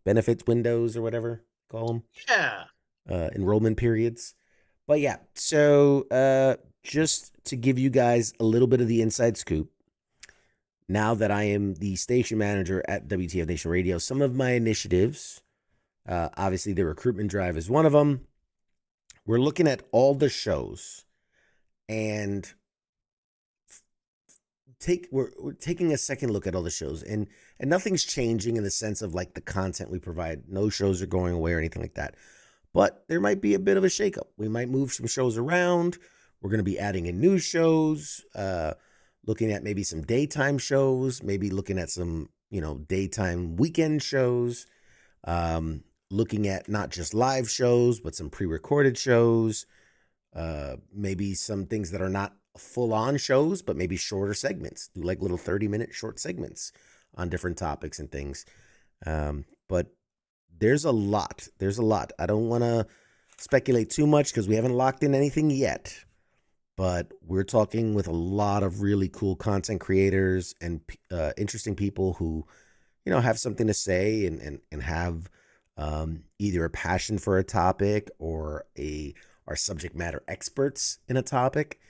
benefits windows or whatever call them. Yeah. Enrollment periods. But yeah, so just to give you guys a little bit of the inside scoop, now that I am the station manager at WTF Nation Radio, some of my initiatives, obviously the recruitment drive is one of them. We're looking at all the shows and we're taking a second look at all the shows, and nothing's changing in the sense of like the content we provide. No shows are going away or anything like that. But there might be a bit of a shakeup. We might move some shows around. We're going to be adding in new shows, looking at maybe some daytime shows, maybe looking at some, daytime weekend shows. looking at not just live shows, but some pre-recorded shows, maybe some things that are not full-on shows, but maybe shorter segments, do like little 30-minute short segments on different topics and things. But there's a lot. I don't want to speculate too much because we haven't locked in anything yet. But we're talking with a lot of really cool content creators and interesting people who, have something to say and have either a passion for a topic or are subject matter experts in a topic.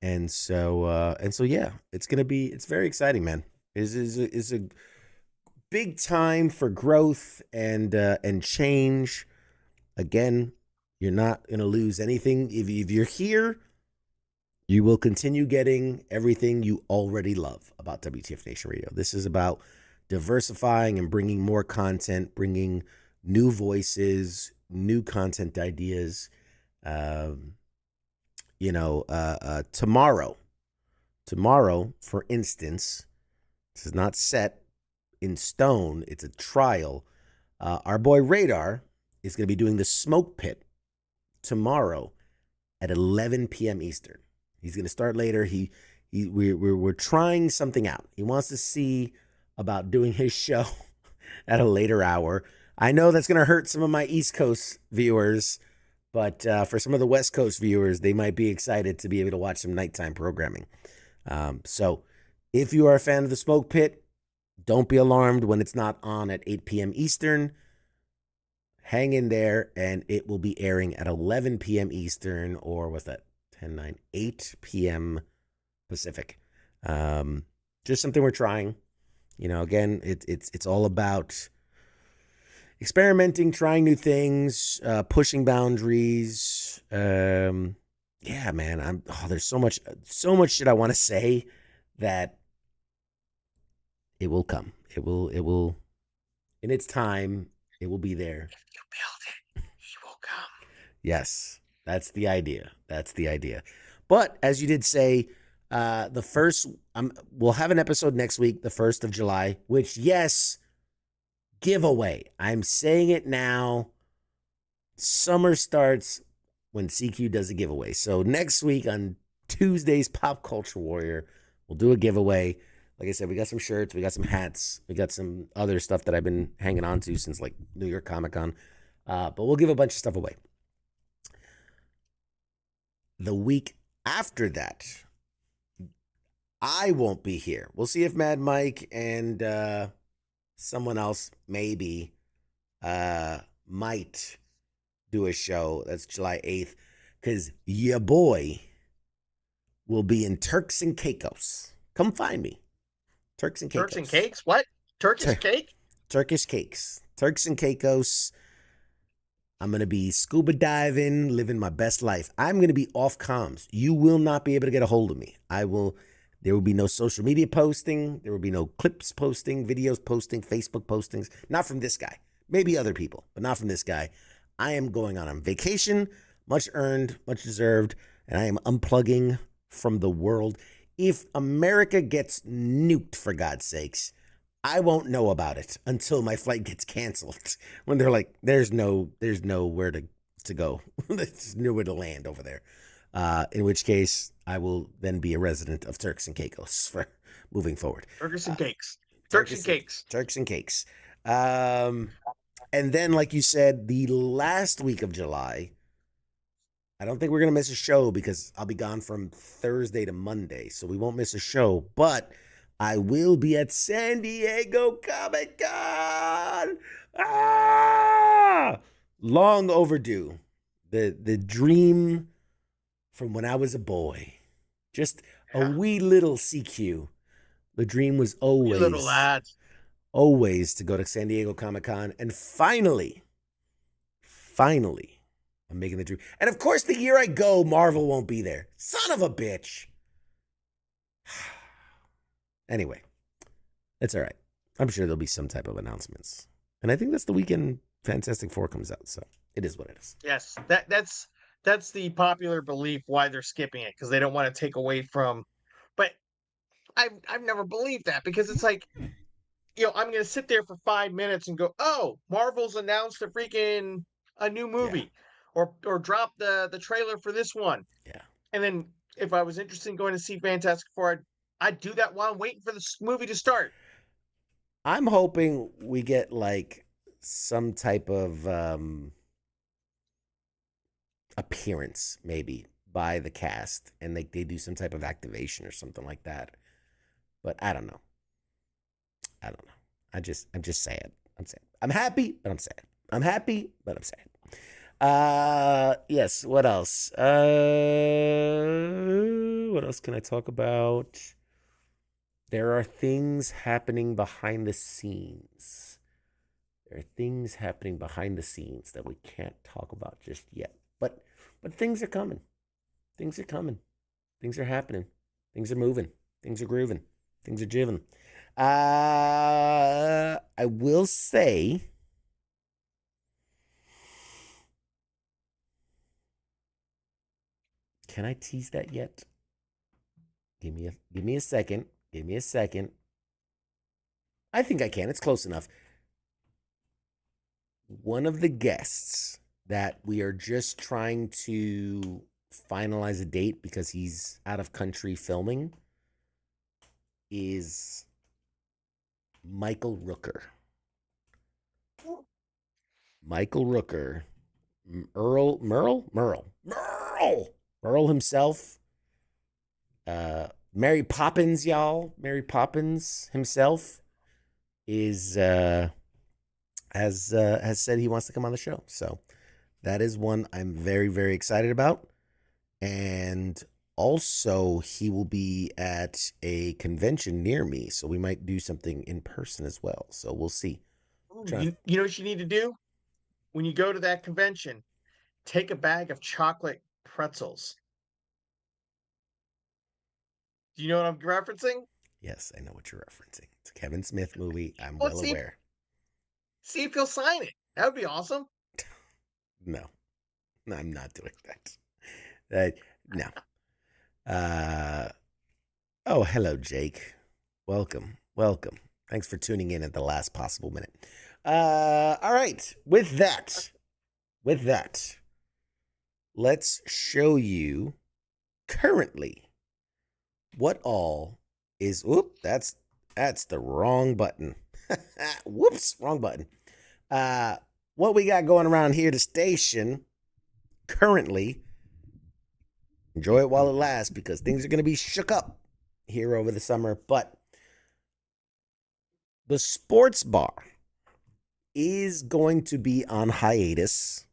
And so yeah, it's very exciting, man. Is a big time for growth and change. Again, you're not going to lose anything. If you're here, you will continue getting everything you already love about WTF Nation Radio. This is about diversifying and bringing more content, bringing new voices, new content ideas. Tomorrow, for instance, this is not set in stone. It's a trial. Our boy Radar is going to be doing the Smoke Pit tomorrow at 11 p.m. Eastern. He's going to start later. We're trying something out. He wants to see about doing his show at a later hour. I know that's going to hurt some of my East Coast viewers, but for some of the West Coast viewers, they might be excited to be able to watch some nighttime programming. So if you are a fan of the Smoke Pit, don't be alarmed when it's not on at 8 p.m. Eastern. Hang in there, and it will be airing at 11 p.m. Eastern, or what's that? 10, 9, 8 p.m. Pacific. Just something we're trying. Again, it's all about experimenting, trying new things, pushing boundaries. Yeah, man. There's so much shit I want to say that it will come. It will in its time, it will be there. If you build it, he will come. Yes, that's the idea. But as you did say, we'll have an episode next week, the 1st of July, which, yes, giveaway. I'm saying it now. Summer starts when CQ does a giveaway. So next week on Tuesday's Pop Culture Warrior, we'll do a giveaway. Like I said, we got some shirts, we got some hats, we got some other stuff that I've been hanging on to since like New York Comic Con. But we'll give a bunch of stuff away. The week after that, I won't be here. We'll see if Mad Mike and someone else maybe might do a show. That's July 8th. Because your boy will be in Turks and Caicos. Come find me. Turks and Caicos. Turks and cakes? What? Turkish cake? Turkish cakes. Turks and Caicos. I'm going to be scuba diving, living my best life. I'm going to be off comms. You will not be able to get a hold of me. There will be no social media posting. There will be no clips posting, videos posting, Facebook postings. Not from this guy. Maybe other people, but not from this guy. I am going on vacation, much earned, much deserved, and I am unplugging from the world. If America gets nuked, for God's sakes, I won't know about it until my flight gets canceled. When they're like, there's nowhere to go. There's nowhere to land over there. In which case, I will then be a resident of Turks and Caicos for moving forward. Turks and cakes. Turks and cakes. Turks and cakes. And then, like you said, the last week of July, I don't think we're going to miss a show because I'll be gone from Thursday to Monday. So we won't miss a show. But I will be at San Diego Comic-Con. Long overdue. The dream from when I was a boy. Just a wee little CQ. The dream was always, You little lads. always to go to San Diego Comic-Con. And finally, I'm making the dream. And of course, the year I go, Marvel won't be there. Son of a bitch. Anyway, it's all right. I'm sure there'll be some type of announcements. And I think that's the weekend Fantastic Four comes out. So it is what it is. Yes, that's the popular belief why they're skipping it, because they don't want to take away from. But I've never believed that, because it's like, I'm going to sit there for 5 minutes and go, oh, Marvel's announced a new movie, or drop the trailer for this one. Yeah. And then if I was interested in going to see Fantastic Four, I'd do that while I'm waiting for this movie to start. I'm hoping we get like some type of appearance maybe by the cast, and like they do some type of activation or something like that. But I don't know. I'm just sad. I'm sad. I'm happy, but I'm sad. I'm happy, but I'm sad. Yes, what else? What else can I talk about? There are things happening behind the scenes. There are things happening behind the scenes that we can't talk about just yet. But things are coming. Things are coming. Things are happening. Things are moving. Things are grooving. Things are jiving. I will say, can I tease that yet? Give me a second. Give me a second. I think I can. It's close enough. One of the guests that we are just trying to finalize a date because he's out of country filming is Michael Rooker. Michael Rooker. Merle himself. Mary Poppins, y'all. Mary Poppins himself is has said he wants to come on the show. So that is one I'm very, very excited about. And also he will be at a convention near me, so we might do something in person as well. So we'll see. You know what you need to do? When you go to that convention, take a bag of chocolate pretzels. Do you know what I'm referencing? Yes, I know what you're referencing. It's a Kevin Smith movie. I'm Well, well aware. See if he'll sign it. That would be awesome. No, I'm not doing that. No. Oh, hello, Jake. Welcome. Thanks for tuning in at the last possible minute. All right. With that, let's show you currently what all is. Whoop, that's the wrong button. Whoops, wrong button. What we got going around here, the station currently. Enjoy it while it lasts, because things are going to be shook up here over the summer. But the sports bar is going to be on hiatus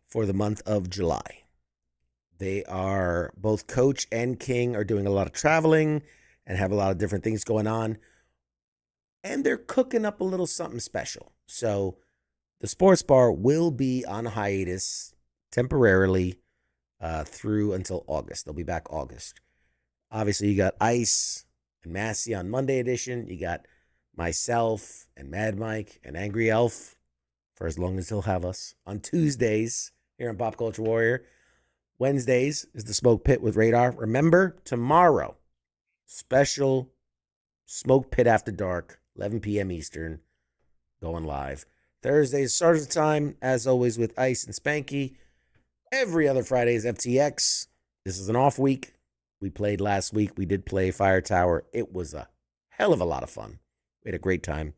for the month of July. They are, both Coach and King are doing a lot of traveling and have a lot of different things going on. And they're cooking up a little something special. So the sports bar will be on hiatus temporarily through until August. They'll be back August. Obviously, you got Ice and Massey on Monday edition. You got myself and Mad Mike and Angry Elf for as long as he'll have us on Tuesdays here on Pop Culture Warrior. Wednesdays is the Smoke Pit with Radar. Remember, tomorrow, special Smoke Pit After Dark, 11 p.m. Eastern, going live. Thursdays, start of time, as always, with Ice and Spanky. Every other Friday is FTX. This is an off week. We played last week. We did play Fire Tower. It was a hell of a lot of fun. We had a great time.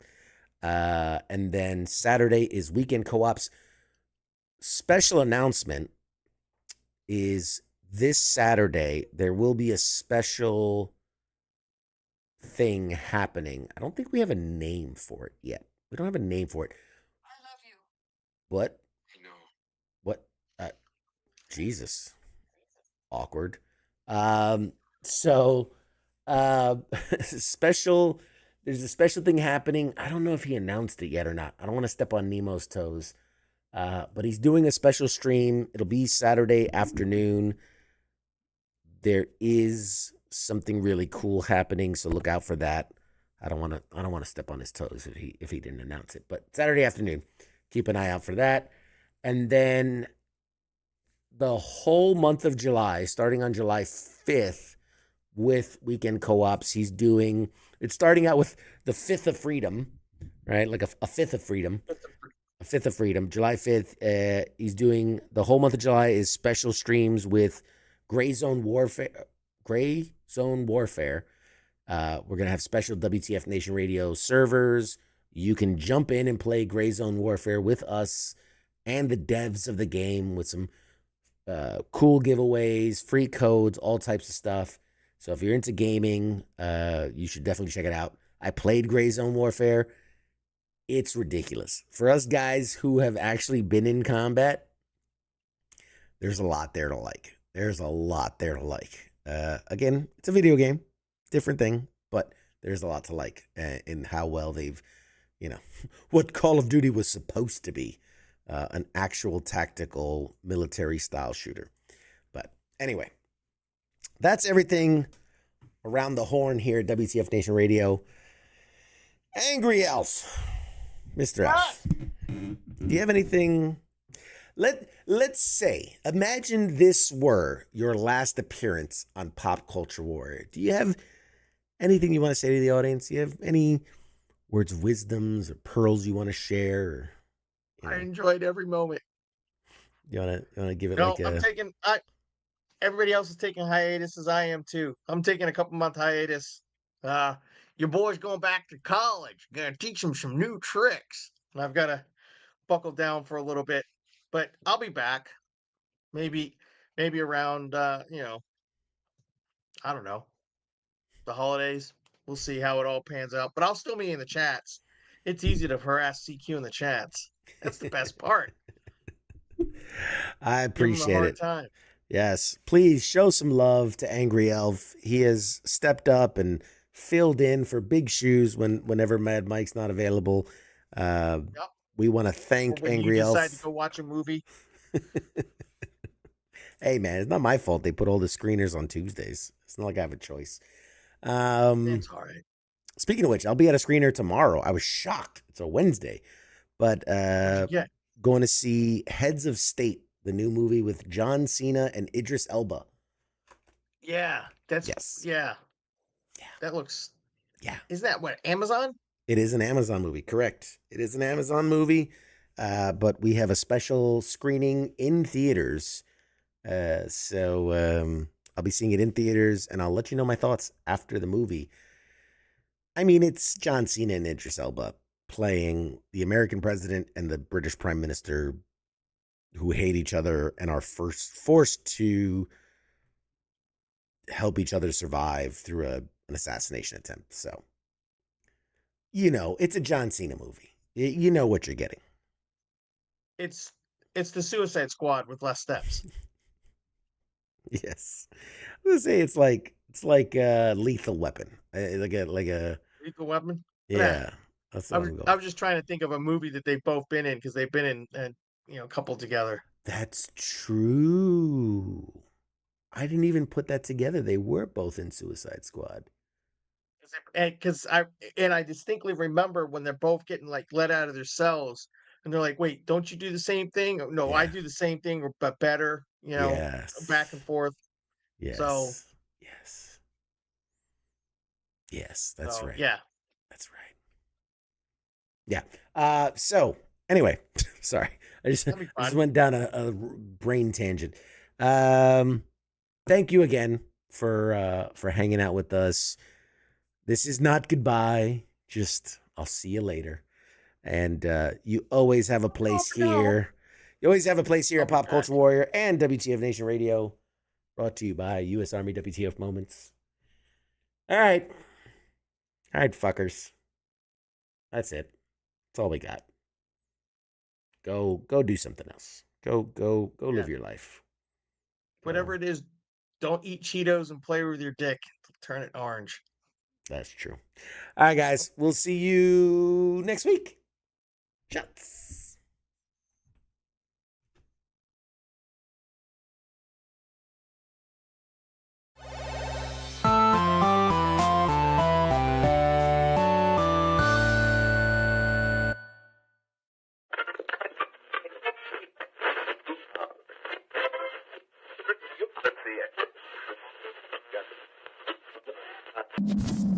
And then Saturday is Weekend Co-ops. Special announcement is this Saturday, there will be a special thing happening. I don't think we have a name for it yet. We don't have a name for it. I love you. What? I know. What? Jesus. Awkward. Special, there's a special thing happening. I don't know if he announced it yet or not. I don't want to step on Nemo's toes. But he's doing a special stream. It'll be Saturday afternoon. There is something really cool happening, so look out for that. I don't want to step on his toes if he didn't announce it. But Saturday afternoon, keep an eye out for that. And then the whole month of July, starting on July 5th, with Weekend Co-ops, he's doing It's starting out with the 5th of freedom, right? Like a 5th of freedom. A 5th of freedom, July 5th. He's doing the whole month of July is special streams with Gray Zone Warfare. We're going to have special WTF Nation Radio servers. You can jump in and play Gray Zone Warfare with us and the devs of the game with some cool giveaways, free codes, all types of stuff. So if you're into gaming, you should definitely check it out. I played Gray Zone Warfare. It's ridiculous. For us guys who have actually been in combat, there's a lot there to like. Again, it's a video game, different thing, but there's a lot to like in how well they've, what Call of Duty was supposed to be, an actual tactical military style shooter. But anyway, that's everything around the horn here at WTF Nation Radio. Angry Elf. Mr. Elf, do you have anything? Let's say, imagine this were your last appearance on Pop Culture Warrior. Do you have anything you want to say to the audience? Do you have any words of wisdoms or pearls you want to share? Or, I enjoyed every moment. You want to give it Everybody else is taking hiatuses. I am too. I'm taking a couple month hiatus. Your boy's going back to college. Gonna teach him some new tricks. And I've got to buckle down for a little bit, but I'll be back. Maybe around, I don't know, the holidays. We'll see how it all pans out, but I'll still be in the chats. It's easy to harass CQ in the chats. That's the best part. I appreciate Give him a hard it. time. Yes, please show some love to Angry Elf. He has stepped up and filled in for big shoes whenever Mad Mike's not available. We want to thank when Angry you Elf. decide to go watch a movie. Hey man, it's not my fault they put all the screeners on Tuesdays. It's not like I have a choice. It's all right. Speaking of which, I'll be at a screener tomorrow. I was shocked. It's a Wednesday. But going to see Heads of State, the new movie with John Cena and Idris Elba. Yeah, that looks. Yeah. Is that what, Amazon? It is an Amazon movie, correct? It is an Amazon movie, but we have a special screening in theaters. So I'll be seeing it in theaters, and I'll let you know my thoughts after the movie. I mean, it's John Cena and Idris Elba playing the American president and the British prime minister who hate each other and are forced to help each other survive through an assassination attempt. So, it's a John Cena movie. You know what you're getting. It's the Suicide Squad with less steps. Yes, I was gonna say it's like Lethal Weapon, like a Lethal Weapon. yeah. I was just trying to think of a movie that they've both been in, because they've been in a couple together. That's true. I didn't even put that together. They were both in Suicide Squad. Because I distinctly remember when they're both getting let out of their cells, and they're like, "Wait, don't you do the same thing?" No, Yeah. I do the same thing, but better. Yes. Back and forth. Yes. So yes, that's right. Yeah, that's right. Yeah. So anyway, sorry, I just went down a brain tangent. Thank you again for hanging out with us. This is not goodbye. Just I'll see you later. And you always have a place here. You always have a place here at Pop Culture Warrior and WTF Nation Radio. Brought to you by U.S. Army WTF Moments. All right, fuckers. That's it. That's all we got. Go do something else. Go live your life. Whatever it is, don't eat Cheetos and play with your dick. Turn it orange. That's true. All right, guys. We'll see you next week. Shots. Let's see it.